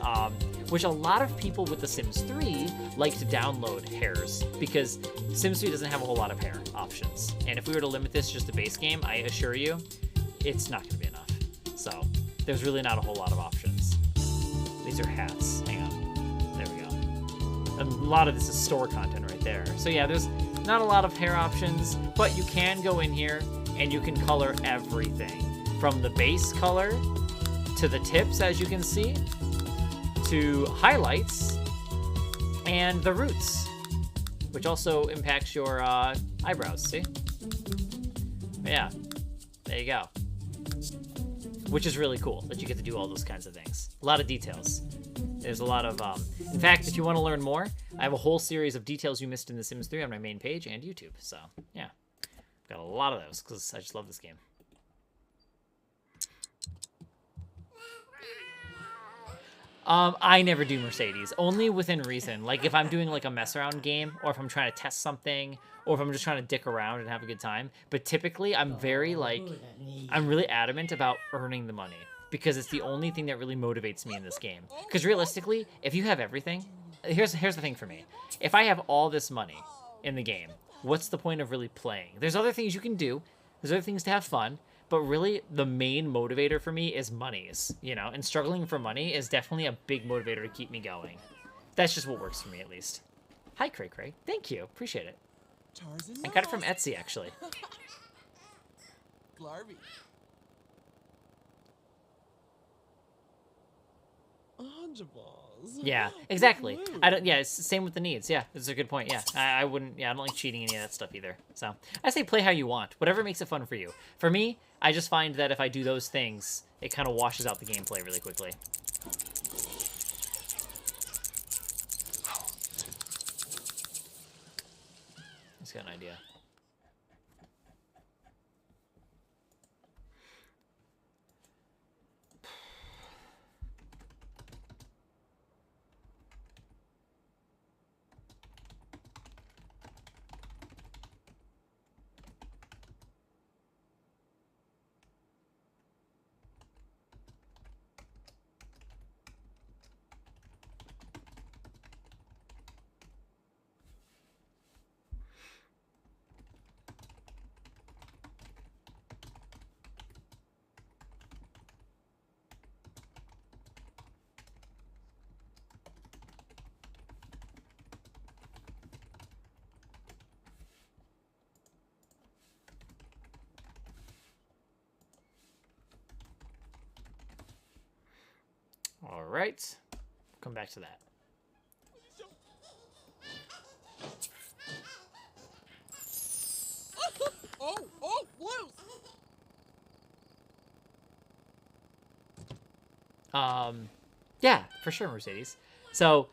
which a lot of people with The Sims 3 like to download hairs because Sims 3 doesn't have a whole lot of hair options. And if we were to limit this just to base game, I assure you, it's not going to be enough. So there's really not a whole lot of options. These are hats. Hang on. There we go. A lot of this is store content right there. So yeah, there's not a lot of hair options, but you can go in here and you can color everything. From the base color to the tips, as you can see, to highlights and the roots, which also impacts your eyebrows, see? Yeah, there you go. Which is really cool that you get to do all those kinds of things. A lot of details. There's a lot of, in fact, if you want to learn more, I have a whole series of details you missed in The Sims 3 on my main page and YouTube. So, yeah, I've got a lot of those because I just love this game. I never do Mercedes, only within reason. Like if I'm doing like a mess around game, or if I'm trying to test something, or if I'm just trying to dick around and have a good time. But typically I'm very like, I'm really adamant about earning the money because it's the only thing that really motivates me in this game. Because realistically, if you have everything, here's the thing for me. If I have all this money in the game, what's the point of really playing? There's other things you can do. There's other things to have fun. But really, the main motivator for me is monies, you know? And struggling for money is definitely a big motivator to keep me going. That's just what works for me, at least. Hi, Cray Cray. Thank you. Appreciate it. I got it from Etsy, actually. Glarby. Yeah, exactly. I don't. Yeah, it's the same with the needs. Yeah, that's a good point. Yeah, I wouldn't. Yeah, I don't like cheating any of that stuff either. So I say play how you want, whatever makes it fun for you. For me, I just find that if I do those things, it kind of washes out the gameplay really quickly. Just got an idea. All right, come back to that. Oh, loose! Yeah, for sure, Mercedes. So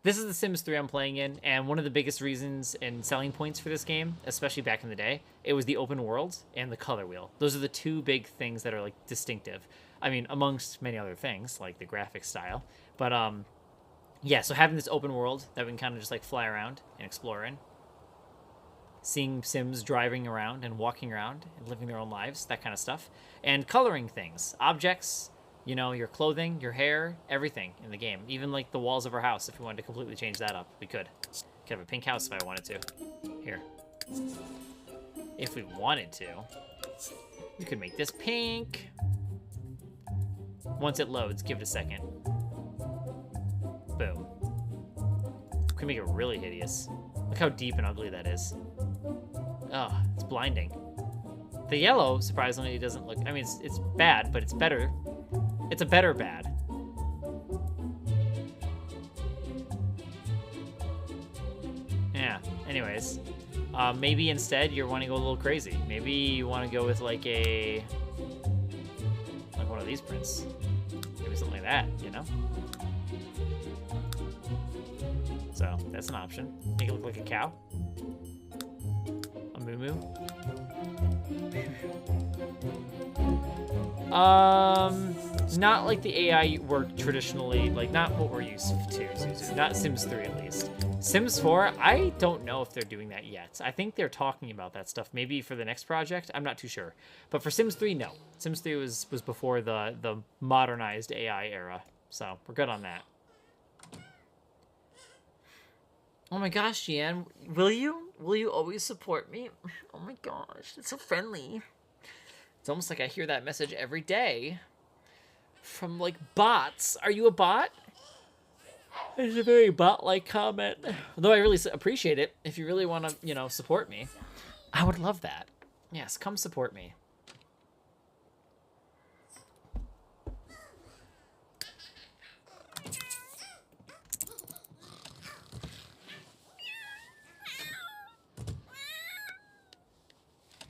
This is The Sims 3 I'm playing in, and one of the biggest reasons and selling points for this game, especially back in the day, it was the open world and the color wheel. Those are the two big things that are like distinctive. I mean, amongst many other things, like the graphic style. But yeah, so having this open world that we can kind of just like fly around and explore in, seeing Sims driving around and walking around and living their own lives, that kind of stuff, and coloring things, objects, you know, your clothing, your hair, everything in the game. Even like the walls of our house, if we wanted to completely change that up, we could. Could have a pink house if I wanted to. Here. If we wanted to. We could make this pink. Once it loads, give it a second. Boom. We can make it really hideous. Look how deep and ugly that is. Oh, it's blinding. The yellow, surprisingly, doesn't look... I mean, it's bad, but it's better. It's a better bad. Yeah, anyways. Maybe instead you're wanting to go a little crazy. Maybe you want to go with like a... like one of these prints. Maybe something like that, you know? So, that's an option. Make it look like a cow. A moo-moo. Not like the AI work traditionally, like not what we're used to, Zuzu. Not Sims 3 at least. Sims 4, I don't know if they're doing that yet. I think they're talking about that stuff maybe for the next project. I'm not too sure. But for Sims 3, no. Sims 3 was before the modernized AI era. So we're good on that. Oh my gosh, Gian, will you? Will you always support me? Oh my gosh, it's so friendly. It's almost like I hear that message every day from, like, bots. Are you a bot? It's a very bot-like comment. Though I really appreciate it. If you really want to, you know, support me, I would love that. Yes, come support me.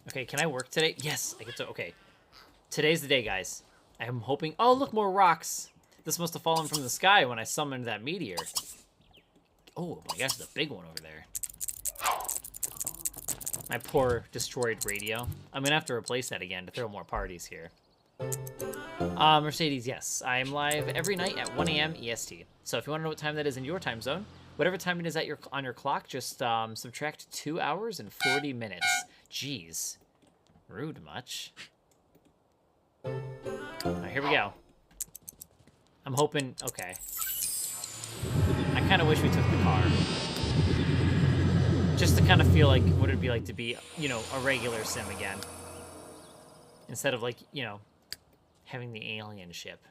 Okay, can I work today? Yes, I get to. Okay. Today's the day, guys. I'm hoping... Oh, look, more rocks. This must have fallen from the sky when I summoned that meteor. Oh my gosh, there's a big one over there. My poor destroyed radio. I'm gonna have to replace that again to throw more parties here. Mercedes, yes. I'm live every night at 1 a.m. EST. So if you want to know what time that is in your time zone, whatever time it is at on your clock, just subtract 2 hours and 40 minutes. Jeez. Rude much. Alright, here we go. I'm hoping... Okay. I kind of wish we took the car. Just to kind of feel like what it'd be like to be, you know, a regular sim again. Instead of, like, you know, having the alien ship.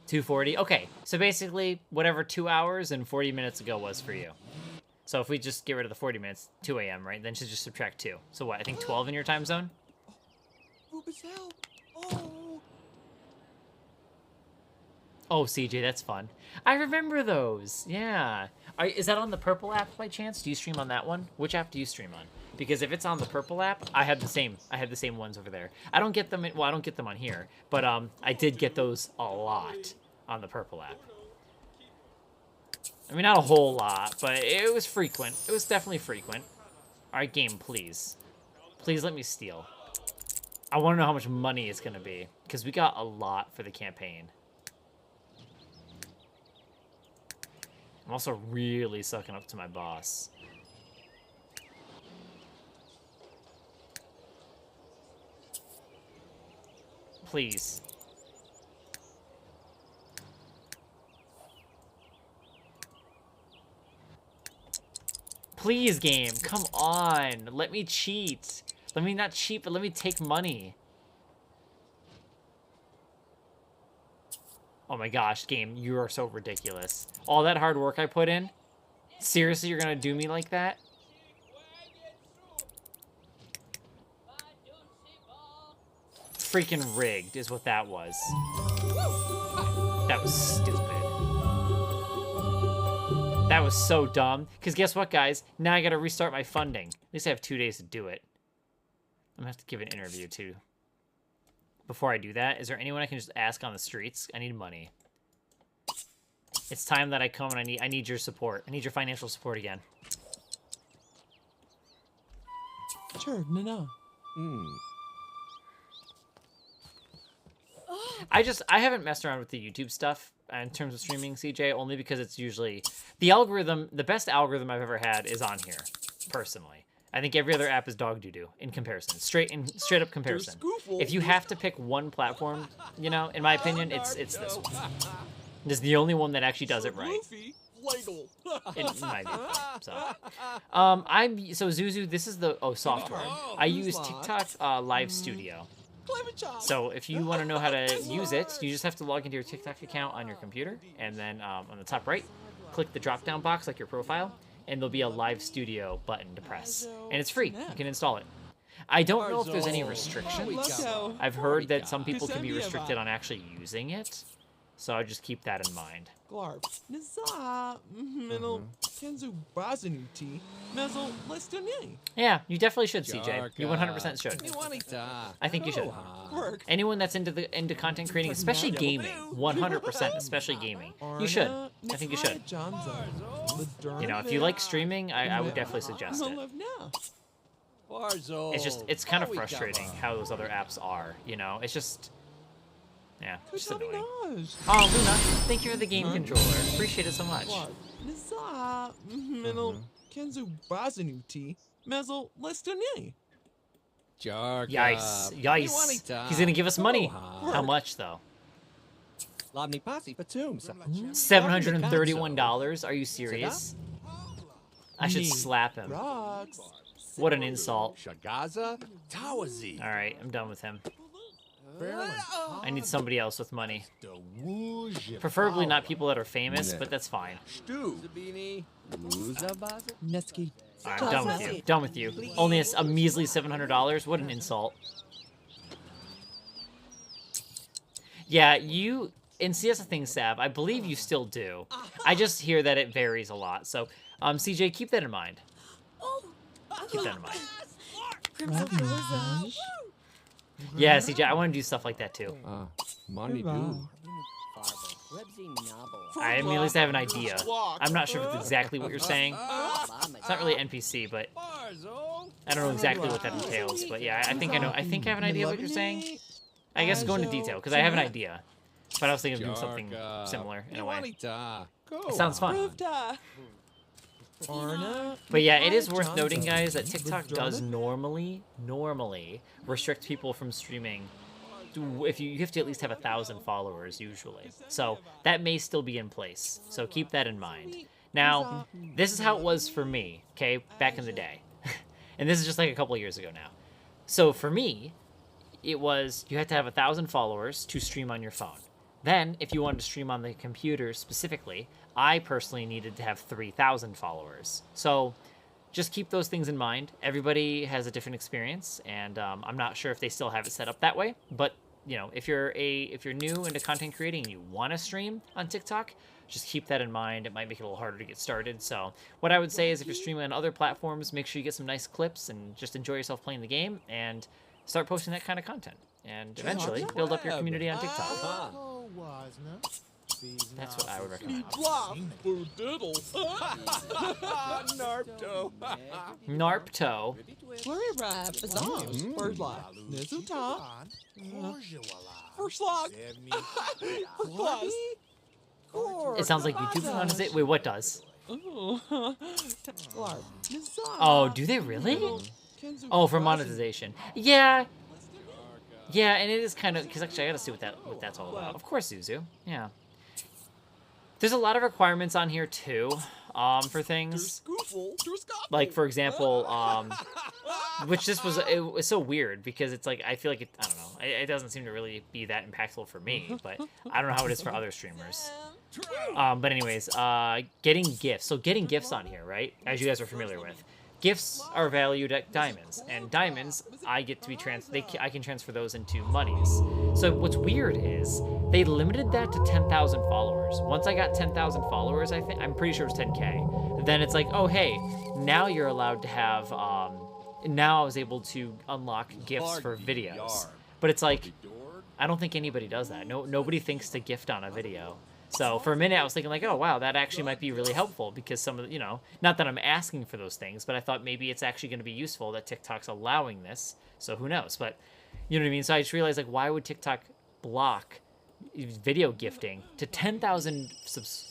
240? Okay, so basically, whatever 2 hours and 40 minutes ago was for you. So if we just get rid of the 40 minutes, 2 a.m., right? Then should just subtract 2. So what, I think 12 in your time zone? Rubizel. Oh. Oh, CJ, that's fun. I remember those. Yeah. Is that on the Purple app by chance? Do you stream on that one? Which app do you stream on? Because if it's on the Purple app, I have the same. I have the same ones over there. I don't get them. Well, I don't get them on here, but I did get those a lot on the Purple app. I mean, not a whole lot, but it was frequent. It was definitely frequent. All right, game, please. Please let me steal. I want to know how much money it's going to be, because we got a lot for the campaign. I'm also really sucking up to my boss. Please. Please, game. Come on. Let me cheat. Let me not cheat, but let me take money. Oh my gosh, game. You are so ridiculous. All that hard work I put in? Seriously, you're gonna do me like that? Freaking rigged is what that was. That was stupid. That was so dumb. Because guess what, guys? Now I gotta restart my funding. At least I have 2 days to do it. I'm gonna have to give an interview, too. Before I do that, is there anyone I can just ask on the streets? I need money. It's time that I come and I need your support. I need your financial support again. Sure, no. I haven't messed around with the YouTube stuff in terms of streaming, CJ, only because it's usually the algorithm. The best algorithm I've ever had is on here, personally. I think every other app is dog doo-doo in comparison, straight up comparison. If you have to pick one platform, you know, in my opinion, it's this one. This is the only one that actually does it right. It might be. So Zuzu, this is the software. I use TikTok Live Studio. So if you want to know how to use it, you just have to log into your TikTok account on your computer, and then on the top right, click the drop-down box like your profile, and there'll be a Live Studio button to press, and it's free. You can install it. I don't know if there's any restrictions. I've heard that some people can be restricted on actually using it, so I just keep that in mind. Yeah, you definitely should, CJ. You 100% should. I think you should. Anyone that's into content creating, especially gaming, 100%, especially gaming, you should. I think you should. You know, if you like streaming, I would definitely suggest it. It's kind of frustrating how those other apps are, you know? It's just... Yeah, just annoying. Oh, Luna, thank you for the game controller. Appreciate it so much. Yikes. Yikes. He's gonna give us money. How much, though? $731? Are you serious? I should slap him. What an insult. Alright, I'm done with him. I need somebody else with money. Preferably not people that are famous, but that's fine. Alright, I'm done with you. Done with you. Only a measly $700? What an insult. Yeah, you... And see, that's the thing, Sav. I believe you still do. I just hear that it varies a lot. So, CJ, keep that in mind. Keep that in mind. Yeah, CJ, I want to do stuff like that too. I mean, at least I have an idea. I'm not sure if it's exactly what you're saying. It's not really NPC, but I don't know exactly what that entails. But yeah, I think I know. I think I have an idea of what you're saying. I guess go into detail because I have an idea. But I was thinking of doing something similar in a way. It sounds fun. But yeah, it is worth noting, guys, that TikTok does normally restrict people from streaming. If you have to at least have 1,000 followers usually, so that may still be in place. So keep that in mind. Now, this is how it was for me, okay, back in the day, and this is just like a couple of years ago now. So for me, it was you had to have 1,000 followers to stream on your phone. Then, if you wanted to stream on the computer specifically, I personally needed to have 3,000 followers. So just keep those things in mind. Everybody has a different experience, and I'm not sure if they still have it set up that way. But you know, if you're new into content creating and you want to stream on TikTok, just keep that in mind. It might make it a little harder to get started. So what I would say is, if you're streaming on other platforms, make sure you get some nice clips and just enjoy yourself playing the game and start posting that kind of content. And eventually build up your community on TikTok. That's what I would recommend. Narpto. It sounds like YouTube monetizes it. Wait, what does? Oh, do they really? Oh, for monetization. Yeah. Yeah, and it is kind of, because actually I gotta see what that's all about. Of course, Zuzu. Yeah. There's a lot of requirements on here too, for things. Like, for example, which it was so weird because it's like, I feel like I don't know, it doesn't seem to really be that impactful for me, but I don't know how it is for other streamers. But anyways, getting gifts. So getting gifts on here, right? As you guys are familiar with. Gifts are valued at diamonds, and diamonds I get to be I can transfer those into monies. So what's weird is they limited that to 10,000 followers. Once I got 10,000 followers, I'm pretty sure it was 10K. Then it's like, oh hey, now you're allowed to have. Now I was able to unlock gifts for videos, but it's like I don't think anybody does that. Nobody thinks to gift on a video. So for a minute, I was thinking like, oh wow, that actually might be really helpful because some of the, not that I'm asking for those things, but I thought maybe it's actually going to be useful that TikTok's allowing this. So who knows? But you know what I mean? So I just realized like, why would TikTok block video gifting to 10,000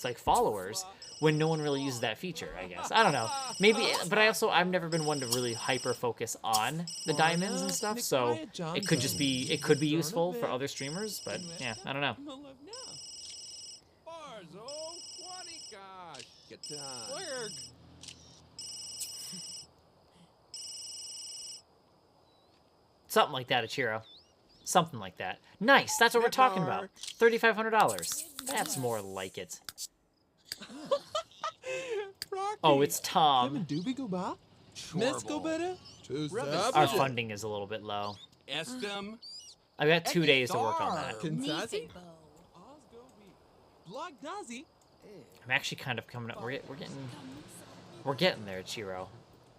like followers when no one really uses that feature? I guess I don't know. Maybe, but I've never been one to really hyper focus on the diamonds and stuff. So it could be useful for other streamers. But yeah, I don't know. Something like that, Ichiro. Something like that. Nice. That's what we're talking about. $3,500. That's more like it. Oh, it's Tom. Our funding is a little bit low. I've got 2 days to work on that. I'm actually kind of coming up. We're getting there, Chiro.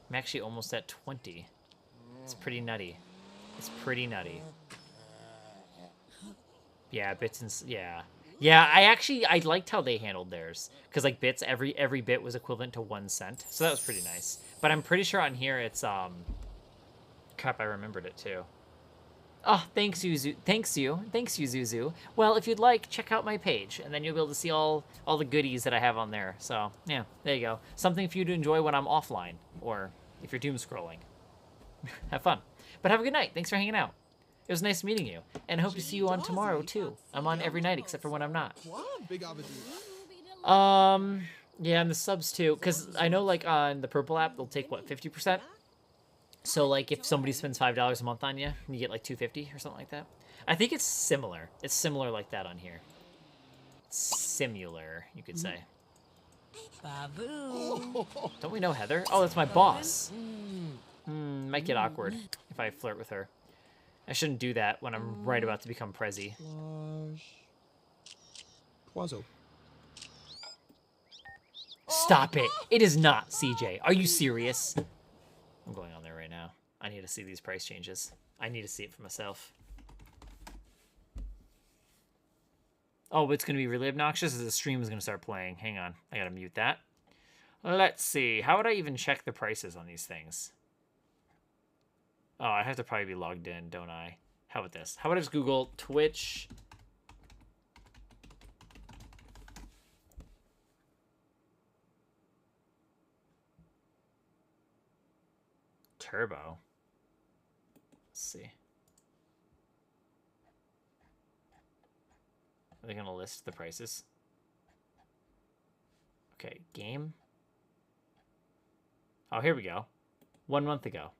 I'm actually almost at 20. It's pretty nutty. It's pretty nutty. Yeah, bits and yeah. I liked how they handled theirs because like bits, every bit was equivalent to 1 cent, so that was pretty nice. But I'm pretty sure on here it's crap. I remembered it too. Oh, thanks you, Zuzu. Well, if you'd like, check out my page, and then you'll be able to see all the goodies that I have on there. So yeah, there you go. Something for you to enjoy when I'm offline, or if you're doom scrolling. Have fun. But have a good night. Thanks for hanging out. It was nice meeting you, and hope to see you on tomorrow too. I'm on every night except for when I'm not. Yeah, and the subs too, because I know like on the Purple app they'll take what 50%. So like if somebody spends $5 a month on you, you get like $2.50 or something like that. I think it's similar. It's similar like that on here. Similar, you could say. Babu. Don't we know Heather? Oh, that's my boss. Might get awkward if I flirt with her. I shouldn't do that when I'm right about to become Prezi. Stop it. It is not, CJ. Are you serious? I'm going on there right now. I need to see these price changes. I need to see it for myself. Oh, it's going to be really obnoxious as the stream is going to start playing. Hang on. I got to mute that. Let's see. How would I even check the prices on these things? Oh, I have to probably be logged in, don't I? How about this? How about I just Google Twitch Turbo? Let's see. Are they going to list the prices? Okay, game. Oh, here we go. 1 month ago.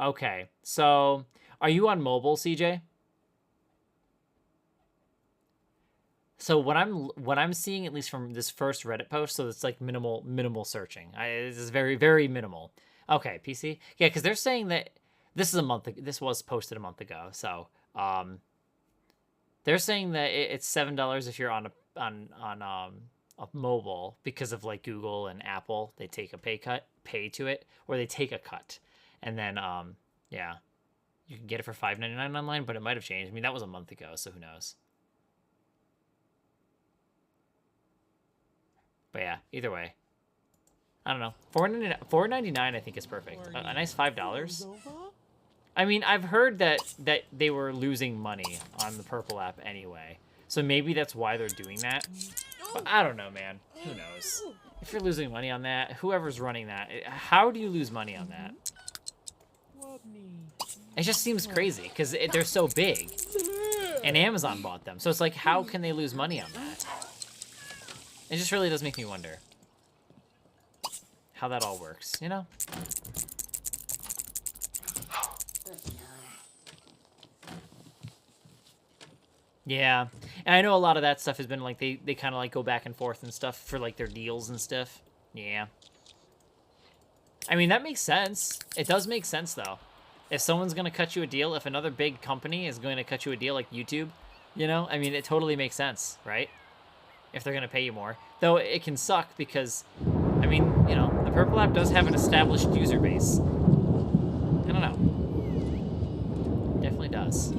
Okay, so are you on mobile, CJ? So what I'm seeing, at least from this first Reddit post, so it's like minimal searching. This is very, very minimal. Okay, PC. Yeah, because they're saying that this was posted a month ago. So they're saying that it's $7 if you're on a mobile because of like Google and Apple. They take a pay to it, or they take a cut. And then, yeah, you can get it for $5.99 online, but it might have changed. I mean, that was a month ago, so who knows? But yeah, either way, I don't know. $4.99 I think is perfect. A nice $5. I mean, I've heard that they were losing money on the Purple app anyway, so maybe that's why they're doing that. But I don't know, man. Who knows? If you're losing money on that, whoever's running that, how do you lose money on that? It just seems crazy because they're so big, and Amazon bought them. So it's like, how can they lose money on that? It just really does make me wonder how that all works, you know? Yeah, and I know a lot of that stuff has been like they kind of like go back and forth and stuff for like their deals and stuff. Yeah. I mean, that makes sense. It does make sense though. If someone's going to cut you a deal, if another big company is going to cut you a deal like YouTube, you know, I mean, it totally makes sense, right? if they're gonna pay you more. Though it can suck because, I mean, you know, the Purple app does have an established user base. I don't know. Definitely does.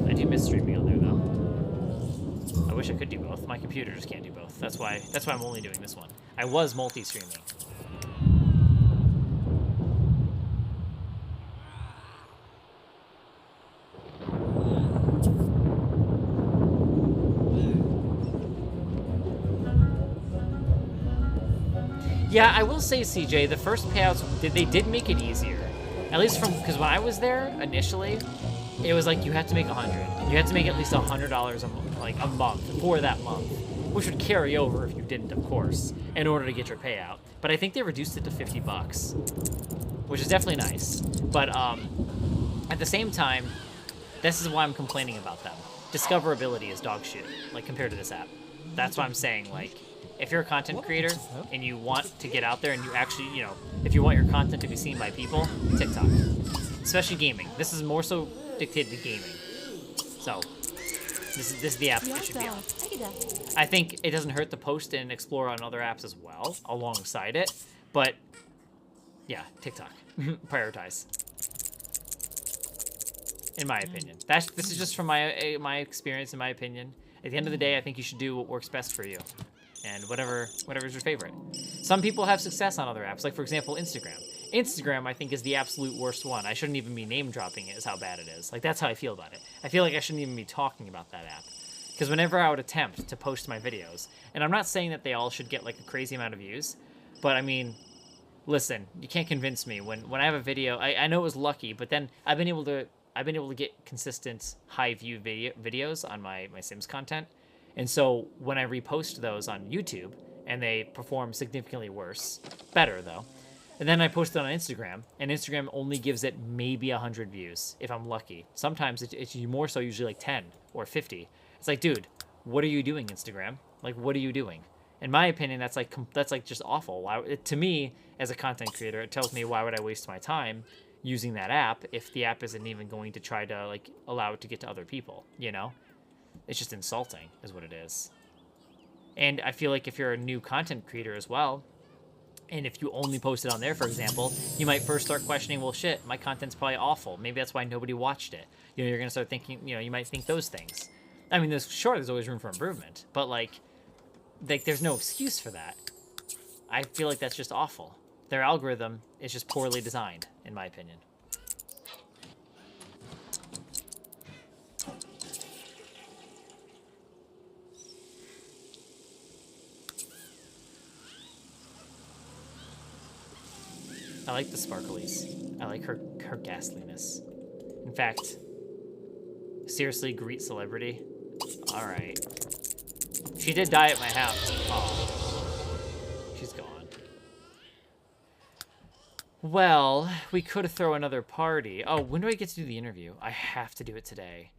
I do miss streaming on there though. I wish I could do both. My computer just can't do both. That's why I'm only doing this one. I was multi-streaming. Yeah, I will say, CJ, the first payouts, they did make it easier. At least from, because when I was there initially, it was like you had to make 100. You had to make at least $100 a month for that month, which would carry over if you didn't, of course, in order to get your payout. But I think they reduced it to $50, which is definitely nice. But at the same time, this is why I'm complaining about them. Discoverability is dog shit, like compared to this app. That's why I'm saying, like, if you're a content creator and you want to get out there and you actually, you know, if you want your content to be seen by people, TikTok. Especially gaming. This is more so dictated to gaming. So, this is the app it should be on. I think it doesn't hurt to post and explore on other apps as well, alongside it. But, yeah, TikTok. Prioritize. In my opinion. This is just from my experience, in my opinion. At the end of the day, I think you should do what works best for you. And whatever's your favorite. Some people have success on other apps, like for example, Instagram. Instagram, I think, is the absolute worst one. I shouldn't even be name dropping it, is how bad it is. Like, that's how I feel about it. I feel like I shouldn't even be talking about that app. Because whenever I would attempt to post my videos, and I'm not saying that they all should get like a crazy amount of views, but I mean, listen, you can't convince me. When I have a video, I know it was lucky, but then I've been able to get consistent high view videos on my Sims content. And so when I repost those on YouTube and they perform significantly worse, better though, and then I post it on Instagram, and Instagram only gives it maybe 100 views if I'm lucky. Sometimes it's more so, usually like 10 or 50. It's like, dude, what are you doing, Instagram? Like, what are you doing? In my opinion, that's like just awful. To me, as a content creator, it tells me, why would I waste my time using that app if the app isn't even going to try to like allow it to get to other people, you know? It's just insulting, is what it is. And I feel like if you're a new content creator as well, and if you only post it on there, for example, you might first start questioning, well, shit, my content's probably awful. Maybe that's why nobody watched it. You know, you're going to start thinking, you know, you might think those things. I mean, there's always room for improvement, but like there's no excuse for that. I feel like that's just awful. Their algorithm is just poorly designed, in my opinion. I like the sparklies. I like her ghastliness. In fact, seriously, greet celebrity? Alright. She did die at my house. Oh. She's gone. Well, we could throw another party. Oh, when do I get to do the interview? I have to do it today.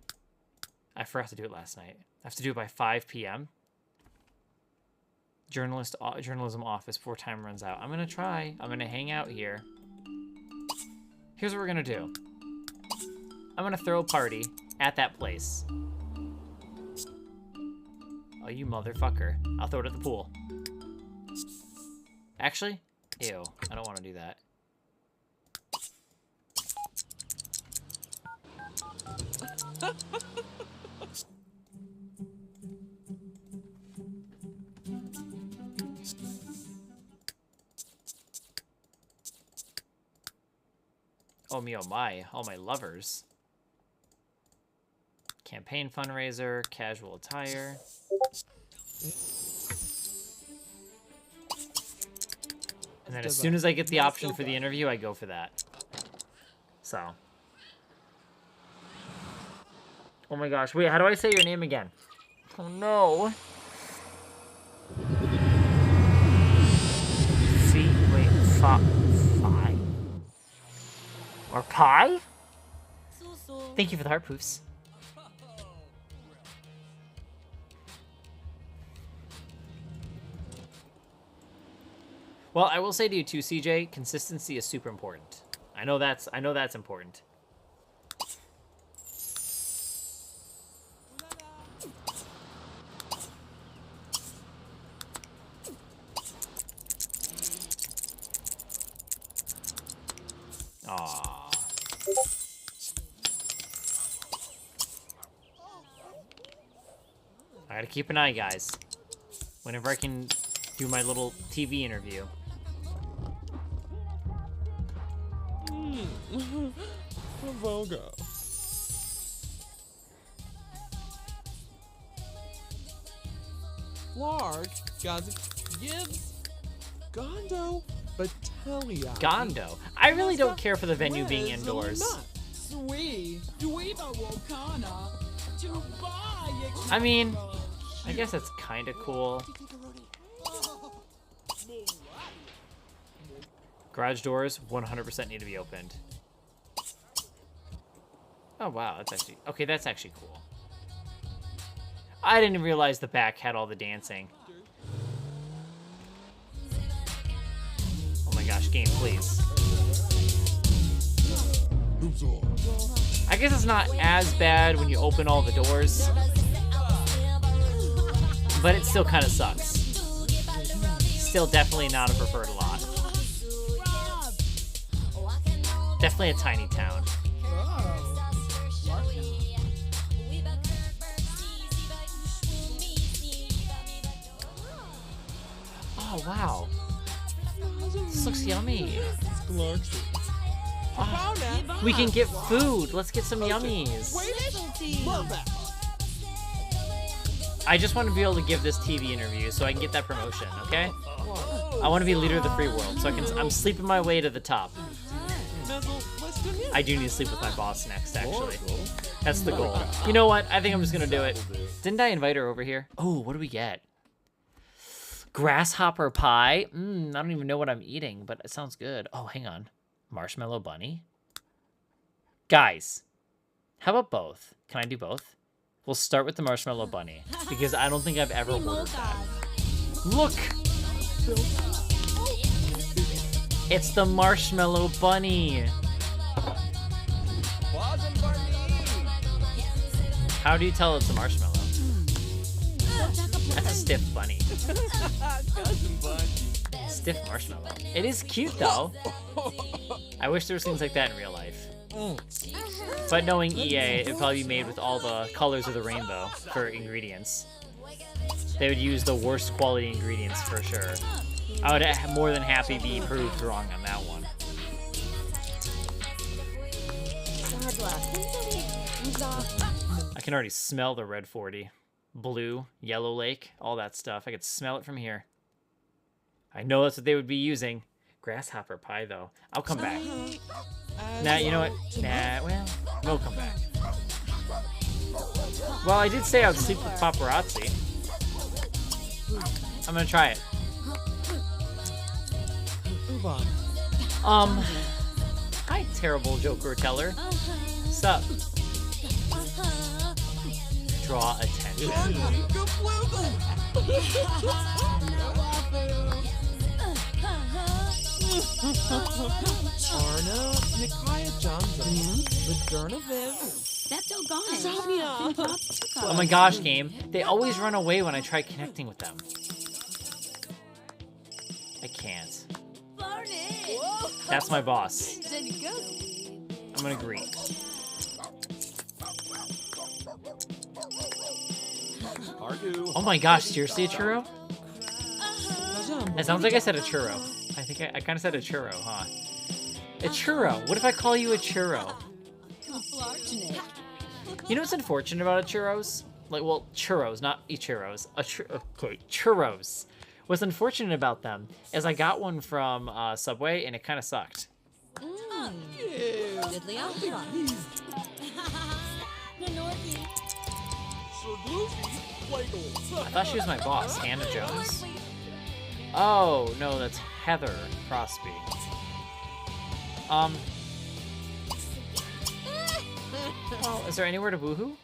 I forgot to do it last night. I have to do it by 5 p.m. Journalism office before time runs out. I'm gonna try. I'm gonna hang out here. Here's what we're gonna do. I'm gonna throw a party at that place. Oh, you motherfucker. I'll throw it at the pool. Actually, ew. I don't want to do that. Oh me, oh my. All my lovers. Campaign fundraiser, casual attire. And then as soon as I get the option for the interview, I go for that. So. Oh my gosh. Wait, how do I say your name again? Oh no. Fi. Or pie? Thank you for the heart poofs. Well, I will say to you too, CJ, consistency is super important. I know that's important. Aww. I gotta keep an eye, guys. Whenever I can do my little TV interview. Vogo. Lark, Gaza, Gibbs, Gondo, Batellia. Gondo. I really don't care for the venue being indoors. Sweet. I mean, I guess that's kind of cool. Garage doors 100% need to be opened. Oh wow, that's actually okay. That's actually cool. I didn't realize the back had all the dancing. Oh my gosh, game, please. I guess it's not as bad when you open all the doors, but it still kind of sucks. Still definitely not a preferred lot. Definitely a tiny town. Oh, wow. This looks yummy. Oh, we can get food. Let's get some yummies. I just want to be able to give this TV interview so I can get that promotion, okay? I want to be leader of the free world, so I'm sleeping my way to the top. I do need to sleep with my boss next, actually. That's the goal. You know what? I think I'm just going to do it. Didn't I invite her over here? Oh, what do we get? Grasshopper pie? I don't even know what I'm eating, but it sounds good. Oh, hang on. Marshmallow bunny? Guys, how about both? Can I do both? We'll start with the marshmallow bunny, because I don't think I've ever ordered that. Look! It's the marshmallow bunny! How do you tell it's a marshmallow? That's a stiff bunny. Stiff marshmallow. It is cute though. I wish there was things like that in real life. But knowing EA, it'd probably be made with all the colors of the rainbow for ingredients. They would use the worst quality ingredients for sure. I would more than happy be proved wrong on that one. I can already smell the red 40. Blue, yellow lake, all that stuff. I could smell it from here. I know that's what they would be using. Grasshopper pie, though. I'll come back. Nah, you know what? Nah, well, we'll come back. Well, I did say I would sleep with paparazzi. I'm gonna try it. Hi, terrible Joker teller. Sup? Draw attention. Arna, Nikaya Johnson, Moderna Viv. Oh my gosh, game. They always run away when I try connecting with them. I can't. That's my boss. I'm gonna agree. Oh my gosh, seriously a churro? It sounds like I said a churro. I think I kind of said a churro, huh? A churro. What if I call you a churro? You know what's unfortunate about a churros? Like, well, churros, not churros. Okay, churros. What's unfortunate about them is I got one from Subway and it kind of sucked. I thought she was my boss, Hannah Jones. Oh, no, that's Heather Crosby. Well, is there anywhere to woohoo?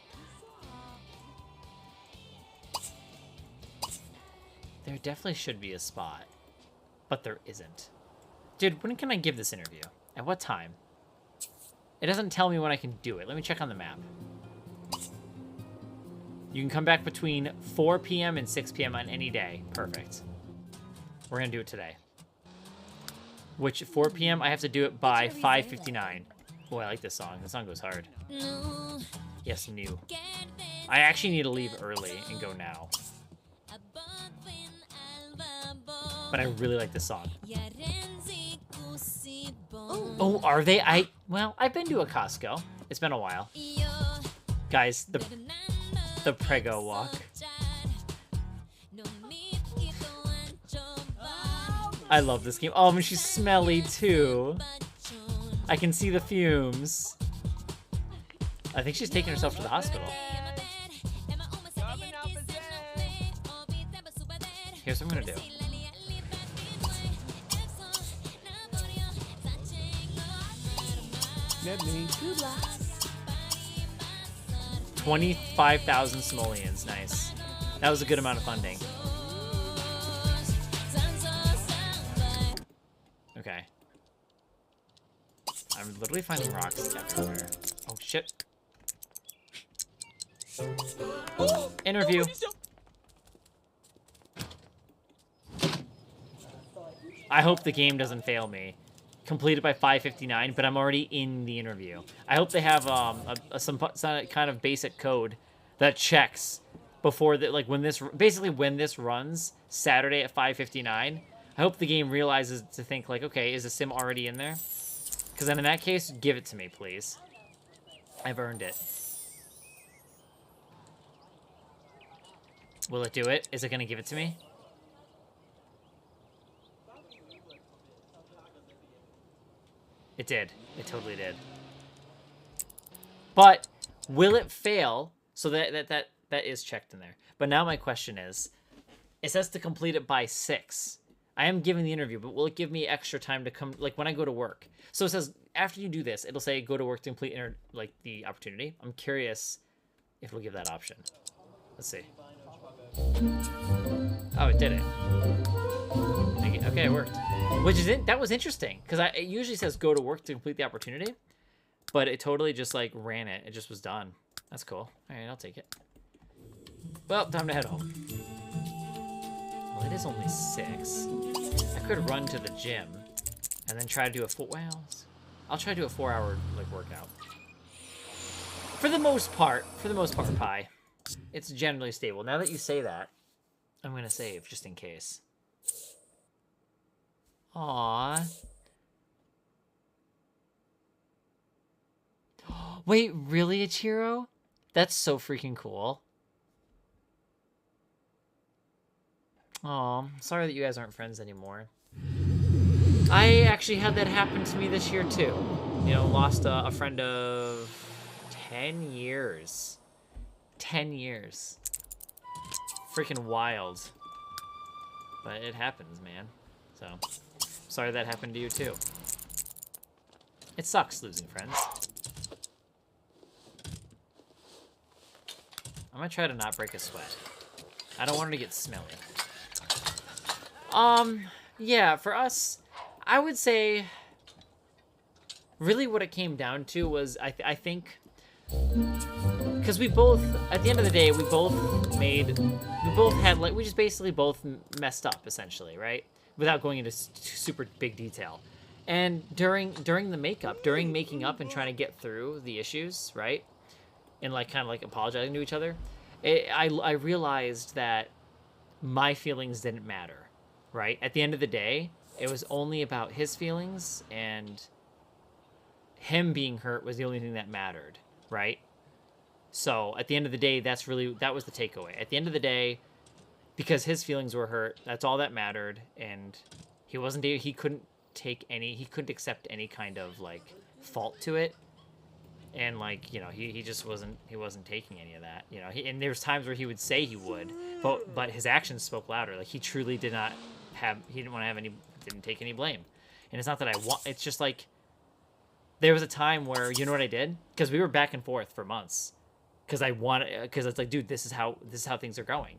There definitely should be a spot, but there isn't. Dude, when can I give this interview? At what time? It doesn't tell me when I can do it. Let me check on the map. You can come back between 4 p.m. and 6 p.m. on any day. Perfect. We're gonna do it today. which at 4 p.m. I have to do it by 5:59. Boy, I like this song. This song goes hard. Yes, new. I actually need to leave early and go now. But I really like this song. Oh, are they? Well, I've been to a Costco. It's been a while. Guys, the Prego walk. I love this game. Oh, and she's smelly too. I can see the fumes. I think she's taking herself to the hospital. Here's what I'm gonna do. Net me. 25,000 simoleons. Nice. That was a good amount of funding. Okay. I'm literally finding rocks everywhere. Oh, shit. Interview. I hope the game doesn't fail me. Completed by 5:59, but I'm already in the interview. I hope they have some kind of basic code that checks before that, like when this runs Saturday at 5:59. I hope the game realizes to think like, okay, is the sim already in there? Because then in that case, give it to me, please. I've earned it. Will it do it? Is it gonna give it to me? It did. It totally did. But will it fail? So that is checked in there. But now my question is, it says to complete it by 6. I am giving the interview, but will it give me extra time to come, like when I go to work? So it says after you do this, it'll say go to work to complete the opportunity. I'm curious if it'll give that option. Let's see. Oh, it did it. Okay, it worked. That was interesting, because it usually says go to work to complete the opportunity, but it totally just like ran it. It just was done. That's cool. All right, I'll take it. Well, time to head home. Well, it is only 6. I could run to the gym and then try to do a I'll try to do a 4-hour like workout. For the most part, Pi, it's generally stable. Now that you say that, I'm gonna save just in case. Aww. Wait, really, Ichiro? That's so freaking cool. Aw, sorry that you guys aren't friends anymore. I actually had that happen to me this year too. You know, lost a friend of 10 years. 10 years. Freaking wild. But it happens, man. So, sorry that happened to you too. It sucks losing friends. I'm gonna try to not break a sweat. I don't want her to get smelly. Yeah, for us, I would say really what it came down to was I think because we both, at the end of the day, we just basically both messed up essentially, right? Without going into super big detail. And during the making up and trying to get through the issues, right? And like kind of like apologizing to each other, I realized that my feelings didn't matter, right? At the end of the day, it was only about his feelings, and him being hurt was the only thing that mattered, right? So at the end of the day, that was the takeaway. At the end of the day, because his feelings were hurt, that's all that mattered, and he couldn't accept any kind of like fault to it. And like, you know, he wasn't taking any of that, you know. And there's times where he would say he would, but his actions spoke louder. Like he truly didn't take any blame. And it's not that it's just like there was a time where, you know what I did? Because we were back and forth for months. Because it's like, dude, this is how things are going.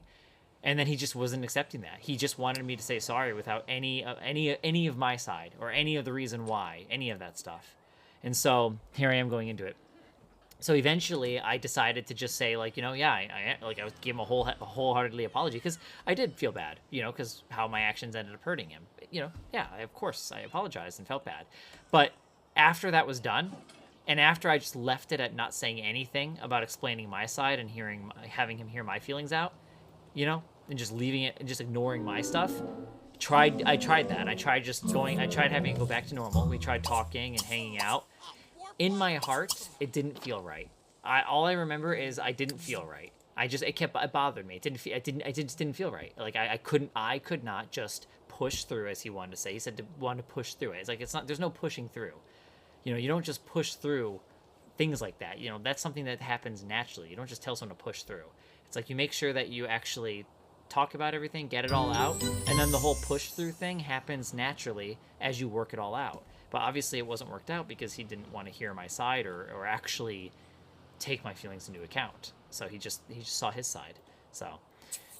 And then he just wasn't accepting that. He just wanted me to say sorry without any of my side or any of the reason why, any of that stuff. And so here I am going into it. So eventually, I decided to just say, like, yeah, I would give him a wholeheartedly apology because I did feel bad, because how my actions ended up hurting him. Yeah, of course, I apologized and felt bad. But after that was done, and after I just left it at not saying anything about explaining my side and having him hear my feelings out, and just leaving it and just ignoring my stuff. I tried that. I tried having it go back to normal. We tried talking and hanging out. In my heart, it didn't feel right. All I remember is I didn't feel right. It bothered me. I just didn't feel right. Like I could not just push through, as he wanted to say. He said wanted to push through it. It's like, there's no pushing through. You don't just push through things like that. That's something that happens naturally. You don't just tell someone to push through. It's like you make sure that you actually talk about everything, get it all out, and then the whole push through thing happens naturally as you work it all out. But obviously it wasn't worked out because he didn't want to hear my side or actually take my feelings into account. So he just saw his side. So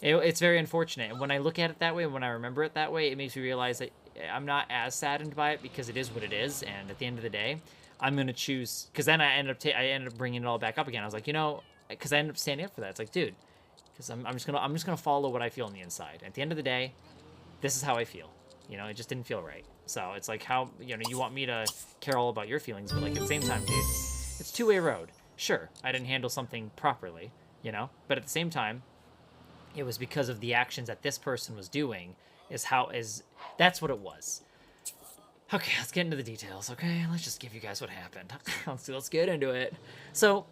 it's very unfortunate. And when I look at it that way, when I remember it that way, it makes me realize that I'm not as saddened by it because it is what it is. And at the end of the day, I'm going to choose, because then I ended up bringing it all back up again. I was like, because I ended up standing up for that. It's like, dude, because I'm just gonna follow what I feel on the inside. At the end of the day, this is how I feel. It just didn't feel right. So it's like, how you want me to care all about your feelings, but like at the same time, dude, it's a two-way road. Sure, I didn't handle something properly, but at the same time, it was because of the actions that this person was doing. That's what it was. Okay, let's get into the details. Okay, let's just give you guys what happened. Let's get into it. So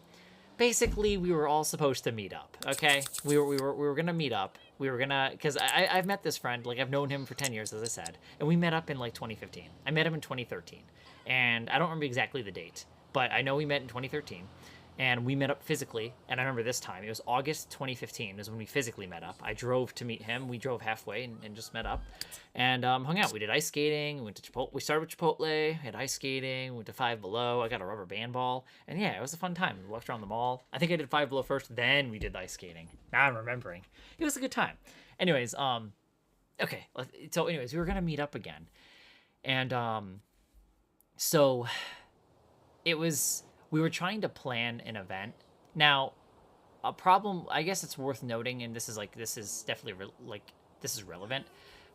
basically, we were all supposed to meet up. Okay, we were gonna meet up. We were gonna, because I've met this friend, like I've known him for 10 years, as I said, and we met up in like 2015. I met him in 2013, and I don't remember exactly the date, but I know we met in 2013, and we met up physically. And I remember this time it was August 2015 is when we physically met up. I drove to meet him. We drove halfway and just met up, and hung out. We did ice skating. We went to Chipotle. We started with Chipotle. Had ice skating. Went to Five Below. I got a rubber band ball, and yeah, it was a fun time. We walked around the mall. I think I did Five Below first, then we did the ice skating. Now I'm remembering. It was a good time. Anyways, okay. So anyways, we were gonna meet up again, and so we were trying to plan an event. Now, a problem, I guess it's worth noting, and this is definitely this is relevant,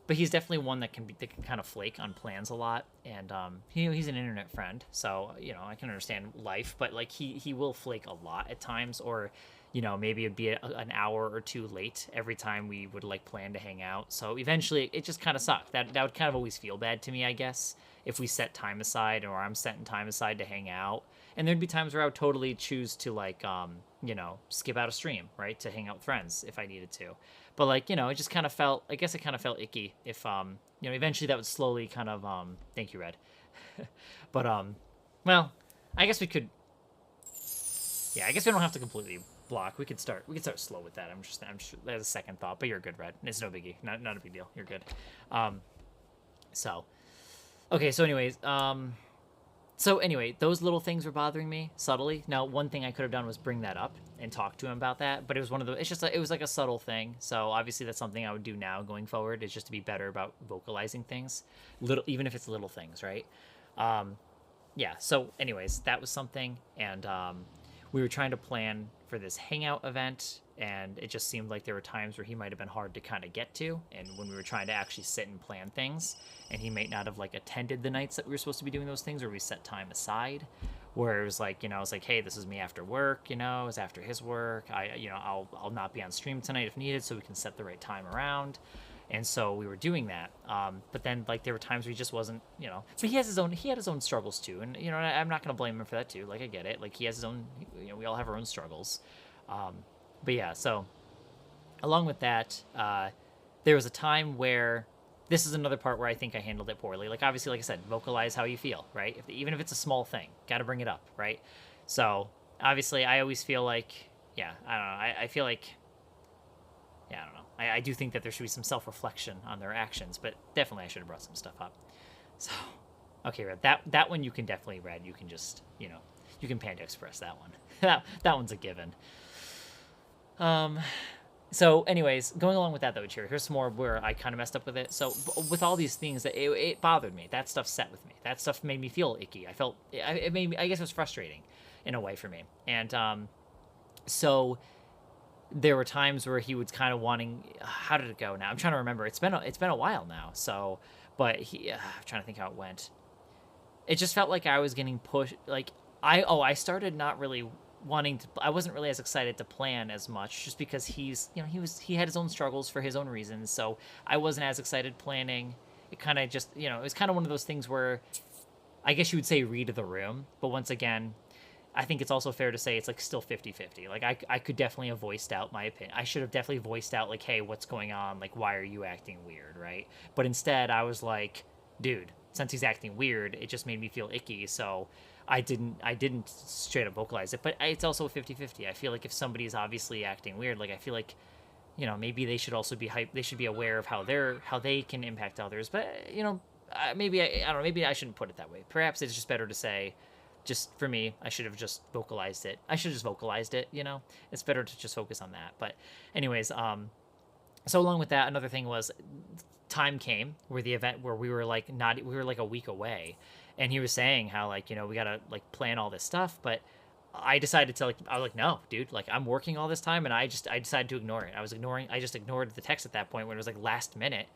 but he's definitely one that can kind of flake on plans a lot, and he's an internet friend, so I can understand life, but like he will flake a lot at times, or maybe it'd be an hour or two late every time we would like plan to hang out. So eventually it just kind of sucked. That would kind of always feel bad to me, I guess, if we set time aside, or I'm setting time aside to hang out. And there'd be times where I would totally choose to like skip out a stream, right, to hang out with friends if I needed to. But like it just kind of felt, I guess it kind of felt icky if eventually that would slowly kind of thank you, Red. But well, I guess we could, yeah, I guess we don't have to completely block. We could start slow with that. I'm sure that's a second thought, but you're good, Red. It's no biggie. Not a big deal. You're good. So okay, so anyways, those little things were bothering me subtly. Now, one thing I could have done was bring that up and talk to him about that, but it was it was like a subtle thing. So obviously that's something I would do now going forward, is just to be better about vocalizing things, even if it's little things, right? Yeah. So anyways, that was something, and we were trying to plan for this hangout event, and it just seemed like there were times where he might have been hard to kind of get to, and when we were trying to actually sit and plan things, and he might not have like attended the nights that we were supposed to be doing those things, or we set time aside, where it was like, I was like, hey, this is me after work, it's after his work, I'll not be on stream tonight if needed, so we can set the right time around. And so we were doing that, but then like there were times where he just wasn't, but he had his own struggles too, and I'm not gonna blame him for that too. Like I get it, like he has his own, we all have our own struggles, but yeah. So along with that, there was a time where this is another part where I think I handled it poorly. Like obviously, like I said, vocalize how you feel, right? Even if it's a small thing, got to bring it up, right? So obviously, I always feel like, yeah, I don't know, I feel like, yeah, I don't know. I do think that there should be some self-reflection on their actions, but definitely I should have brought some stuff up. So, okay, Red, that one you can definitely, Red, you can just, you can Panda Express that one. that one's a given. So anyways, going along with that though, here's some more where I kind of messed up with it. So with all these things, that it bothered me. That stuff set with me. That stuff made me feel icky. I felt, it made me, I guess it was frustrating. in a way for me. And so there were times where he was kind of wanting. How did it go? Now I'm trying to remember. It's been a while now. So, but I'm trying to think how it went. It just felt like I was getting pushed. Like I started not really wanting to. I wasn't really as excited to plan as much, just because he had his own struggles for his own reasons. So I wasn't as excited planning. It kind of just, it was kind of one of those things where I guess you would say read the room, but once again, I think it's also fair to say it's like still 50-50. Like I could definitely have voiced out my opinion. I should have definitely voiced out like, hey, what's going on? Like, why are you acting weird, right? But instead I was like, dude, since he's acting weird, it just made me feel icky. So I didn't straight up vocalize it, but it's also 50-50. I feel like if somebody is obviously acting weird, like I feel like, maybe they should also be they should be aware of how they can impact others. But, maybe I don't know, maybe I shouldn't put it that way. Perhaps it's just better to say, just for me, I should have just vocalized it. It's better to just focus on that. But anyways, so along with that, another thing was time came where the event where we were like a week away, and he was saying how like, we got to like plan all this stuff, but I decided to I was like, no, dude, like I'm working all this time, and I decided to ignore it. I just ignored the text at that point when it was like last minute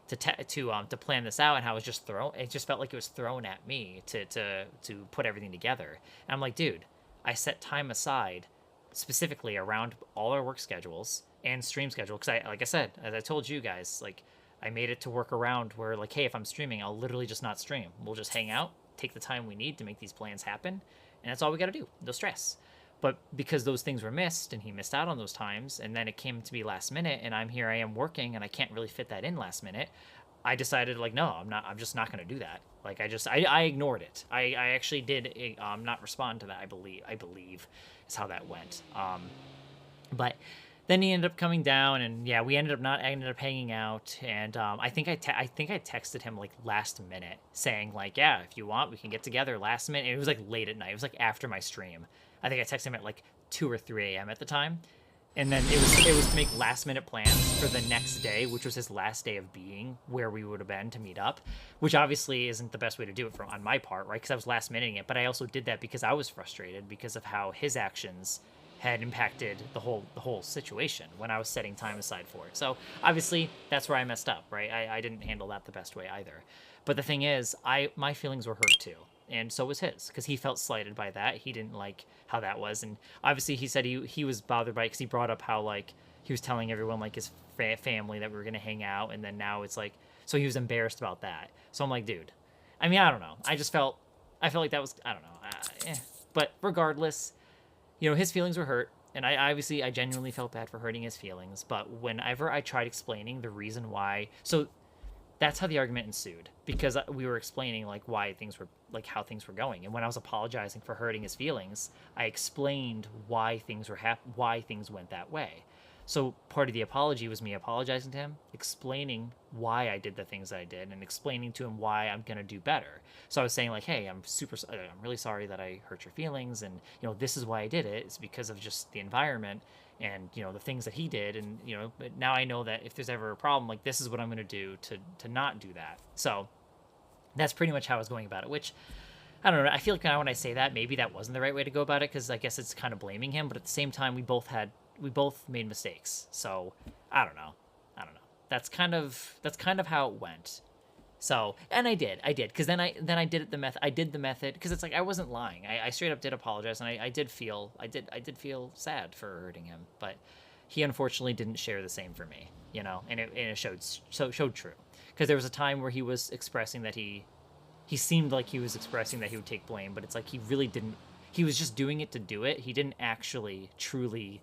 to plan this out, and how it was just it just felt like it was thrown at me to put everything together. And I'm like, dude, I set time aside specifically around all our work schedules and stream schedule, because like I said, as I told you guys, like I made it to work around where like, hey, if I'm streaming, I'll literally just not stream. We'll just hang out, take the time we need to make these plans happen, and that's all we got to do. No stress. But because those things were missed, and he missed out on those times, and then it came to be last minute, and I am working, and I can't really fit that in last minute, I decided like, no, I'm just not going to do that. Like I ignored it. I actually did not respond to that. I believe is how that went. But then he ended up coming down, and yeah, we ended up hanging out, and I think I texted him like last minute saying like, yeah, if you want, we can get together last minute. And it was like late at night. It was like after my stream. I think I texted him at like 2 or 3 a.m. at the time. And then it was to make last minute plans for the next day, which was his last day of being where we would have been to meet up, which obviously isn't the best way to do it on my part, right? Because I was last minuting it, but I also did that because I was frustrated because of how his actions had impacted the whole situation when I was setting time aside for it. So obviously that's where I messed up, right? I didn't handle that the best way either. But the thing is, my feelings were hurt too. And so was his, because he felt slighted by that. He didn't like how that was. And obviously he said he was bothered by it because he brought up how like he was telling everyone like his family that we were going to hang out. And then now it's like, so he was embarrassed about that. So I'm like, dude, I mean, I don't know. I felt like that was, I don't know. But regardless, his feelings were hurt. And I genuinely felt bad for hurting his feelings. But whenever I tried explaining the reason why, so that's how the argument ensued, because we were explaining like why things were like how things were going, and when I was apologizing for hurting his feelings, I explained why things went that way. So part of the apology was me apologizing to him, explaining why I did the things I did, and explaining to him why I'm gonna do better. So I was saying like, hey, I'm really sorry that I hurt your feelings, and this is why I did it. It's because of just the environment and the things that he did, and but now I know that if there's ever a problem, like this is what I'm going to do to not do that. So that's pretty much how I was going about it, which I don't know, I feel like now when I say that, maybe that wasn't the right way to go about it, because I guess it's kind of blaming him, but at the same time we both made mistakes. So I don't know, that's kind of how it went. So, and I did, because then I did the method, because it's like I wasn't lying. I straight up did apologize, and I did feel feel sad for hurting him, but he unfortunately didn't share the same for me, and it showed true, because there was a time where he was expressing that he seemed like he was expressing that he would take blame, but it's like he really didn't. He was just doing it to do it. He didn't actually truly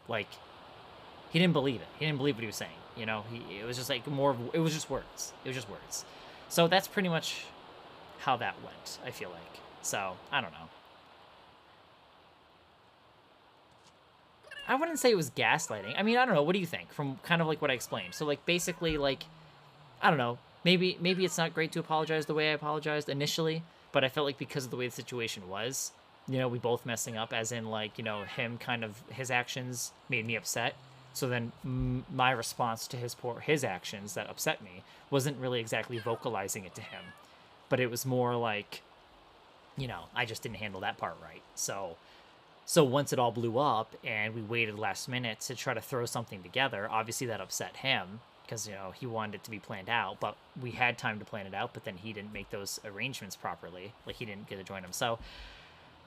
like. He didn't believe it. He didn't believe what he was saying. It was just like it was just words. It was just words. So that's pretty much how that went, I feel like. So, I don't know. I wouldn't say it was gaslighting. I mean, I don't know. What do you think from kind of like what I explained? So like basically like, I don't know. Maybe it's not great to apologize the way I apologized initially, but I felt like because of the way the situation was, we both messing up, as in like, him kind of, his actions made me upset. So then my response to his actions that upset me wasn't really exactly vocalizing it to him, but it was more like you know, I just didn't handle that part right. So once it all blew up and we waited last minute to try to throw something together, obviously that upset him because, you know, he wanted it to be planned out, but we had time to plan it out, but then he didn't make those arrangements properly. Like, he didn't get to join him. So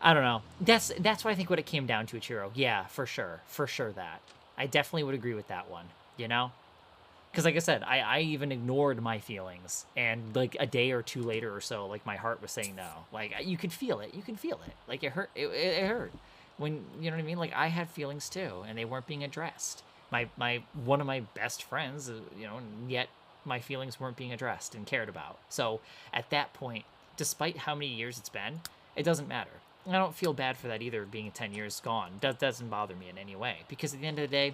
I don't know. That's what I think what it came down to, Ichiro. Yeah, for sure. For sure that. I definitely would agree with that one, you know? Because like I said, I even ignored my feelings, and like a day or two later or so, like my heart was saying no. Like, you could feel it. You can feel it. Like, it hurt. It hurt. When, you know what I mean? Like, I had feelings too, and they weren't being addressed. My one of my best friends, you know, and yet my feelings weren't being addressed and cared about. So at that point, despite how many years it's been, it doesn't matter. I don't feel bad for that either, being 10 years gone. That doesn't bother me in any way, because at the end of the day,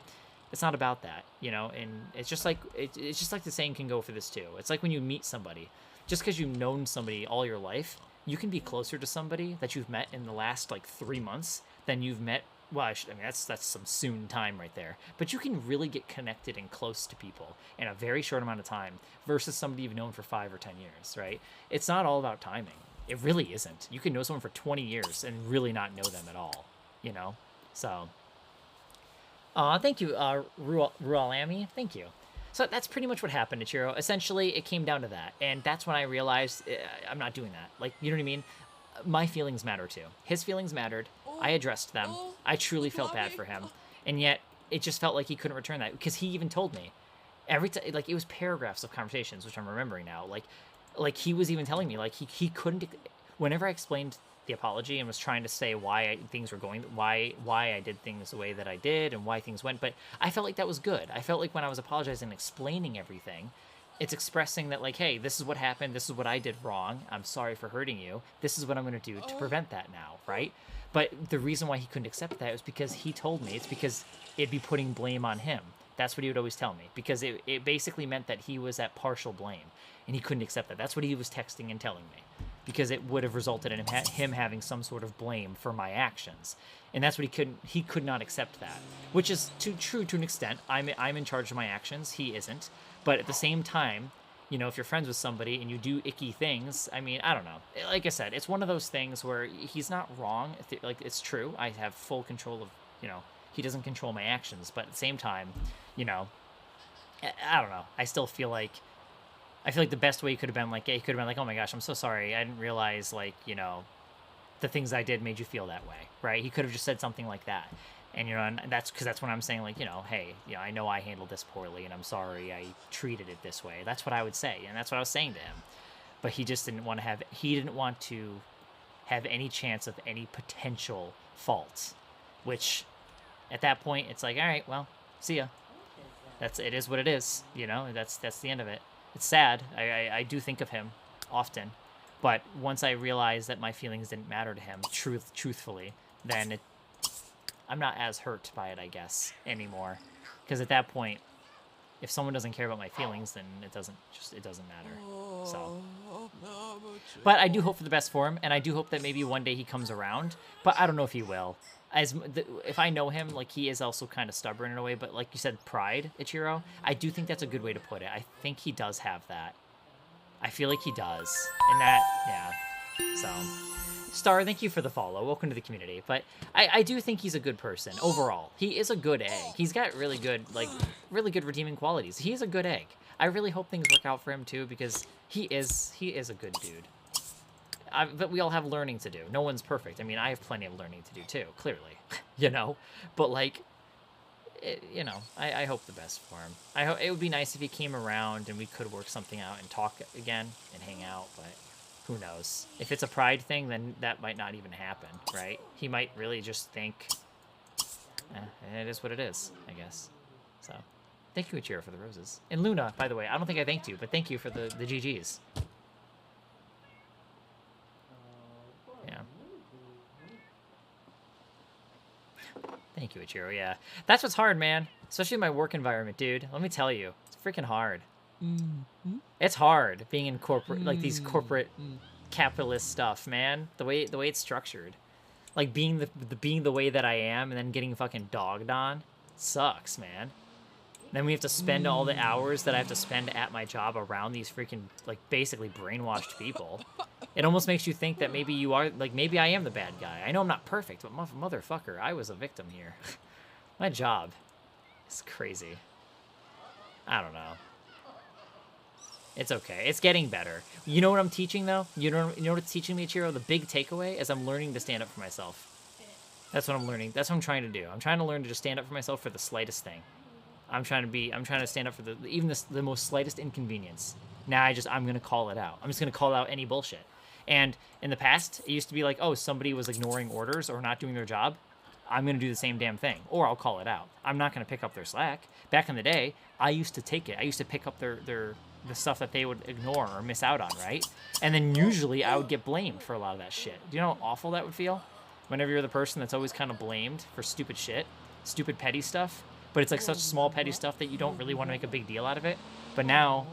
it's not about that, you know. And it's just like the same can go for this too. It's like when you meet somebody, just because you've known somebody all your life, you can be closer to somebody that you've met in the last like 3 months than you've met. Well, I mean, that's some soon time right there. But you can really get connected and close to people in a very short amount of time versus somebody you've known for 5 or 10 years, right? It's not all about timing. It really isn't. You can know someone for 20 years and really not know them at all, you know? So, thank you, Rualami. Thank you. So that's pretty much what happened, Ichiro. Essentially, it came down to that. And that's when I realized I'm not doing that. Like, you know what I mean? My feelings matter too. His feelings mattered. I addressed them. I truly felt bad for him. And yet, it just felt like he couldn't return that. Because he even told me. Every time, like, it was paragraphs of conversations, which I'm remembering now. Like he was even telling me, like, he couldn't... Whenever I explained the apology and was trying to say why things were going, why I did things the way that I did and why things went, but I felt like that was good. I felt like when I was apologizing and explaining everything, it's expressing that, like, hey, this is what happened, this is what I did wrong, I'm sorry for hurting you, this is what I'm going to do to prevent that now, right? But the reason why he couldn't accept that was because he told me it's because it'd be putting blame on him. That's what he would always tell me, because it basically meant that he was at partial blame, and he couldn't accept that. That's what he was texting and telling me, because it would have resulted in him having some sort of blame for my actions. And that's what he could not accept that, which is true to an extent. I'm in charge of my actions. He isn't. But at the same time, you know, if you're friends with somebody and you do icky things, I mean, I don't know. Like I said, it's one of those things where he's not wrong. Like, it's true. I have full control of, you know, he doesn't control my actions. But at the same time, you know, I don't know. I still feel like, the best way could have been like, oh my gosh, I'm so sorry. I didn't realize, like, you know, the things I did made you feel that way, right? He could have just said something like that. And, you know, and that's because that's when I'm saying, like, you know, hey, you know, I know I handled this poorly and I'm sorry I treated it this way. That's what I would say. And that's what I was saying to him. But he just didn't want to have any chance of any potential faults, which at that point, it's like, all right, well, see ya. It is what it is. You know, that's the end of it. It's sad. I do think of him often, but once I realized that my feelings didn't matter to him, truthfully, then I'm not as hurt by it, I guess, anymore. Because at that point, if someone doesn't care about my feelings, then it doesn't matter. So, but I do hope for the best for him, and I do hope that maybe one day he comes around. But I don't know if he will. If I know him, like, he is also kind of stubborn in a way, but like you said, pride, Ichiro, I do think that's a good way to put it. I think he does have that. I feel like he does. And that, yeah. So, Star, thank you for the follow. Welcome to the community. But I do think he's a good person overall. He is a good egg. He's got really good redeeming qualities. He is a good egg. I really hope things work out for him too, because he is a good dude. But we all have learning to do. No one's perfect. I mean, I have plenty of learning to do too, clearly, you know. But like, you know, I hope the best for him. I hope it would be nice if he came around and we could work something out and talk again and hang out. But who knows? If it's a pride thing, then that might not even happen, right? He might really just think, it is what it is, I guess. So, thank you, Ichiro, for the roses. And Luna, by the way, I don't think I thanked you, but thank you for the GGs. Yeah. Thank you, Ichiro. Yeah. That's what's hard, man. Especially in my work environment, dude. Let me tell you. It's freaking hard. It's hard being in corporate, like these corporate capitalist stuff, man. The way it's structured. Like being the way that I am and then getting fucking dogged on sucks, man. Then we have to spend all the hours that I have to spend at my job around these freaking, like, basically brainwashed people. It almost makes you think that maybe you are, like, maybe I am the bad guy. I know I'm not perfect, but motherfucker, I was a victim here. My job is crazy. I don't know. It's okay. It's getting better. You know what I'm teaching, though? You know what it's teaching me, Chiro? The big takeaway is I'm learning to stand up for myself. That's what I'm learning. That's what I'm trying to do. I'm trying to learn to just stand up for myself for the slightest thing. I'm trying to stand up for the most slightest inconvenience. Now I'm going to call it out. I'm just going to call out any bullshit. And in the past, it used to be like, oh, somebody was ignoring orders or not doing their job. I'm going to do the same damn thing, or I'll call it out. I'm not going to pick up their slack. Back in the day, I used to take it. I used to pick up the stuff that they would ignore or miss out on, right? And then usually I would get blamed for a lot of that shit. Do you know how awful that would feel? Whenever you're the person that's always kind of blamed for stupid shit, stupid petty stuff. But it's like such small petty stuff that you don't really want to make a big deal out of it. But now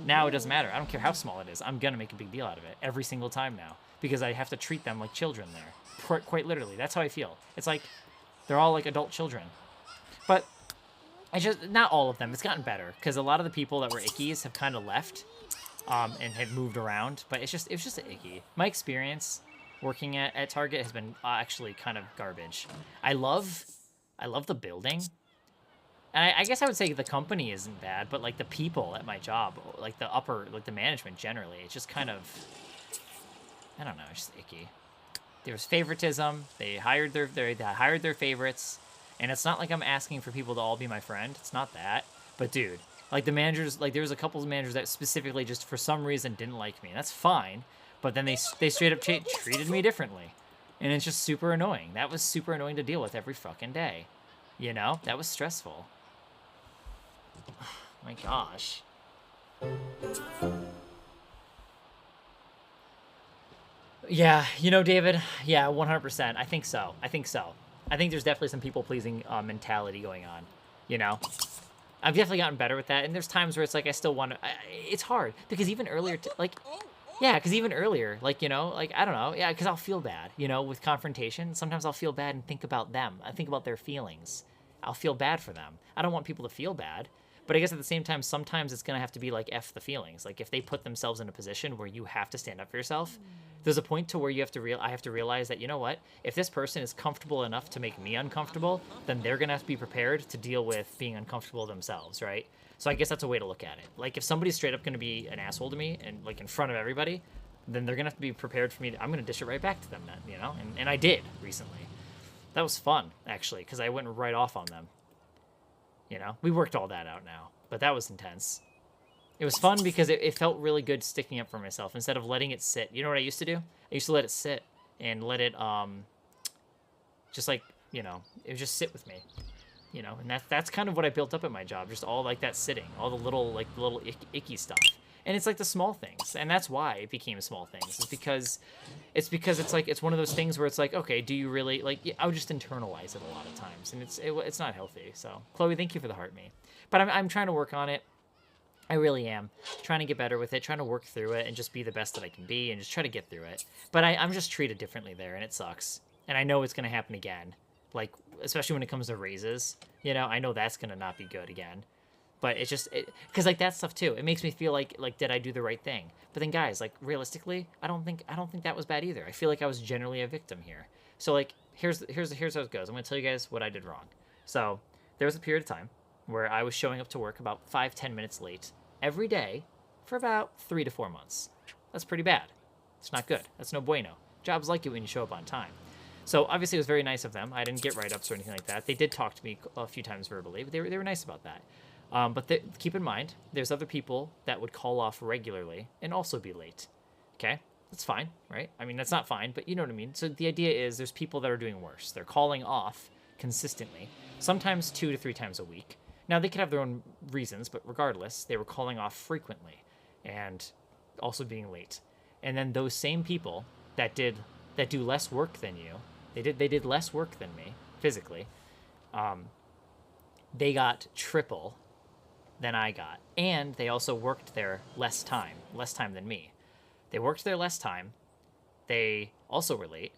it doesn't matter. I don't care how small it is. I'm going to make a big deal out of it every single time now because I have to treat them like children there. Quite literally. That's how I feel. It's like they're all like adult children. But I just, not all of them. It's gotten better because a lot of the people that were ickies have kind of left and have moved around. But it was just icky. My experience working at Target has been actually kind of garbage. I love the building. And I guess I would say the company isn't bad, but like the people at my job, like the management generally, it's just kind of, I don't know, it's just icky. There's favoritism. They hired their favorites, and it's not like I'm asking for people to all be my friend. It's not that. But dude, like the managers, like there was a couple of managers that specifically just for some reason didn't like me. And that's fine, but then they straight up treated me differently, and it's just super annoying. That was super annoying to deal with every fucking day. You know, that was stressful. My gosh. Yeah, David, yeah, 100%. I think so. I think there's definitely some people-pleasing mentality going on, I've definitely gotten better with that, and there's times where it's like I still want to... It's hard, because even earlier, I don't know, yeah, because I'll feel bad, with confrontation. Sometimes I'll feel bad and think about them. I think about their feelings. I'll feel bad for them. I don't want people to feel bad. But I guess at the same time, sometimes it's going to have to be like F the feelings. Like if they put themselves in a position where you have to stand up for yourself, there's a point to where I have to realize that, you know what? If this person is comfortable enough to make me uncomfortable, then they're going to have to be prepared to deal with being uncomfortable themselves, right? So I guess that's a way to look at it. Like if somebody's straight up going to be an asshole to me and like in front of everybody, then they're going to have to be prepared for me. I'm going to dish it right back to them then, And I did recently. That was fun, actually, because I went right off on them. We worked all that out now, but that was intense. It was fun because it felt really good sticking up for myself instead of letting it sit. You know what I used to do? I used to let it sit and let it, just like, it would just sit with me, and that's kind of what I built up at my job. Just all like that sitting, all the little icky stuff. And it's like the small things, and that's why it became small things. It's because it's one of those things where it's like, okay, do you really I would just internalize it a lot of times, and it's not healthy. So Chloe, thank you for the heart me, but I'm trying to work on it. I really am trying to get better with it, trying to work through it, and just be the best that I can be, and just try to get through it. But I'm just treated differently there, and it sucks. And I know it's gonna happen again, especially when it comes to raises. I know that's gonna not be good again. But it's just, because that stuff too, it makes me feel like did I do the right thing? But then guys, realistically, I don't think that was bad either. I feel like I was generally a victim here. So here's how it goes. I'm gonna tell you guys what I did wrong. So there was a period of time where I was showing up to work about 5-10 minutes late every day for about 3 to 4 months. That's pretty bad. It's not good. That's no bueno. Jobs like it when you show up on time. So obviously it was very nice of them. I didn't get write-ups or anything like that. They did talk to me a few times verbally, but they were nice about that. But keep in mind, there's other people that would call off regularly and also be late. Okay? That's fine, right? I mean, that's not fine, but you know what I mean. So the idea is there's people that are doing worse. They're calling off consistently, sometimes 2 to 3 times a week. Now, they could have their own reasons, but regardless, they were calling off frequently and also being late. And then those same people that do less work than you, they did less work than me physically. They got triple than I got, and they also worked there less time than me. They worked there less time, they also were late,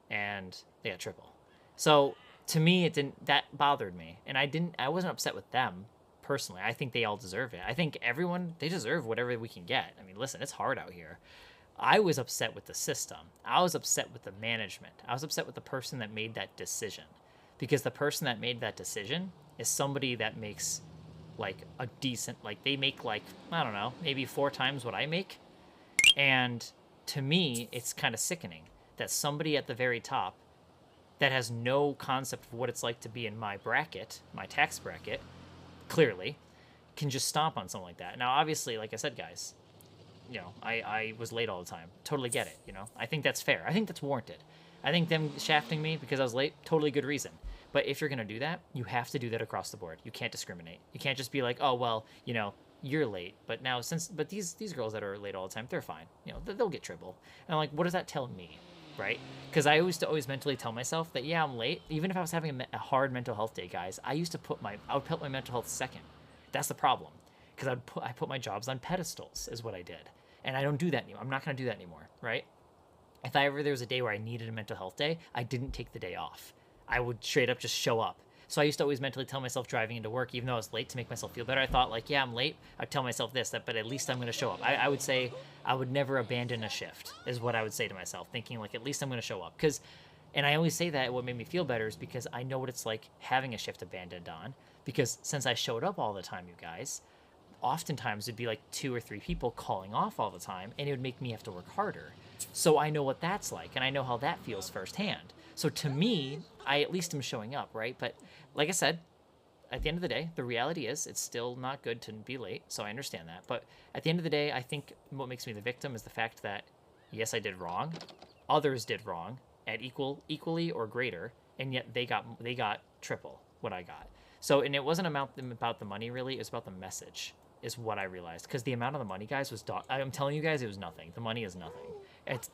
and they got triple. So to me, that bothered me, and I wasn't upset with them personally. I think they all deserve it. I think everyone, they deserve whatever we can get. I mean, listen, it's hard out here. I was upset with the system. I was upset with the management. I was upset with the person that made that decision. Because the person that made that decision is somebody that makes like a decent, like they make like, I don't know, maybe 4 times what I make. And to me, it's kind of sickening that somebody at the very top that has no concept of what it's like to be in my bracket, my tax bracket, clearly, can just stomp on something like that. Now, obviously, like I said, guys, you know, I was late all the time. Totally get it, you know. I think that's fair. I think that's warranted. I think them shafting me because I was late, totally good reason. But if you're going to do that, you have to do that across the board. You can't discriminate. You can't just be like, oh, well, you know, you're late. But now, but these girls that are late all the time, they're fine. You know, they'll get triple. And I'm like, what does that tell me, right? Because I used to always mentally tell myself that, yeah, I'm late. Even if I was having a hard mental health day, guys, I would put my mental health second. That's the problem. Because I put my jobs on pedestals is what I did. And I don't do that anymore. I'm not going to do that anymore, right? If there was a day where I needed a mental health day, I didn't take the day off. I would straight up just show up. So I used to always mentally tell myself driving into work, even though I was late, to make myself feel better. I thought, like, yeah, I'm late. I'd tell myself but at least I'm going to show up. I would say I would never abandon a shift, is what I would say to myself, thinking, like, at least I'm going to show up. And I always say that what made me feel better is because I know what it's like having a shift abandoned on. Because since I showed up all the time, you guys, oftentimes it'd be like 2 or 3 people calling off all the time, and it would make me have to work harder. So I know what that's like, and I know how that feels firsthand. So to me, I at least am showing up, right? But like I said, at the end of the day, the reality is it's still not good to be late, so I understand that. But at the end of the day, I think what makes me the victim is the fact that, yes, I did wrong. Others did wrong at equally or greater, and yet they got triple what I got. So, and it wasn't about the money, really. It was about the message, is what I realized. Because the amount of the money, guys, was I'm telling you guys, it was nothing. The money is nothing.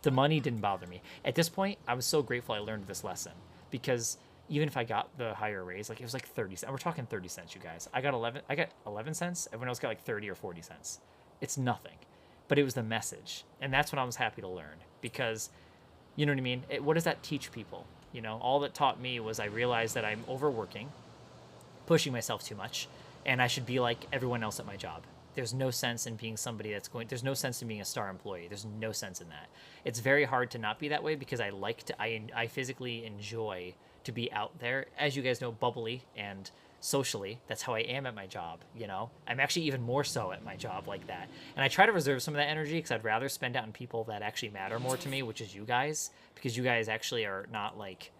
The money didn't bother me. At this point, I was so grateful I learned this lesson. Because even if I got the higher raise, like, it was like 30 cents. We're talking 30 cents, you guys. I got 11 cents. Everyone else got like 30 or 40 cents. It's nothing. But it was the message. And that's what I was happy to learn. Because, you know what I mean? What does that teach people? You know, all that taught me was I realized that I'm overworking, pushing myself too much, and I should be like everyone else at my job. There's no sense in being somebody there's no sense in being a star employee. There's no sense in that. It's very hard to not be that way because I physically enjoy to be out there. As you guys know, bubbly and socially, that's how I am at my job, you know? I'm actually even more so at my job like that. And I try to reserve some of that energy because I'd rather spend it on people that actually matter more to me, which is you guys, because you guys actually are not like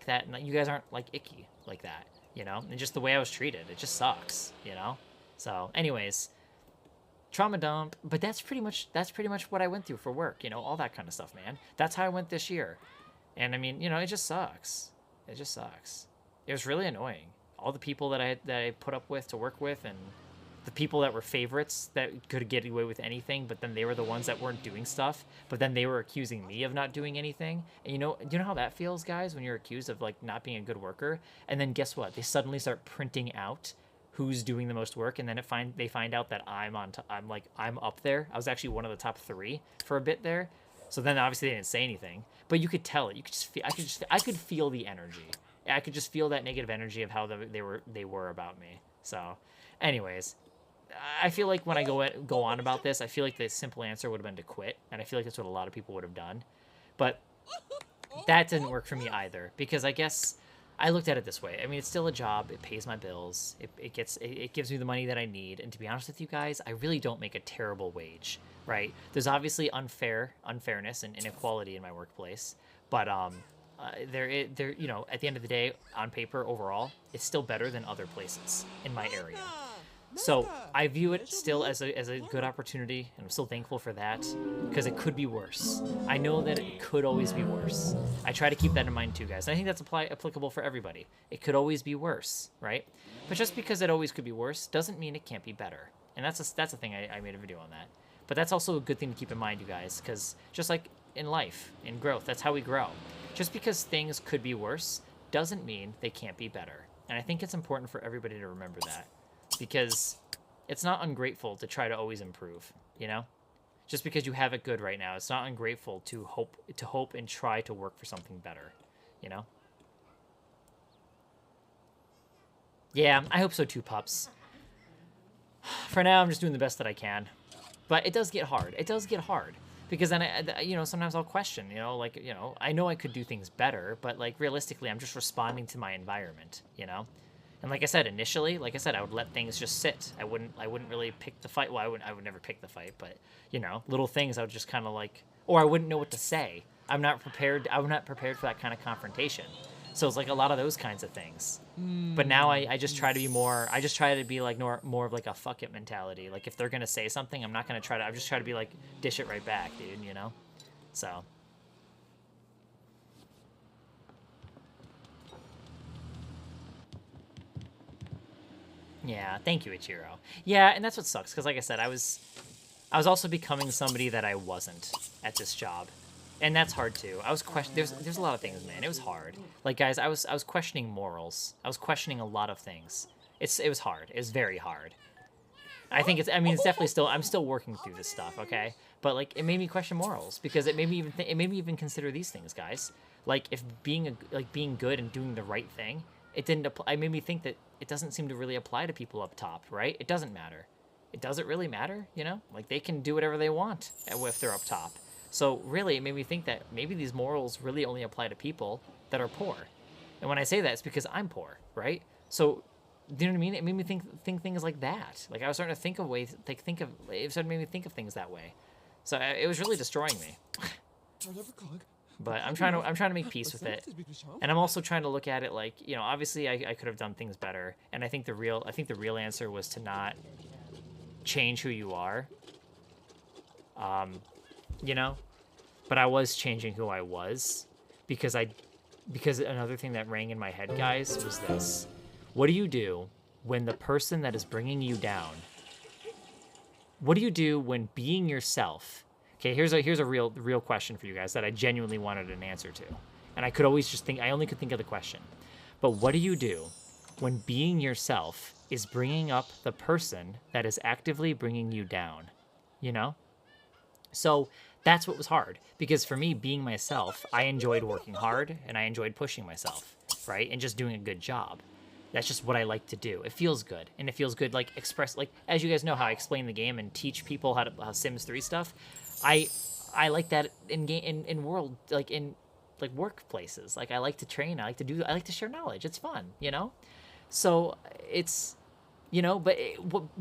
that. And you guys aren't like icky like that, you know? And just the way I was treated, it just sucks, you know? So anyways, trauma dump, but that's pretty much what I went through for work, you know, all that kind of stuff, man. That's how I went this year. And I mean, you know, it just sucks. It just sucks. It was really annoying. All the people that I put up with to work with, and the people that were favorites that could get away with anything, but then they were the ones that weren't doing stuff, but then they were accusing me of not doing anything. And you know how that feels, guys, when you're accused of like not being a good worker, and then guess what? They suddenly start printing out who's doing the most work, and then they find out that I'm up there. I was actually one of the top 3 for a bit there. So then obviously they didn't say anything, but you could tell it. You could just feel. I could feel the energy. I could just feel that negative energy of how they were about me. So, anyways, I feel like when I go on about this, I feel like the simple answer would have been to quit, and I feel like that's what a lot of people would have done. But that didn't work for me either, because I guess I looked at it this way. I mean, it's still a job. It pays my bills. It gives me the money that I need. And to be honest with you guys, I really don't make a terrible wage, right? There's obviously unfairness and inequality in my workplace, but there, you know, at the end of the day, on paper, overall, it's still better than other places in my area. So I view it still as a good opportunity, and I'm still thankful for that, because it could be worse. I know that it could always be worse. I try to keep that in mind too, guys. And I think that's applicable for everybody. It could always be worse, right? But just because it always could be worse doesn't mean it can't be better. And that's a thing. I made a video on that. But that's also a good thing to keep in mind, you guys, because just like in life, in growth, that's how we grow. Just because things could be worse doesn't mean they can't be better. And I think it's important for everybody to remember that. Because it's not ungrateful to try to always improve, you know? Just because you have it good right now, it's not ungrateful to hope and try to work for something better, you know? Yeah, I hope so too, pups. For now, I'm just doing the best that I can. But it does get hard. It does get hard. Because then, you know, sometimes I'll question, you know, like, you know, I know I could do things better, but, like, realistically, I'm just responding to my environment, you know? And like I said, initially, like I said, I would let things just sit. I wouldn't really pick the fight. Well, I would never pick the fight, but, you know, little things I would just kind of like, or I wouldn't know what to say. I'm not prepared for that kind of confrontation. So it's like a lot of those kinds of things. But now I just try to be more, I just try to be like more of like a fuck it mentality. Like if they're going to say something, I'm not going to try to, I just try to be like, dish it right back, dude, you know? So. Yeah, thank you, Ichiro. Yeah, and that's what sucks, because like I said, I was also becoming somebody that I wasn't at this job. And that's hard too. I was there's a lot of things, man. It was hard. Like guys, I was questioning morals. I was questioning a lot of things. It was hard. It was very hard. I think it's definitely still, I'm still working through this stuff, okay? But like it made me question morals, because it made me even consider these things, guys. Like if being good and doing the right thing, it didn't apply. It made me think that it doesn't seem to really apply to people up top, right? It doesn't matter. It doesn't really matter, you know? Like they can do whatever they want if they're up top. So really, it made me think that maybe these morals really only apply to people that are poor. And when I say that, it's because I'm poor, right? So, do you know what I mean? It made me think things like that. Like I was starting to think of ways, it started making me think of things that way. So it was really destroying me. But I'm trying to make peace with it, and I'm also trying to look at it like, you know, obviously I could have done things better, and I think the real answer was to not change who you are. You know, but I was changing who I was, because another thing that rang in my head, guys, was this: what do you do when the person that is bringing you down? What do you do when being yourself? Okay, here's a real question for you guys that I genuinely wanted an answer to, and I could always just think, I only could think of the question. But what do you do when being yourself is bringing up the person that is actively bringing you down? You know? So that's what was hard, because for me, being myself, I enjoyed working hard and I enjoyed pushing myself, right? And just doing a good job. That's just what I like to do. It feels good, and it feels good, like express, like as you guys know how I explain the game and teach people how Sims 3 stuff. I like that in world, like in like workplaces. Like I like to train, I like to share knowledge. It's fun, you know? So it's, you know, but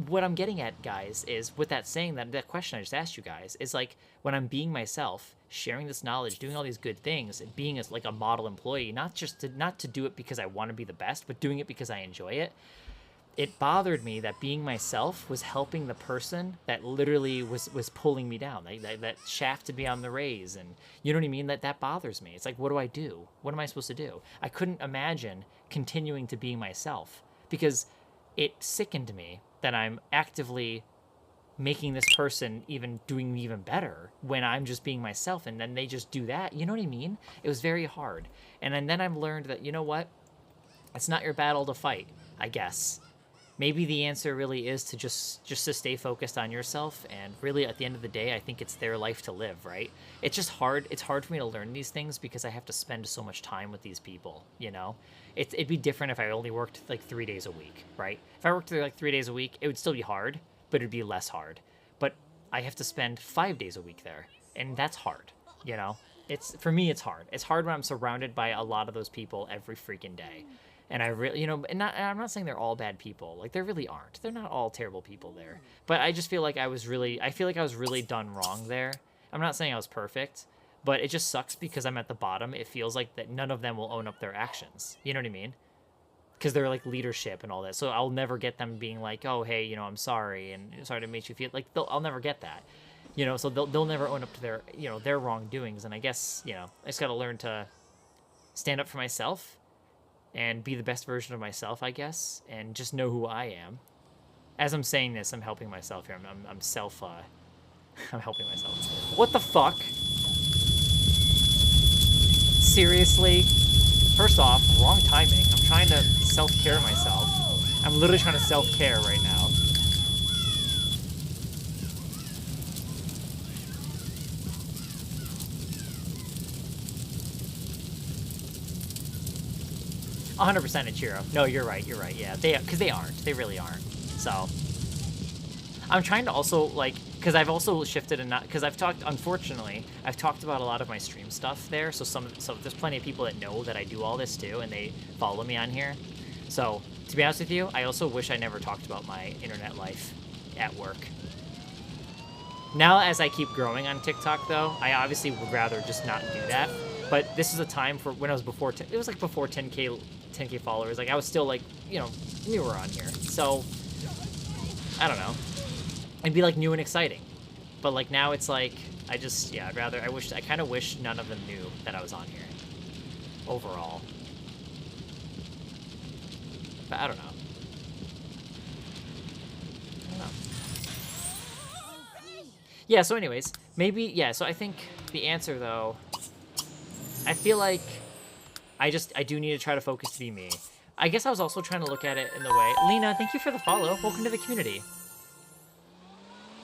what I'm getting at, guys, is with that saying, that question I just asked you guys, is like when I'm being myself, sharing this knowledge, doing all these good things, and being like a model employee, not to do it because I want to be the best, but doing it because I enjoy it. It bothered me that being myself was helping the person that literally was pulling me down, that shafted me on the raise, and you know what I mean? That bothers me. It's like, what do I do? What am I supposed to do? I couldn't imagine continuing to be myself, because it sickened me that I'm actively making this person doing even better when I'm just being myself, and then they just do that. You know what I mean? It was very hard. And then I've learned that, you know what? It's not your battle to fight, I guess. Maybe the answer really is to just to stay focused on yourself, and really at the end of the day, I think it's their life to live, right? It's just hard. It's hard for me to learn these things because I have to spend so much time with these people, you know? It'd be different if I only worked like 3 days a week, right? If I worked like 3 days a week, it would still be hard, but it'd be less hard. But I have to spend 5 days a week there, and that's hard, you know? For me, it's hard. It's hard when I'm surrounded by a lot of those people every freaking day. And I really, you know, and I'm not saying they're all bad people. Like, they really aren't. They're not all terrible people there. But I just feel like I feel like I was really done wrong there. I'm not saying I was perfect, but it just sucks because I'm at the bottom. It feels like that none of them will own up their actions. You know what I mean? Because they're like leadership and all that. So I'll never get them being like, oh, hey, you know, I'm sorry, and sorry to make you feel like, I'll never get that. You know, so they'll never own up to their, you know, their wrongdoings. And I guess, you know, I just got to learn to stand up for myself and be the best version of myself, I guess, and just know who I am. As I'm saying this, I'm helping myself here. I'm helping myself. What the fuck? Seriously? First off, wrong timing. I'm trying to self-care myself. I'm literally trying to self-care right now. 100% Ichiro. No, you're right. Yeah, because they aren't. They really aren't. So, I'm trying to also, like, because I've also shifted and not, because unfortunately, I've talked about a lot of my stream stuff there, so there's plenty of people that know that I do all this too, and they follow me on here. So, to be honest with you, I also wish I never talked about my internet life at work. Now, as I keep growing on TikTok, though, I obviously would rather just not do that. But this is a time for when I was before, it was like before 10K followers. Like, I was still, like, you know, newer on here. So, I don't know. It'd be, like, new and exciting. But, like, now it's like, I kind of wish none of them knew that I was on here. Overall. But I don't know. Yeah, so anyways, maybe, yeah, so I think the answer, though, I feel like I do need to try to focus to be me. I guess I was also trying to look at it in the way, Lena, thank you for the follow. Welcome to the community.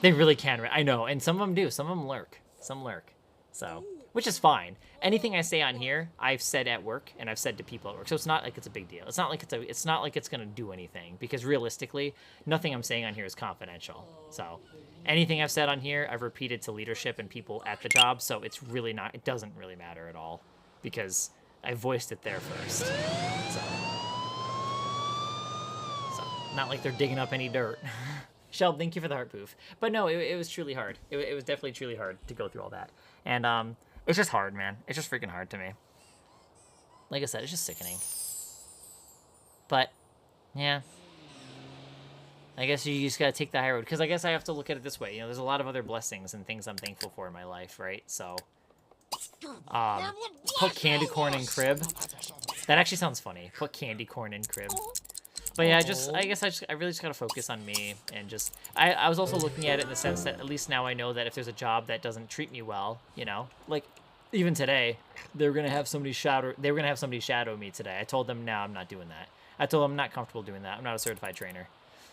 They really can, I know, and some of them do. Some of them lurk. Some lurk. So, which is fine. Anything I say on here, I've said at work, and I've said to people at work. So it's not like it's a big deal. It's not like it's gonna do anything, because realistically, nothing I'm saying on here is confidential. So, anything I've said on here, I've repeated to leadership and people at the job. So it's really not. It doesn't really matter at all, because I voiced it there first. So not like they're digging up any dirt. Shelb, thank you for the heart poof. But no, it was truly hard. It was definitely truly hard to go through all that. And it's just hard, man. It's just freaking hard to me. Like I said, it's just sickening. But, yeah. I guess you just gotta take the high road. Because I guess I have to look at it this way. You know, there's a lot of other blessings and things I'm thankful for in my life, right? So, put candy corn in crib. That actually sounds funny. Put candy corn in crib. But yeah, I really just gotta focus on me, and just, I was also looking at it in the sense that at least now I know that if there's a job that doesn't treat me well, you know, like even today, they were gonna have somebody shadow me today. I told them, no, I'm not doing that. I told them I'm not comfortable doing that. I'm not a certified trainer.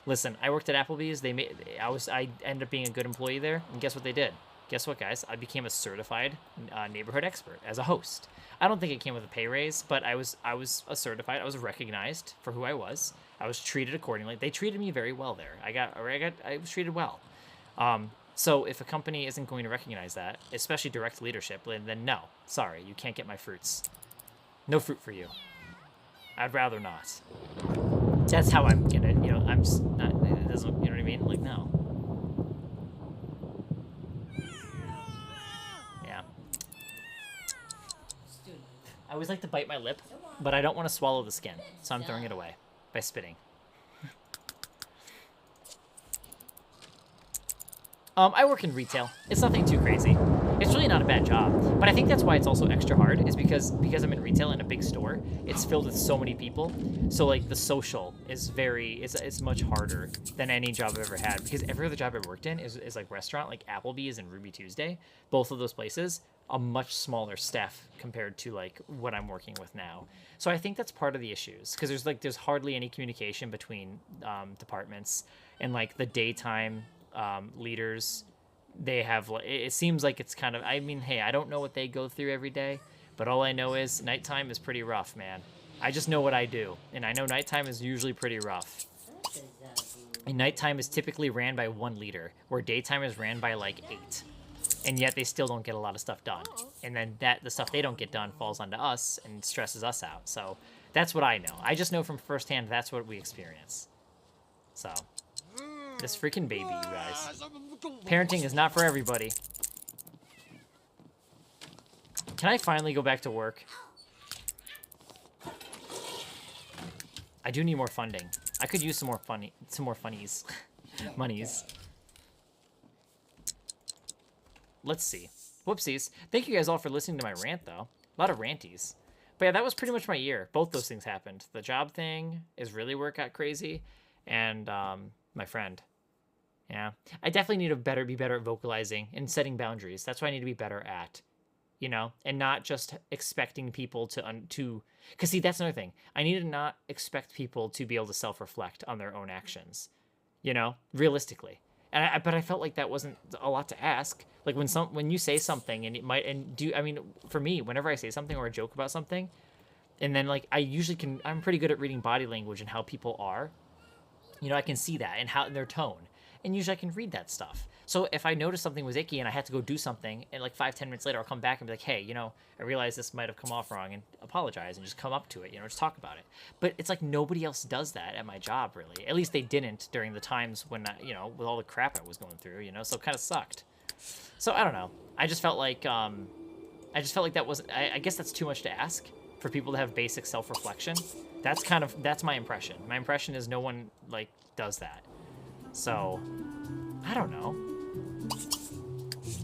Listen, I worked at Applebee's. I ended up being a good employee there, and guess what they did? Guess what, guys? I became a certified neighborhood expert as a host. I don't think it came with a pay raise, but I was a certified. I was recognized for who I was. I was treated accordingly. They treated me very well there. I was treated well. So if a company isn't going to recognize that, especially direct leadership, then no, sorry, you can't get my fruits. No fruit for you. I'd rather not. That's how I'm gonna, you know, I'm just not, it doesn't, you know what I mean? Like, no. Yeah. I always like to bite my lip, but I don't want to swallow the skin, so I'm throwing it away by spitting. I work in retail. It's nothing too crazy. It's really not a bad job, but I think that's why it's also extra hard, is because I'm in retail in a big store. It's filled with so many people, so like the social is it's much harder than any job I've ever had, because every other job I've worked in is like restaurant, like Applebee's and Ruby Tuesday. Both of those places, a much smaller staff compared to like what I'm working with now. So I think that's part of the issues, because there's hardly any communication between departments, and like the daytime leaders, they have, it seems like it's kind of, I mean, hey, I don't know what they go through every day, but all I know is nighttime is pretty rough, man. I just know what I do, and I know nighttime is usually pretty rough. And nighttime is typically ran by one leader, where daytime is ran by like 8. And yet they still don't get a lot of stuff done. And then the stuff they don't get done falls onto us and stresses us out. So that's what I know. I just know from firsthand that's what we experience. So, this freaking baby, you guys. Parenting is not for everybody. Can I finally go back to work? I do need more funding. I could use some more funnies. Monies. Let's see. Whoopsies. Thank you guys all for listening to my rant, though. A lot of ranties. But yeah, that was pretty much my year. Both those things happened. The job thing is really where it got crazy. And my friend. Yeah. I definitely need to be better at vocalizing and setting boundaries. That's what I need to be better at. You know? And not just expecting people to... Because, see, that's another thing. I need to not expect people to be able to self-reflect on their own actions. You know? Realistically. But I felt like that wasn't a lot to ask. Like when you say something and it might, I mean, for me, whenever I say something or a joke about something, and then like I'm pretty good at reading body language and how people are, you know, I can see that and their tone. and usually I can read that stuff. So if I noticed something was icky and I had to go do something, and like 5-10 minutes later I'll come back and be like, hey, you know, I realize this might have come off wrong, and apologize and just come up to it, you know, just talk about it. But it's like nobody else does that at my job, really. At least they didn't during the times when you know, with all the crap I was going through, you know, so it kind of sucked. So I don't know. I just felt like that wasn't. I guess that's too much to ask for people to have basic self-reflection. That's my impression. My impression is no one like does that. So I don't know.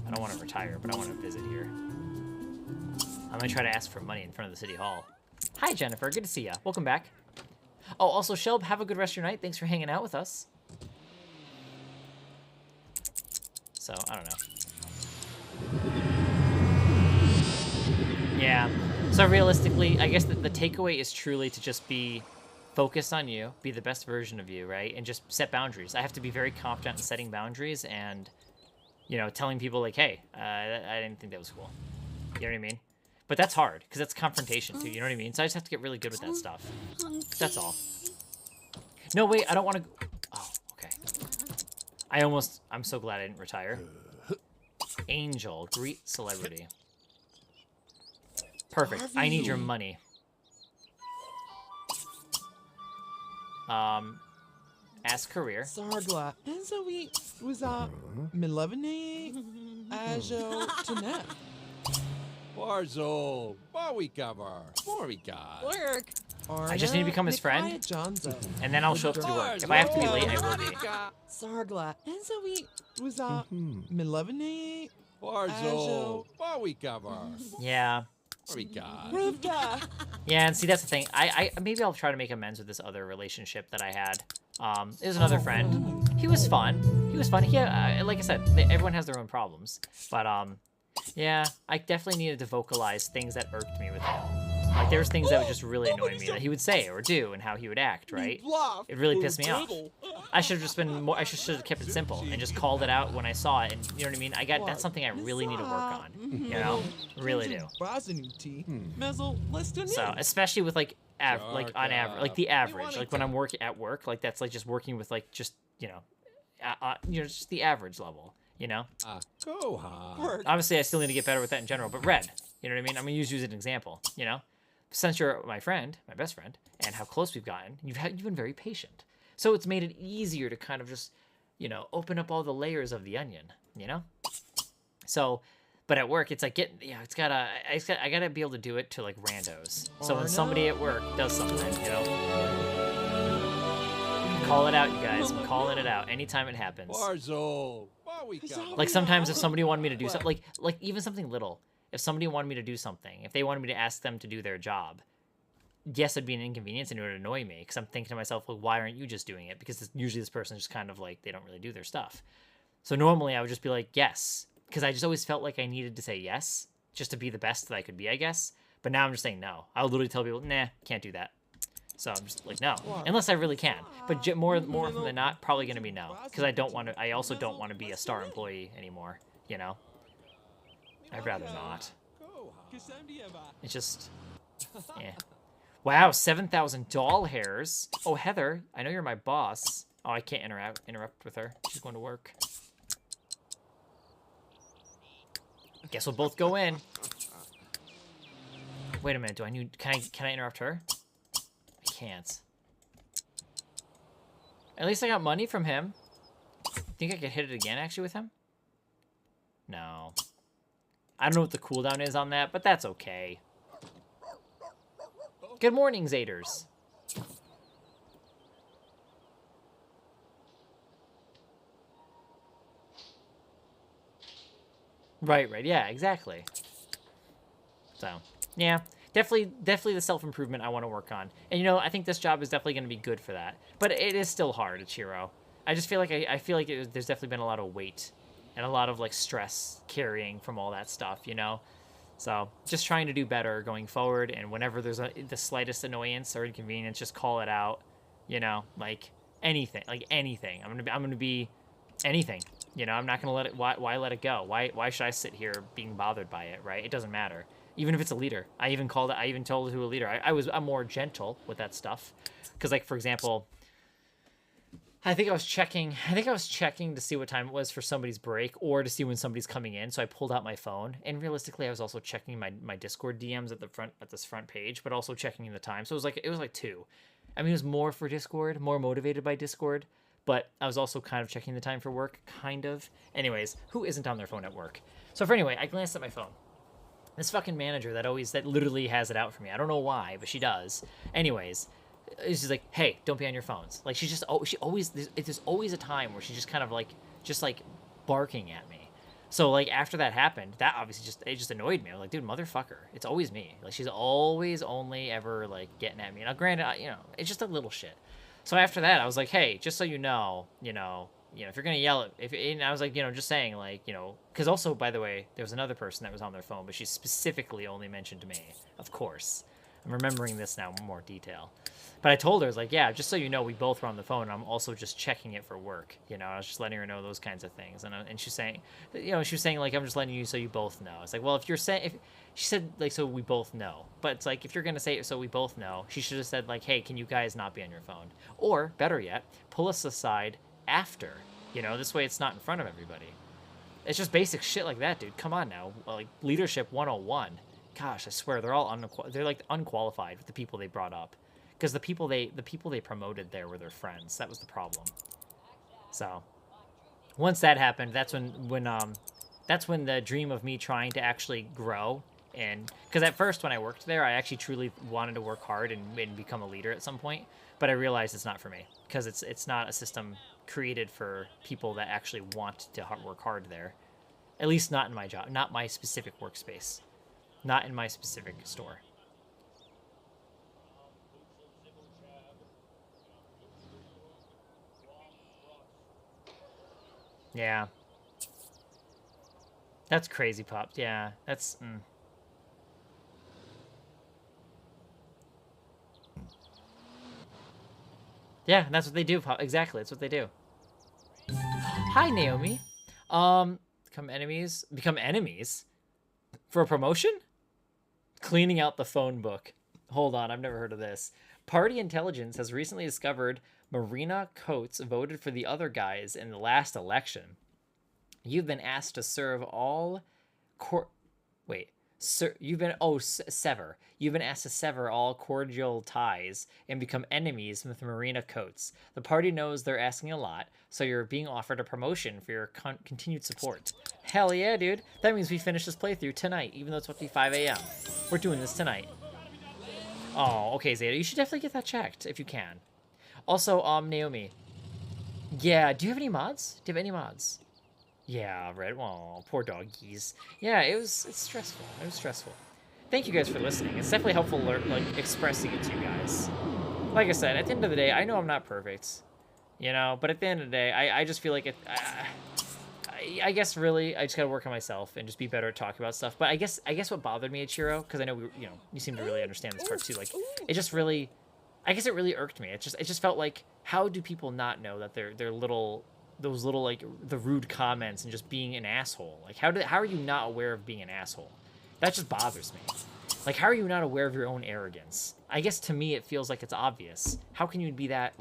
I don't want to retire, but I want to visit here. I'm gonna try to ask for money in front of the city hall. Hi, Jennifer. Good to see ya. Welcome back. Oh, also, Shelb, have a good rest of your night. Thanks for hanging out with us. So, I don't know. Yeah. So, realistically, I guess the takeaway is truly to just be focused on you, be the best version of you, right? And just set boundaries. I have to be very confident in setting boundaries and, you know, telling people, like, hey, I didn't think that was cool. You know what I mean? But that's hard, because that's confrontation, too. You know what I mean? So I just have to get really good with that stuff. That's all. No, wait, I don't want to... Oh, okay. I'm so glad I didn't retire. Angel, greet celebrity. Perfect. I need your money. Ask career. Sargla, Enzoe was Milevene Ajo Tanet. Barzo, Bawikavar, Morika. Work. I just need to become his friend, and then I'll show up to do work. If I have to be late, I will be. Sargla, Enzoe was Milevene Barzo, Bawikavar, Yeah. Morika. Yeah, and see, that's the thing. I maybe I'll try to make amends with this other relationship that I had. It was another friend. He was fun. Yeah, like I said, everyone has their own problems. But, yeah, I definitely needed to vocalize things that irked me with him. Like, there was things that would just really annoy me that he would say or do and how he would act, right? It really pissed me off. I should have just been more, I should have kept it simple and just called it out when I saw it. And you know what I mean? That's something I really need to work on, you know? Really do. So, especially with, like, on average, like the average, like when I'm at work, like that's like just working with like just, you know, just the average level, you know? Obviously, I still need to get better with that in general, but Red, you know what I mean? I'm going to use you as an example, you know? Since you're my friend, my best friend, and how close we've gotten, you've been very patient. So it's made it easier to kind of just, you know, open up all the layers of the onion, you know? So, but at work, it's like I gotta be able to do it to like randos. So when somebody at work does something, you know, call it out, you guys. I'm calling it out anytime it happens. Like sometimes if somebody wanted me to do something, like even something little, if somebody wanted me to do something, if they wanted me to ask them to do their job, yes, it'd be an inconvenience and it would annoy me because I'm thinking to myself, like, why aren't you just doing it? Because usually this person is just kind of like, they don't really do their stuff. So normally I would just be like, yes, because I just always felt like I needed to say yes just to be the best that I could be, I guess. But now I'm just saying no. I'll literally tell people, nah, can't do that. So I'm just like, no, unless I really can. But more often than not, probably going to be no, because I also don't want to be a star employee anymore, you know? I'd rather not. It's just, yeah. Wow, 7,000 doll hairs. Oh, Heather, I know you're my boss. Oh, I can't interrupt with her. She's going to work. Guess we'll both go in. Wait a minute, can I interrupt her? I can't. At least I got money from him. Think I could hit it again, actually, with him? No. I don't know what the cooldown is on that, but that's okay. Good morning, Zaders. Right, yeah, exactly. So, yeah, definitely the self-improvement I want to work on. And, you know, I think this job is definitely going to be good for that. But it is still hard at Chiro. I just feel like there's definitely been a lot of weight and a lot of, like, stress carrying from all that stuff, you know? So, just trying to do better going forward, and whenever there's the slightest annoyance or inconvenience, just call it out, you know? Like, anything. I'm gonna be anything. You know, I'm not gonna let it. Why let it go? Why should I sit here being bothered by it? Right? It doesn't matter. Even if it's a leader, I even told it to a leader. I'm more gentle with that stuff, because like for example, I think I was checking to see what time it was for somebody's break or to see when somebody's coming in. So I pulled out my phone, and realistically I was also checking my Discord DMs at this front page, but also checking the time. So it was like 2. I mean, it was more for Discord, more motivated by Discord, but I was also kind of checking the time for work, kind of. Anyways, who isn't on their phone at work? So for anyway, I glanced at my phone. This fucking manager that literally has it out for me. I don't know why, but she does. Anyways, she's like, hey, don't be on your phones. Like, she always, there's always a time where she's just kind of like, barking at me. So like after that happened, that obviously just annoyed me. I was like, dude, motherfucker, it's always me. Like, she's always only ever like getting at me. Now granted, it's just a little shit. So after that, I was like, hey, just so you know, if you're gonna yell at, and I was like, just saying, like, because also, by the way, there was another person that was on their phone, but she specifically only mentioned me. Of course, I'm remembering this now in more detail. But I told her, I was like, yeah, just so you know, we both were on the phone. And I'm also just checking it for work. I was just letting her know those kinds of things. And she's saying, she was saying, like, I'm just letting you so you both know. It's like, well, if you're saying, she said, like, so we both know. But it's like, if you're going to say it so we both know, she should have said, like, hey, can you guys not be on your phone? Or, better yet, pull us aside after. This way it's not in front of everybody. It's just basic shit like that, dude. Come on now. Like, leadership 101. Gosh, I swear, they're like unqualified with the people they brought up. Because the people they promoted there were their friends. That was the problem. So once that happened, that's when the dream of me trying to actually grow, and because at first when I worked there, I actually truly wanted to work hard and become a leader at some point. But I realized it's not for me, because it's not a system created for people that actually want to work hard there. At least not in my job, not my specific workspace, not in my specific store. Yeah. That's crazy, Pop. Yeah, that's... Yeah, that's what they do, Pop. Exactly, that's what they do. Hi, Naomi. Become enemies? Become enemies? For a promotion? Cleaning out the phone book. Hold on, I've never heard of this. Party Intelligence has recently discovered Marina Coates voted for the other guys in the last election. You've been asked to serve all sever. You've been asked to sever all cordial ties and become enemies with Marina Coates. The party knows they're asking a lot, so you're being offered a promotion for your continued support. Hell yeah, dude. That means we finish this playthrough tonight, even though it's about to be 5 a.m. We're doing this tonight. Oh, okay, Zeta. You should definitely get that checked if you can. Also, Naomi. Yeah, do you have any mods? Do you have any mods? Yeah, Red. Oh, poor doggies. Yeah, it's stressful. It was stressful. Thank you guys for listening. It's definitely helpful, like, expressing it to you guys. Like I said, at the end of the day, I know I'm not perfect. But at the end of the day, I just feel like I guess really, I just gotta work on myself and just be better at talking about stuff. But I guess what bothered me, Ichiro, because I know you seem to really understand this part too. Like, it just really, I guess it really irked me. It just felt like, how do people not know that they're those little like the rude comments and just being an asshole? Like, how are you not aware of being an asshole? That just bothers me. Like, how are you not aware of your own arrogance? I guess to me it feels like it's obvious. How can you be that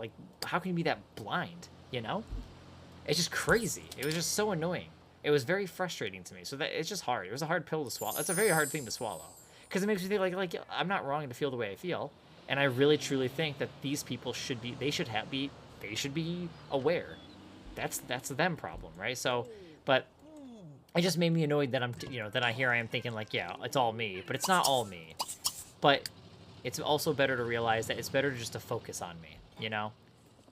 blind? It's just crazy. It was just so annoying. It was very frustrating to me. So that it's just hard. It was a hard pill to swallow. It's a very hard thing to swallow, because it makes me think like I'm not wrong to feel the way I feel, and I really truly think that these people should be aware. That's them problem, right? So, but it just made me annoyed that that I am thinking like, yeah, it's all me, but it's not all me. But it's also better to realize that it's better just to focus on me,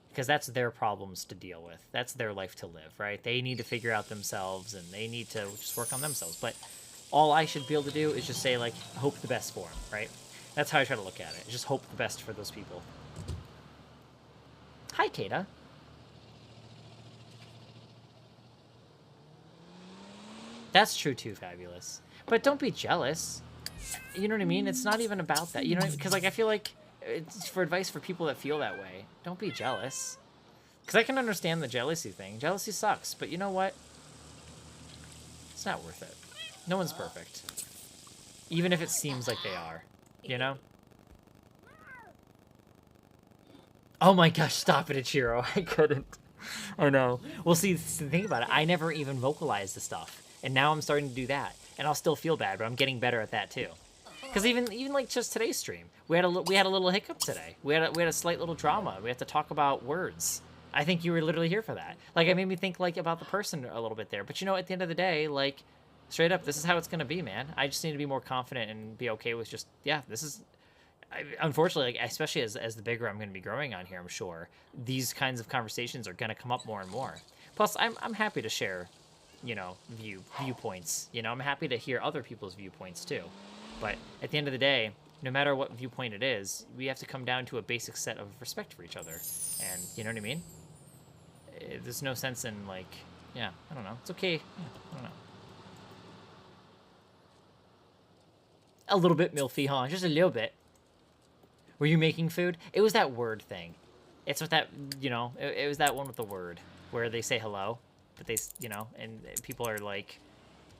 because that's their problems to deal with. That's their life to live, right? They need to figure out themselves, and they need to just work on themselves. But all I should be able to do is just say, like, hope the best for them, right? That's how I try to look at it. Just hope the best for those people. Hi, Kata. That's true too, Fabulous. But don't be jealous. You know what I mean? It's not even about that. Because like I feel like it's for advice for people that feel that way. Don't be jealous. Because I can understand the jealousy thing. Jealousy sucks, but you know what? It's not worth it. No one's perfect. Even if it seems like they are. Oh my gosh, stop it, Ichiro. I couldn't. I know. Well, see, think about it. I never even vocalized the stuff, and now I'm starting to do that, and I'll still feel bad, but I'm getting better at that too. Because even like just today's stream, we had a little hiccup today. We had a slight little drama. We had to talk about words. I think you were literally here for that. Like, it made me think like about the person a little bit there. But you know, at the end of the day, like, straight up, this is how it's gonna be, man. I just need to be more confident and be okay with just, yeah, this is. Unfortunately, like, especially as the bigger I'm going to be growing on here, I'm sure these kinds of conversations are going to come up more and more. Plus, I'm happy to share, you know, viewpoints. You know, I'm happy to hear other people's viewpoints too. But at the end of the day, no matter what viewpoint it is, we have to come down to a basic set of respect for each other. And you know what I mean? There's no sense in like, yeah, I don't know. It's okay. Yeah, I don't know. A little bit milfy, huh? Just a little bit. Were you making food? It was that word thing. It's with that, you know, it was that one with the word where they say hello, but they, you know, and people are like,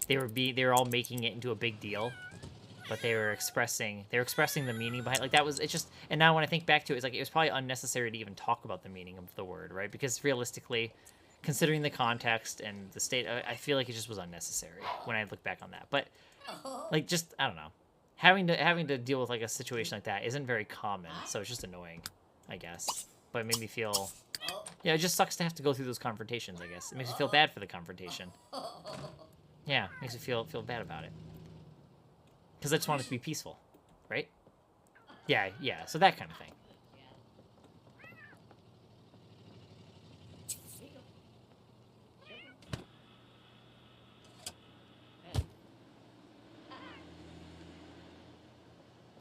they were all making it into a big deal, but they were expressing the meaning behind, like, that was, it's just, and now when I think back to it, it's like, it was probably unnecessary to even talk about the meaning of the word, right? Because realistically, considering the context and the state, I feel like it just was unnecessary when I look back on that. But, like, just, I don't know. Having to deal with like a situation like that isn't very common, so it's just annoying, I guess. But it made me feel, yeah, it just sucks to have to go through those confrontations, I guess. It makes me feel bad for the confrontation. Yeah, makes me feel bad about it. Because I just want it to be peaceful, right? Yeah, so that kind of thing.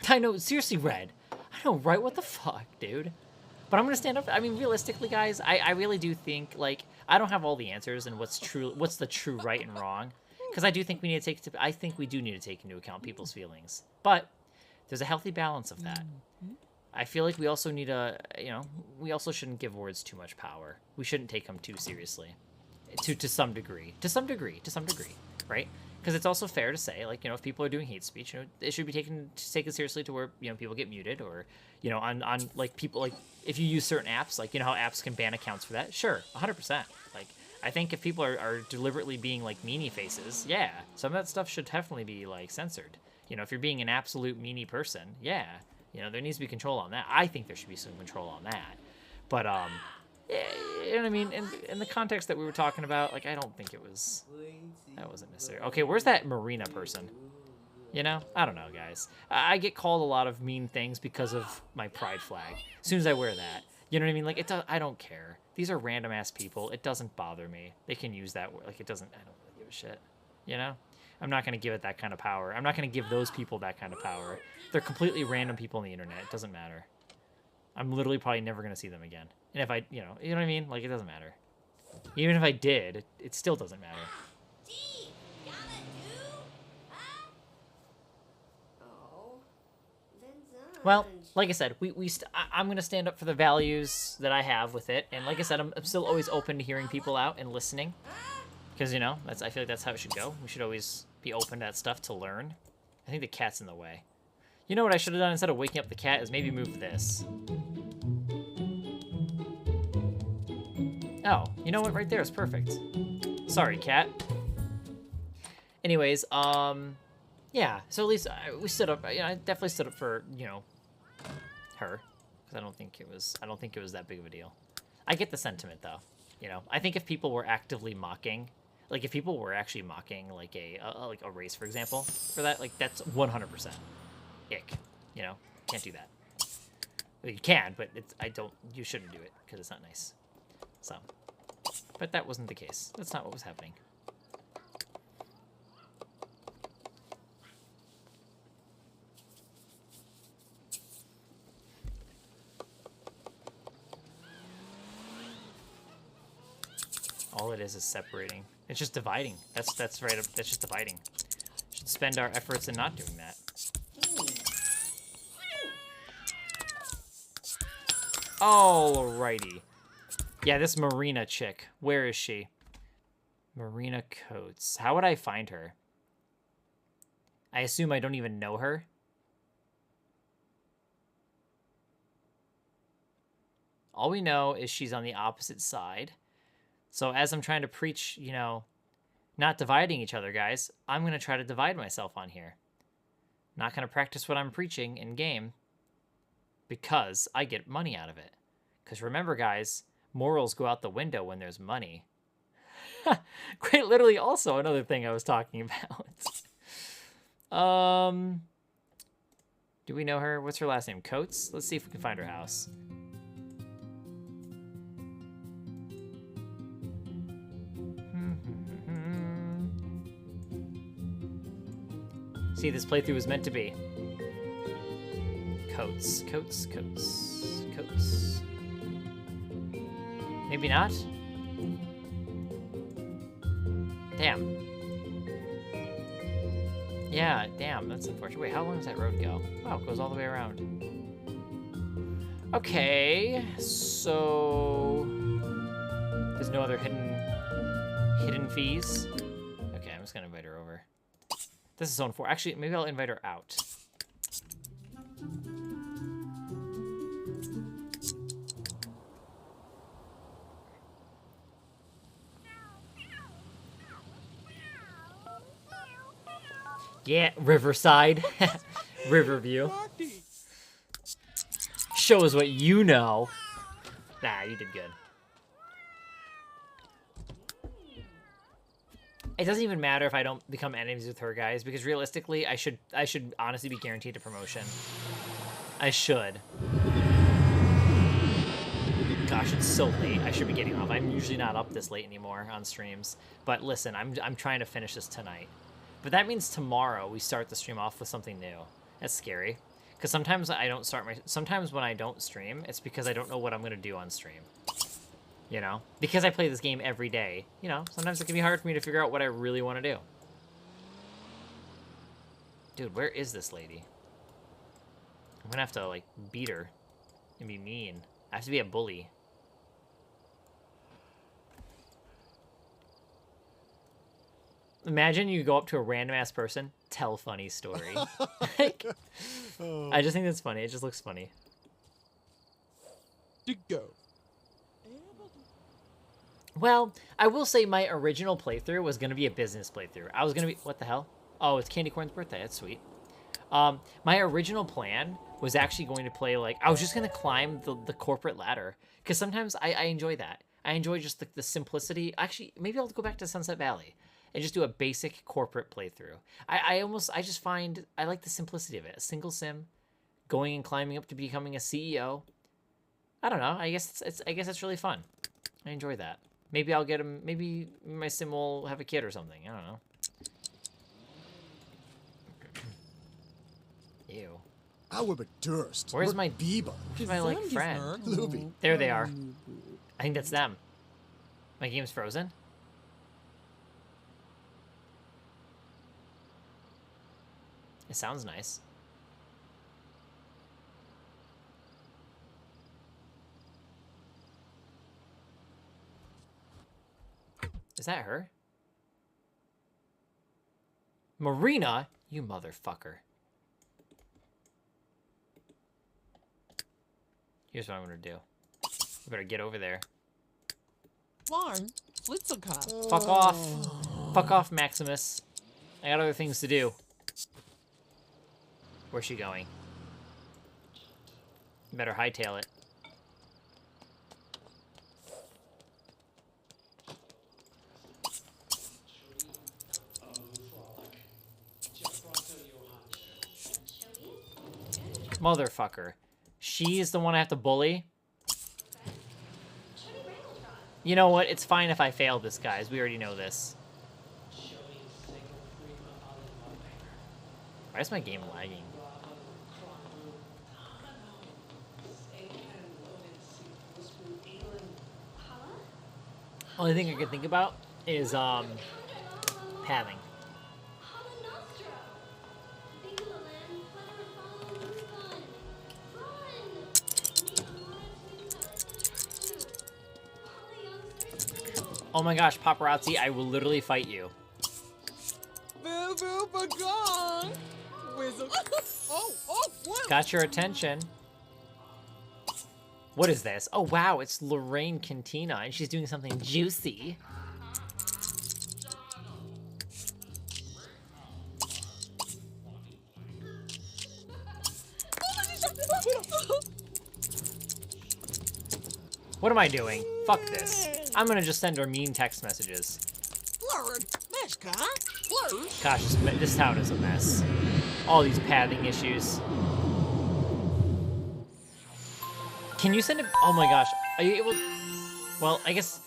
I know, seriously, Red. I know, right? What the fuck, dude? But I'm gonna stand up. I mean, realistically, guys, I really do think, like, I don't have all the answers and what's the true right and wrong. Because I do think we need to I think we do need to take into account people's feelings. But there's a healthy balance of that. I feel like we also need you know, we also shouldn't give words too much power. We shouldn't take them too seriously. To some degree. To some degree, right? Because it's also fair to say, like, you know, if people are doing hate speech, you know, it should be taken seriously to where, you know, people get muted, or, you know, on like, people, like, if you use certain apps, like, you know how apps can ban accounts for that? Sure, 100%. Like, I think if people are deliberately being, like, meanie faces, yeah, some of that stuff should definitely be, like, censored. You know, if you're being an absolute meanie person, yeah, you know, there needs to be control on that. I think there should be some control on that. But, yeah, you know what I mean? In the context that we were talking about, like, I don't think that wasn't necessary. Okay, where's that Marina person? You know? I don't know, guys. I get called a lot of mean things because of my pride flag. As soon as I wear that. You know what I mean? Like, I don't care. These are random-ass people. It doesn't bother me. They can use that word. Like, I don't really give a shit. You know? I'm not going to give it that kind of power. I'm not going to give those people that kind of power. They're completely random people on the internet. It doesn't matter. I'm literally probably never going to see them again. And if you know what I mean? Like, it doesn't matter. Even if I did, it still doesn't matter. Well, like I said, I'm going to stand up for the values that I have with it. And like I said, I'm still always open to hearing people out and listening. Because, you know, I feel like that's how it should go. We should always be open to that stuff to learn. I think the cat's in the way. You know what I should have done instead of waking up the cat is maybe move this. Oh, you know what? Right there is perfect. Sorry, cat. Anyways, yeah. So at least we stood up. You know, I definitely stood up for, you know, her, because I don't think it was that big of a deal. I get the sentiment though. You know, I think if people were actively mocking, like if people were actually mocking like a race, for example, for that, like that's 100% ick. You know, can't do that. Well, you can, but you shouldn't do it because it's not nice. So, but that wasn't the case. That's not what was happening. All it is separating. It's just dividing. That's right. That's just dividing. Should spend our efforts in not doing that. Alrighty. Yeah, this Marina chick. Where is she? Marina Coates. How would I find her? I assume I don't even know her. All we know is she's on the opposite side. So as I'm trying to preach, not dividing each other, guys, I'm going to try to divide myself on here. Not going to practice what I'm preaching in game because I get money out of it. Because remember, guys, morals go out the window when there's money. Quite literally also another thing I was talking about. Do we know her? What's her last name? Coates? Let's see if we can find her house. See, this playthrough was meant to be. Coates. Maybe not? Damn. Yeah, damn, that's unfortunate. Wait, how long does that road go? Oh, it goes all the way around. Okay, so... There's no other hidden fees? Okay, I'm just gonna invite her over. This is zone 4. Actually, maybe I'll invite her out. Yeah, Riverside. Riverview. Show us what you know. Nah, you did good. It doesn't even matter if I don't become enemies with her, guys, because realistically, I should honestly be guaranteed a promotion. I should. Gosh, it's so late. I should be getting off. I'm usually not up this late anymore on streams. But listen, I'm trying to finish this tonight. But that means tomorrow we start the stream off with something new. That's scary. Because sometimes I don't start sometimes when I don't stream, it's because I don't know what I'm going to do on stream. You know? Because I play this game every day, sometimes it can be hard for me to figure out what I really want to do. Dude, where is this lady? I'm gonna have to, like, beat her and be mean. I have to be a bully. Imagine you go up to a random-ass person, tell funny story. Like, I just think that's funny. It just looks funny. To go. Well, I will say my original playthrough was going to be a business playthrough. I was going to be... What the hell? Oh, it's Candy Corn's birthday. That's sweet. My original plan was actually going to play, like... I was just going to climb the corporate ladder. Because sometimes I enjoy that. I enjoy just the simplicity. Actually, maybe I'll go back to Sunset Valley and just do a basic corporate playthrough. I just find... I like the simplicity of it. A single sim, going and climbing up to becoming a CEO. I don't know. I guess it's really fun. I enjoy that. Maybe I'll get him. Maybe my sim will have a kid or something. I don't know. Ew. I will be durst. Where's my Biba? Where's my like friend? Luby. There they are. I think that's them. My game's frozen. It sounds nice. Is that her? Marina? You motherfucker. Here's what I'm gonna do. You better get over there. Warn, Flitzelkopf. Fuck off. Fuck off, Maximus. I got other things to do. Where's she going? You better hightail it. Motherfucker. She's the one I have to bully? You know what? It's fine if I fail this, guys. We already know this. Why is my game lagging? Only thing I can think about is, pathing. Oh my gosh, paparazzi, I will literally fight you. Boo boo bagong. Whizzle. Oh, what? Got your attention. What is this? Oh, wow, it's Lorraine Cantina, and she's doing something juicy. What am I doing? Fuck this. I'm gonna just send her mean text messages. Gosh, this town is a mess. All these pathing issues. Can you send it? Oh my gosh. Are you able? Well, I guess,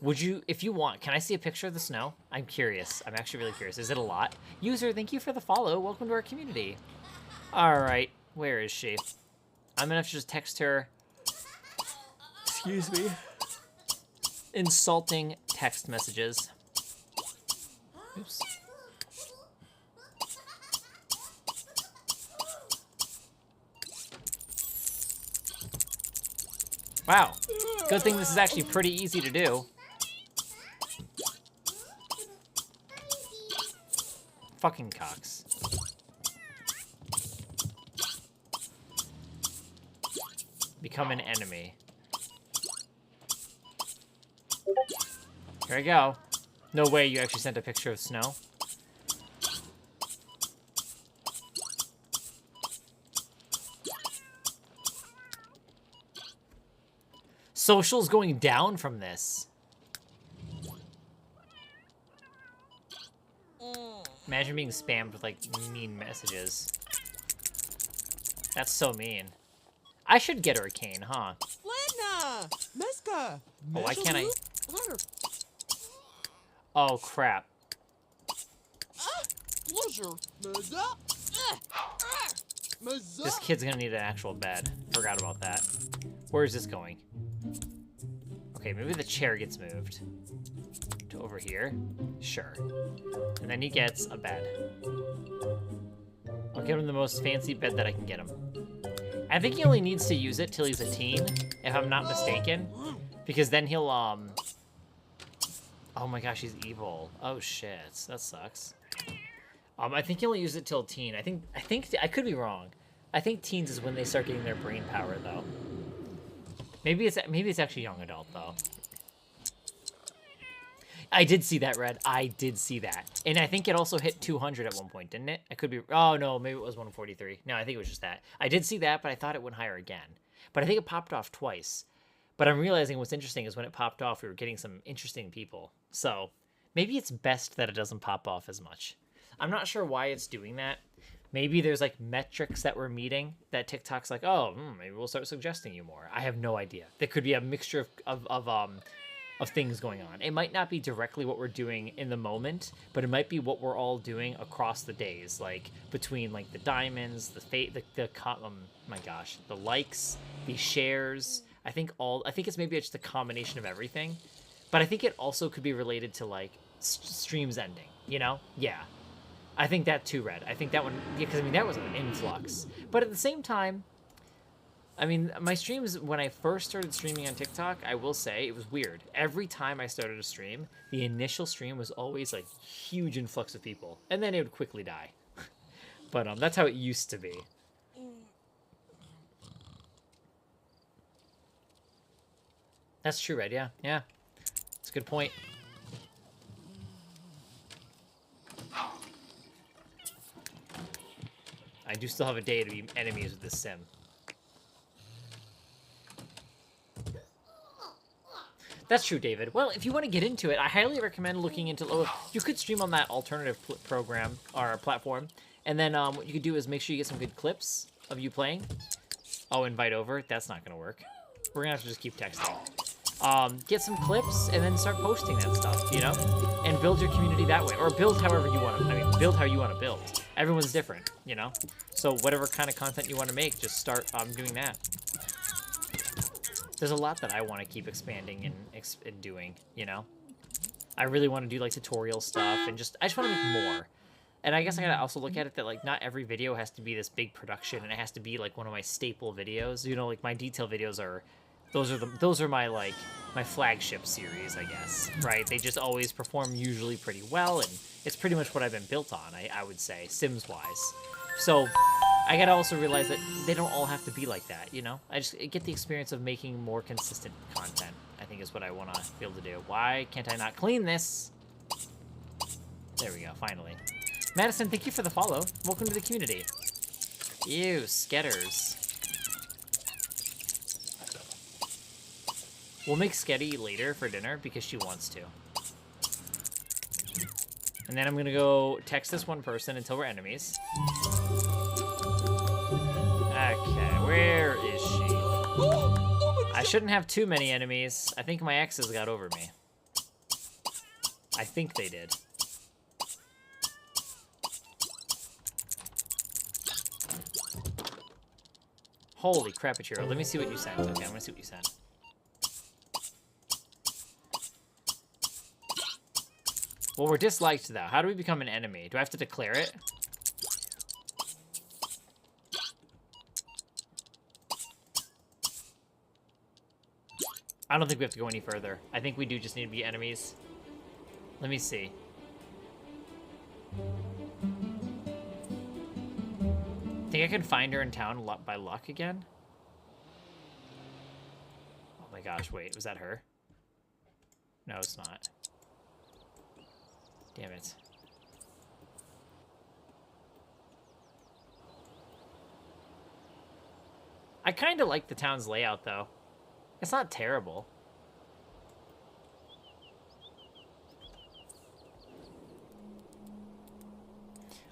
would you, if you want, can I see a picture of the snow? I'm curious. I'm actually really curious. Is it a lot? User, thank you for the follow. Welcome to our community. All right. Where is she? I'm gonna have to just text her. Excuse me. Insulting text messages. Oops. Wow. Good thing this is actually pretty easy to do. Fucking cocks. Become an enemy. Here we go. No way you actually sent a picture of snow. Social's going down from this. Imagine being spammed with, like, mean messages. That's so mean. I should get her a cane, huh? Ledna! Meska! Oh, why can't I? Oh, crap. This kid's gonna need an actual bed. Forgot about that. Where is this going? Okay, maybe the chair gets moved to over here. Sure. And then he gets a bed. I'll give him the most fancy bed that I can get him. I think he only needs to use it till he's a teen, if I'm not mistaken. Because then he'll, oh my gosh, he's evil. Oh shit, that sucks. I think he only use it till teen. I think I could be wrong. I think teens is when they start getting their brain power, though. Maybe it's actually young adult, though. I did see that, Red. I did see that. And I think it also hit 200 at one point, didn't it? I could be... Oh, no, maybe it was 143. No, I think it was just that. I did see that, but I thought it went higher again. But I think it popped off twice. But I'm realizing what's interesting is when it popped off, we were getting some interesting people. So maybe it's best that it doesn't pop off as much. I'm not sure why it's doing that. Maybe there's, like, metrics that we're meeting that TikTok's like, oh, maybe we'll start suggesting you more. I have no idea. There could be a mixture of things going on. It might not be directly what we're doing in the moment, but it might be what we're all doing across the days, like between like the diamonds, my gosh, the likes, the shares. I think it's maybe just a combination of everything, but I think it also could be related to like streams ending. You know? Yeah, I think that too, Red. I think that one, because I mean that was an influx, but at the same time. I mean, my streams, when I first started streaming on TikTok, I will say, it was weird. Every time I started a stream, the initial stream was always, like, huge influx of people. And then it would quickly die. But that's how it used to be. That's true, Red, yeah. Yeah. That's a good point. I do still have a day to be enemies with this sim. That's true, David. Well, if you want to get into it, I highly recommend looking into... Oh, you could stream on that alternative program or platform. And then what you could do is make sure you get some good clips of you playing. Oh, invite over. That's not going to work. We're going to have to just keep texting. Get some clips and then start posting that stuff, you know? And build your community that way. Or build however you want to... I mean, build how you want to build. Everyone's different, you know? So whatever kind of content you want to make, just start doing that. There's a lot that I want to keep expanding and doing, you know? I really want to do, like, tutorial stuff, and I just want to make more. And I guess I gotta also look at it that, like, not every video has to be this big production, and it has to be, like, one of my staple videos. You know, like, my detail videos are... Those are my, like, my flagship series, I guess, right? They just always perform usually pretty well, and it's pretty much what I've been built on, I would say, Sims-wise. So, I gotta also realize that they don't all have to be like that, you know? I just get the experience of making more consistent content, I think is what I want to be able to do. Why can't I not clean this? There we go, finally. Madison, thank you for the follow. Welcome to the community. Ew, Sketters. We'll make Sketty later for dinner because she wants to. And then I'm gonna go text this one person until we're enemies. Okay, where is she? I shouldn't have too many enemies. I think my exes got over me. I think they did. Holy crap, Ichiro. Let me see what you sent. Okay, I'm gonna see what you sent. Well, we're disliked, though. How do we become an enemy? Do I have to declare it? I don't think we have to go any further. I think we do just need to be enemies. Let me see. Think I can find her in town by luck again? Oh my gosh, wait. Was that her? No, it's not. Damn it. I kind of like the town's layout, though. It's not terrible.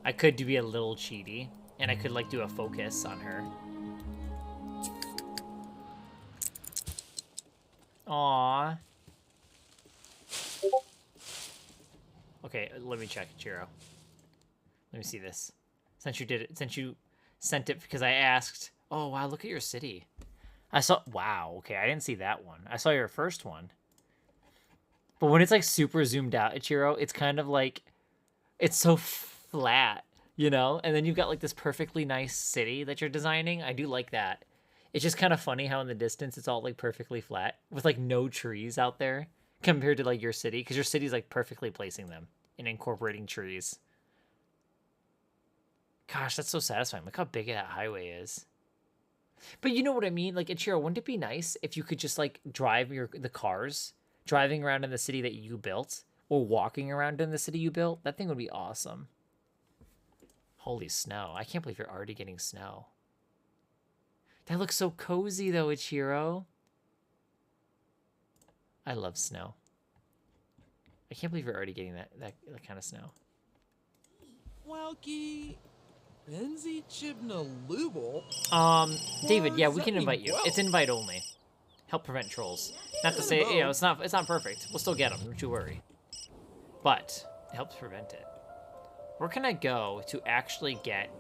I could be a little cheaty, and I could, like, do a focus on her. Aww. Okay, let me check, Chiro. Let me see this. Since you sent it because I asked. Oh, wow, look at your city. I saw, wow, okay, I didn't see that one. I saw your first one. But when it's, like, super zoomed out, Ichiro, it's kind of like, it's so flat, you know? And then you've got, like, this perfectly nice city that you're designing. I do like that. It's just kind of funny how in the distance it's all, like, perfectly flat with, like, no trees out there compared to, like, your city. Because your city's, like, perfectly placing them and incorporating trees. Gosh, that's so satisfying. Look how big that highway is. But you know what I mean? Like, Ichiro, wouldn't it be nice if you could just, like, drive the cars, driving around in the city that you built, or walking around in the city you built? That thing would be awesome. Holy snow. I can't believe you're already getting snow. That looks so cozy, though, Ichiro. I love snow. I can't believe you're already getting that kind of snow. Welky. Benzi Chibna Lubel. David, yeah, we can invite you. It's invite only. Help prevent trolls. Not to say, you know, it's not perfect. We'll still get them, don't you worry. But it helps prevent it. Where can I go to actually get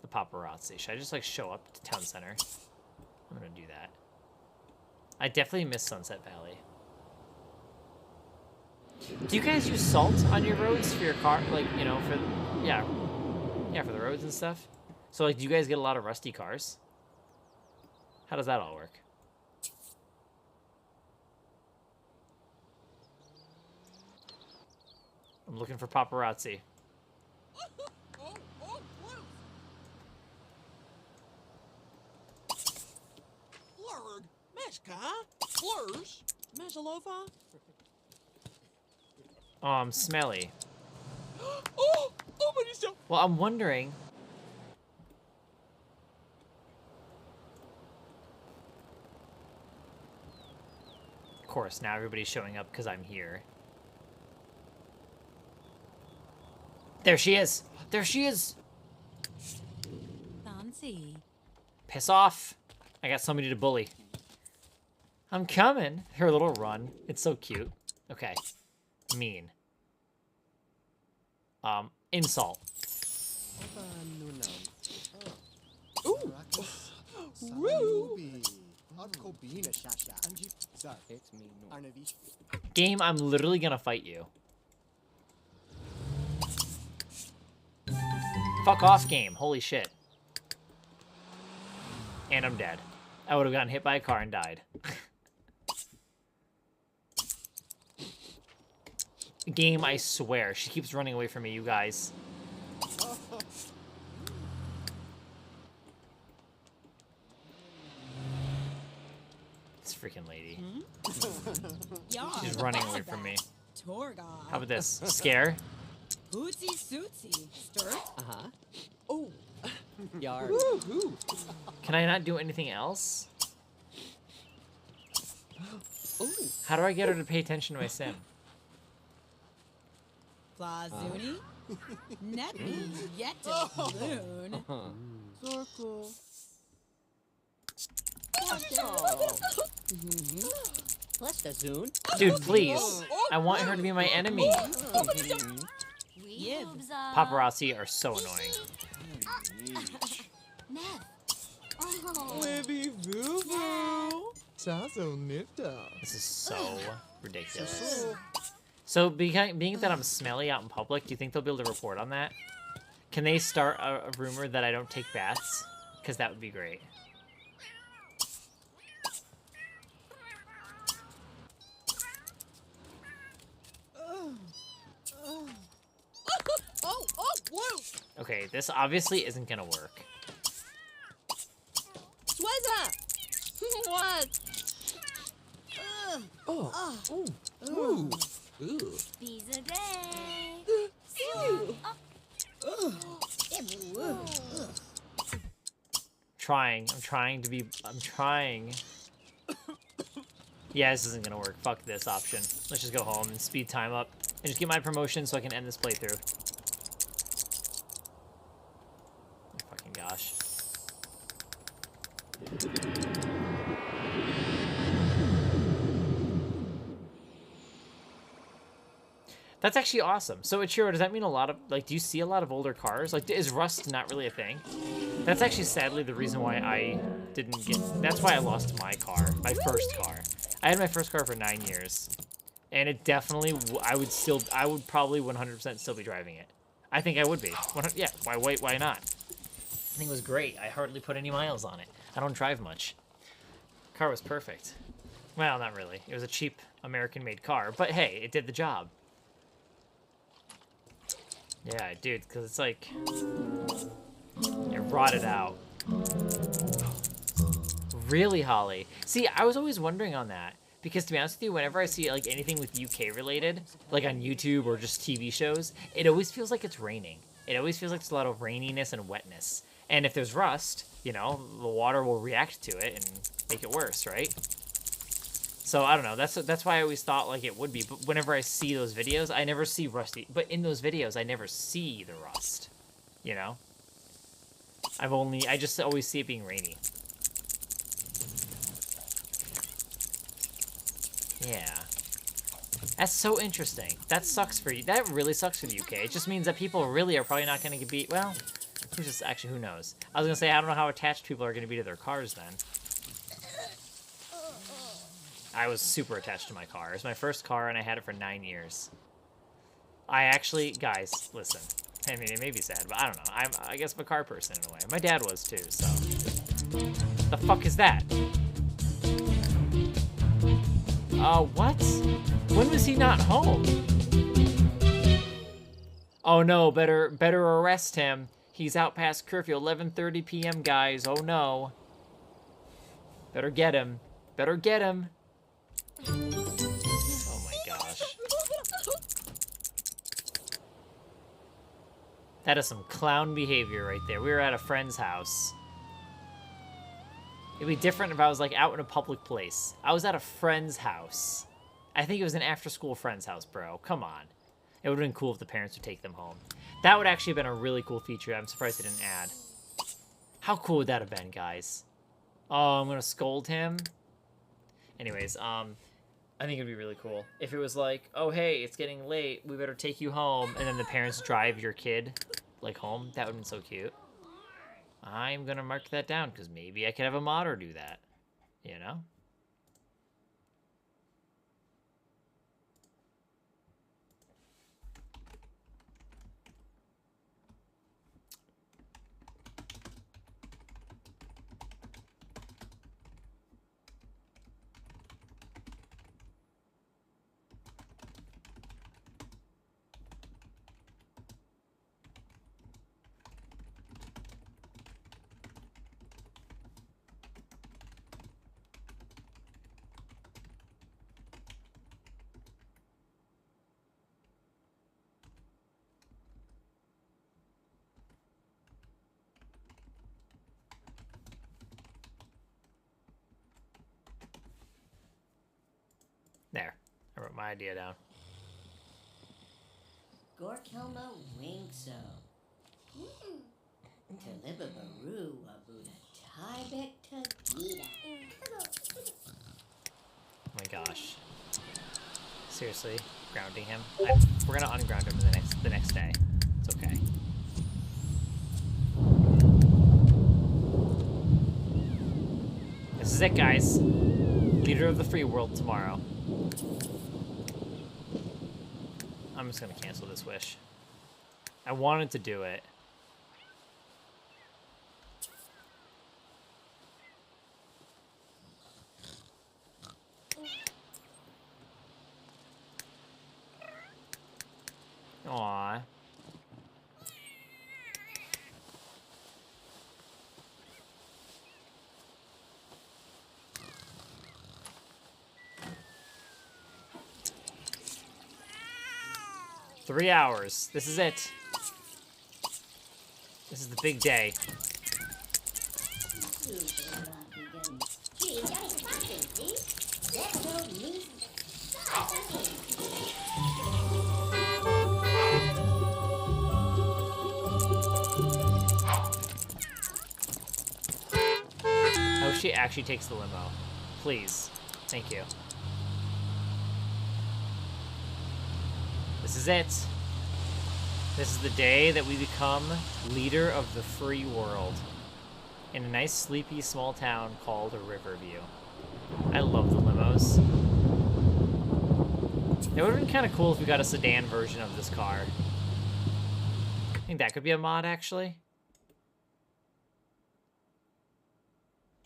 the paparazzi? Should I just, like, show up to town center? I'm gonna do that. I definitely miss Sunset Valley. Do you guys use salt on your roads for your car? Like, you know, for, yeah, for the roads and stuff? So, like, do you guys get a lot of rusty cars? How does that all work? I'm looking for paparazzi. Oh, blue. Blurg. Meshka. Blurs. Meshalova. Smelly. Oh, but he's so. Well, I'm wondering. Of course, now everybody's showing up because I'm here. There she is! There she is! Fancy. Piss off! I got somebody to bully. I'm coming! Her little run. It's so cute. Okay. Mean. Insult. Ooh. Game, I'm literally gonna fight you. Fuck off, game. Holy shit. And I'm dead. I would have gotten hit by a car and died. Game, I swear. She keeps running away from me, you guys. This freaking lady. Yeah. She's running away from me. Tour guide. How about this? Scare? Bootsy Sootsy. Stir. Uh-huh. Oh. Yard. Woohoo! Can I not do anything else? Oh. How do I get her to pay attention to my sim? Plazuni. Neppy. Yetta. Loon. Circle. Bless the Zune. Dude, please. I want her to be my enemy. Yib. Paparazzi are so annoying. Libby Voo Voo. Tazo Nifta. This is so ridiculous. So, being that I'm smelly out in public, do you think they'll be able to report on that? Can they start a rumor that I don't take baths? Because that would be great. Okay, this obviously isn't gonna work. Sweza. What? Oh. Ooh. Ooh. Bees a day. I'm trying. Yeah, this isn't gonna work. Fuck this option. Let's just go home and speed time up. And just get my promotion so I can end this playthrough. Oh, fucking gosh. That's actually awesome. So, Ichiro, does that mean a lot of, like, do you see a lot of older cars? Like, is rust not really a thing? That's actually sadly the reason why I didn't get, that's why I lost my car, my first car. I had my first car for 9 years. And it definitely, I would probably 100% still be driving it. I think I would be. Yeah, why not? I think it was great. I hardly put any miles on it. I don't drive much. Car was perfect. Well, not really. It was a cheap American-made car, but hey, it did the job. Yeah, dude, because it's like, it rotted out. Really, Holly? See, I was always wondering on that. Because to be honest with you, whenever I see like anything with UK related, like on YouTube or just TV shows, it always feels like it's raining. It always feels like there's a lot of raininess and wetness. And if there's rust, you know, the water will react to it and make it worse, right? So I don't know. That's why I always thought like it would be. But whenever I see those videos, I never see rusty. But in those videos, I never see the rust. You know? I just always see it being rainy. Yeah. That's so interesting. That sucks for you. That really sucks for the UK. It just means that people really are probably not going to be, well, who knows? I was going to say, I don't know how attached people are going to be to their cars then. I was super attached to my car. It was my first car, and I had it for 9 years. I actually, guys, listen. I mean, it may be sad, but I don't know. I guess I'm a car person in a way. My dad was too, so. The fuck is that? What? When was he not home? Oh no, better arrest him. He's out past curfew, 11:30 p.m., guys. Oh no. Better get him. Better get him. Oh my gosh. That is some clown behavior right there. We were at a friend's house. It'd be different if I was like out in a public place. I was at a friend's house. I think it was an after-school friend's house, bro. Come on. It would have been cool if the parents would take them home. That would actually have been a really cool feature. I'm surprised they didn't add. How cool would that have been, guys? Oh, I'm gonna scold him. Anyways, I think it'd be really cool if it was like, oh hey, it's getting late, we better take you home, and then the parents drive your kid like home. That would have been so cute. I'm gonna mark that down because maybe I could have a modder do that, you know? There. I wrote my idea down. Gorkelma Wingso. Talibabaru Abuda Tibet Tagita. Oh my gosh. Seriously, grounding him. We're gonna unground him the next day. It's okay. This is it, guys. Leader of the free world tomorrow. I'm just gonna cancel this wish. I wanted to do it. Aww. Three hours. This is it. This is the big day. I hope she actually takes the limo. Please. Thank you. This is it. This is the day that we become leader of the free world in a nice, sleepy, small town called Riverview. I love the limos. It would have been kind of cool if we got a sedan version of this car. I think that could be a mod, actually.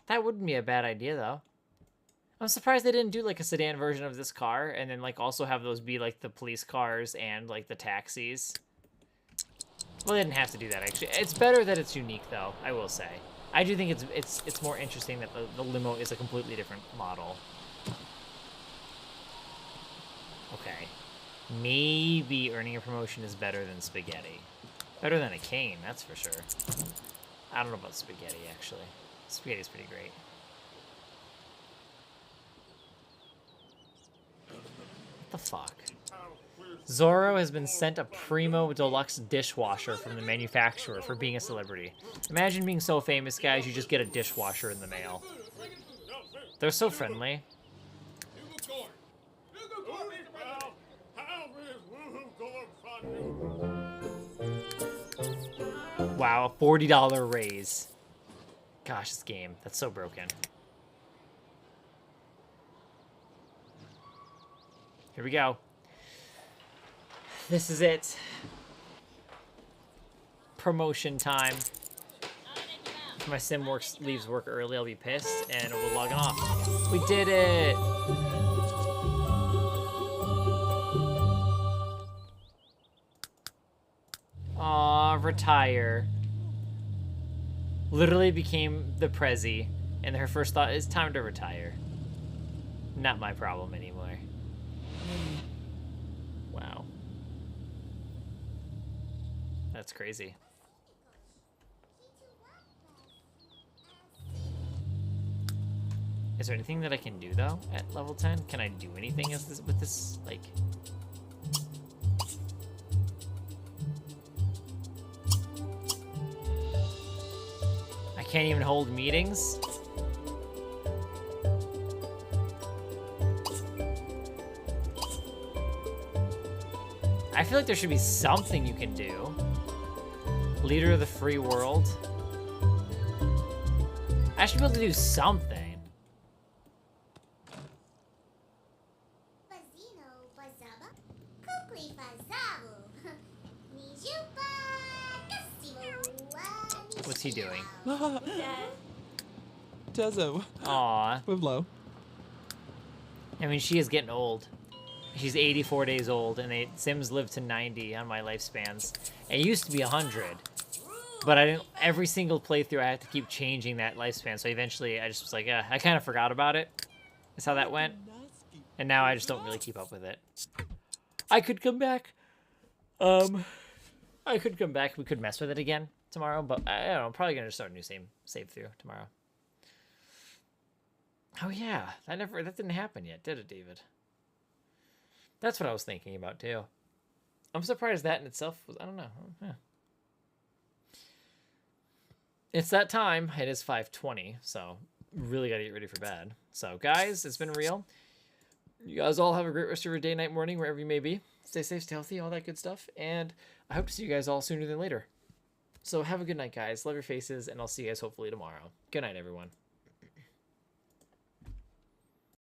That wouldn't be a bad idea, though. I'm surprised they didn't do, like, a sedan version of this car and then, like, also have those be, like, the police cars and, like, the taxis. Well, they didn't have to do that, actually. It's better that it's unique, though, I will say. I do think it's more interesting that the limo is a completely different model. Okay. Maybe earning a promotion is better than spaghetti. Better than a cane, that's for sure. I don't know about spaghetti, actually. Spaghetti's pretty great. What the fuck? Zorro has been sent a Primo Deluxe dishwasher from the manufacturer for being a celebrity. Imagine being so famous, guys, you just get a dishwasher in the mail. They're so friendly. Wow, a $40 raise. Gosh, this game, that's so broken. Here we go. This is it. Promotion time. If my sim leaves work early, I'll be pissed, and we'll log off. We did it! Aw, retire. Literally became the Prezi, and her first thought is time to retire. Not my problem anymore. Wow. That's crazy. Is there anything that I can do, though, at level 10? Can I do anything with this, like... I can't even hold meetings? I feel like there should be something you can do. Leader of the free world. I should be able to do something. What's he doing? Tezo. Aw. With low. I mean, she is getting old. She's 84 days old, and Sims live to 90 on my lifespans. It used to be 100, but I didn't. Every single playthrough, I had to keep changing that lifespan. So eventually, I just was like, I kind of forgot about it. That's how that went, and now I just don't really keep up with it. I could come back. I could come back. We could mess with it again tomorrow, but I don't know. I'm probably gonna start a new save through tomorrow. Oh yeah, that didn't happen yet, did it, David? That's what I was thinking about too. I'm surprised that in itself was, I don't know. Yeah. It's that time. It is 5:20, so really got to get ready for bed. So guys, it's been real. You guys all have a great rest of your day, night, morning, wherever you may be. Stay safe, stay healthy, all that good stuff. And I hope to see you guys all sooner than later. So have a good night, guys. Love your faces, and I'll see you guys hopefully tomorrow. Good night, everyone.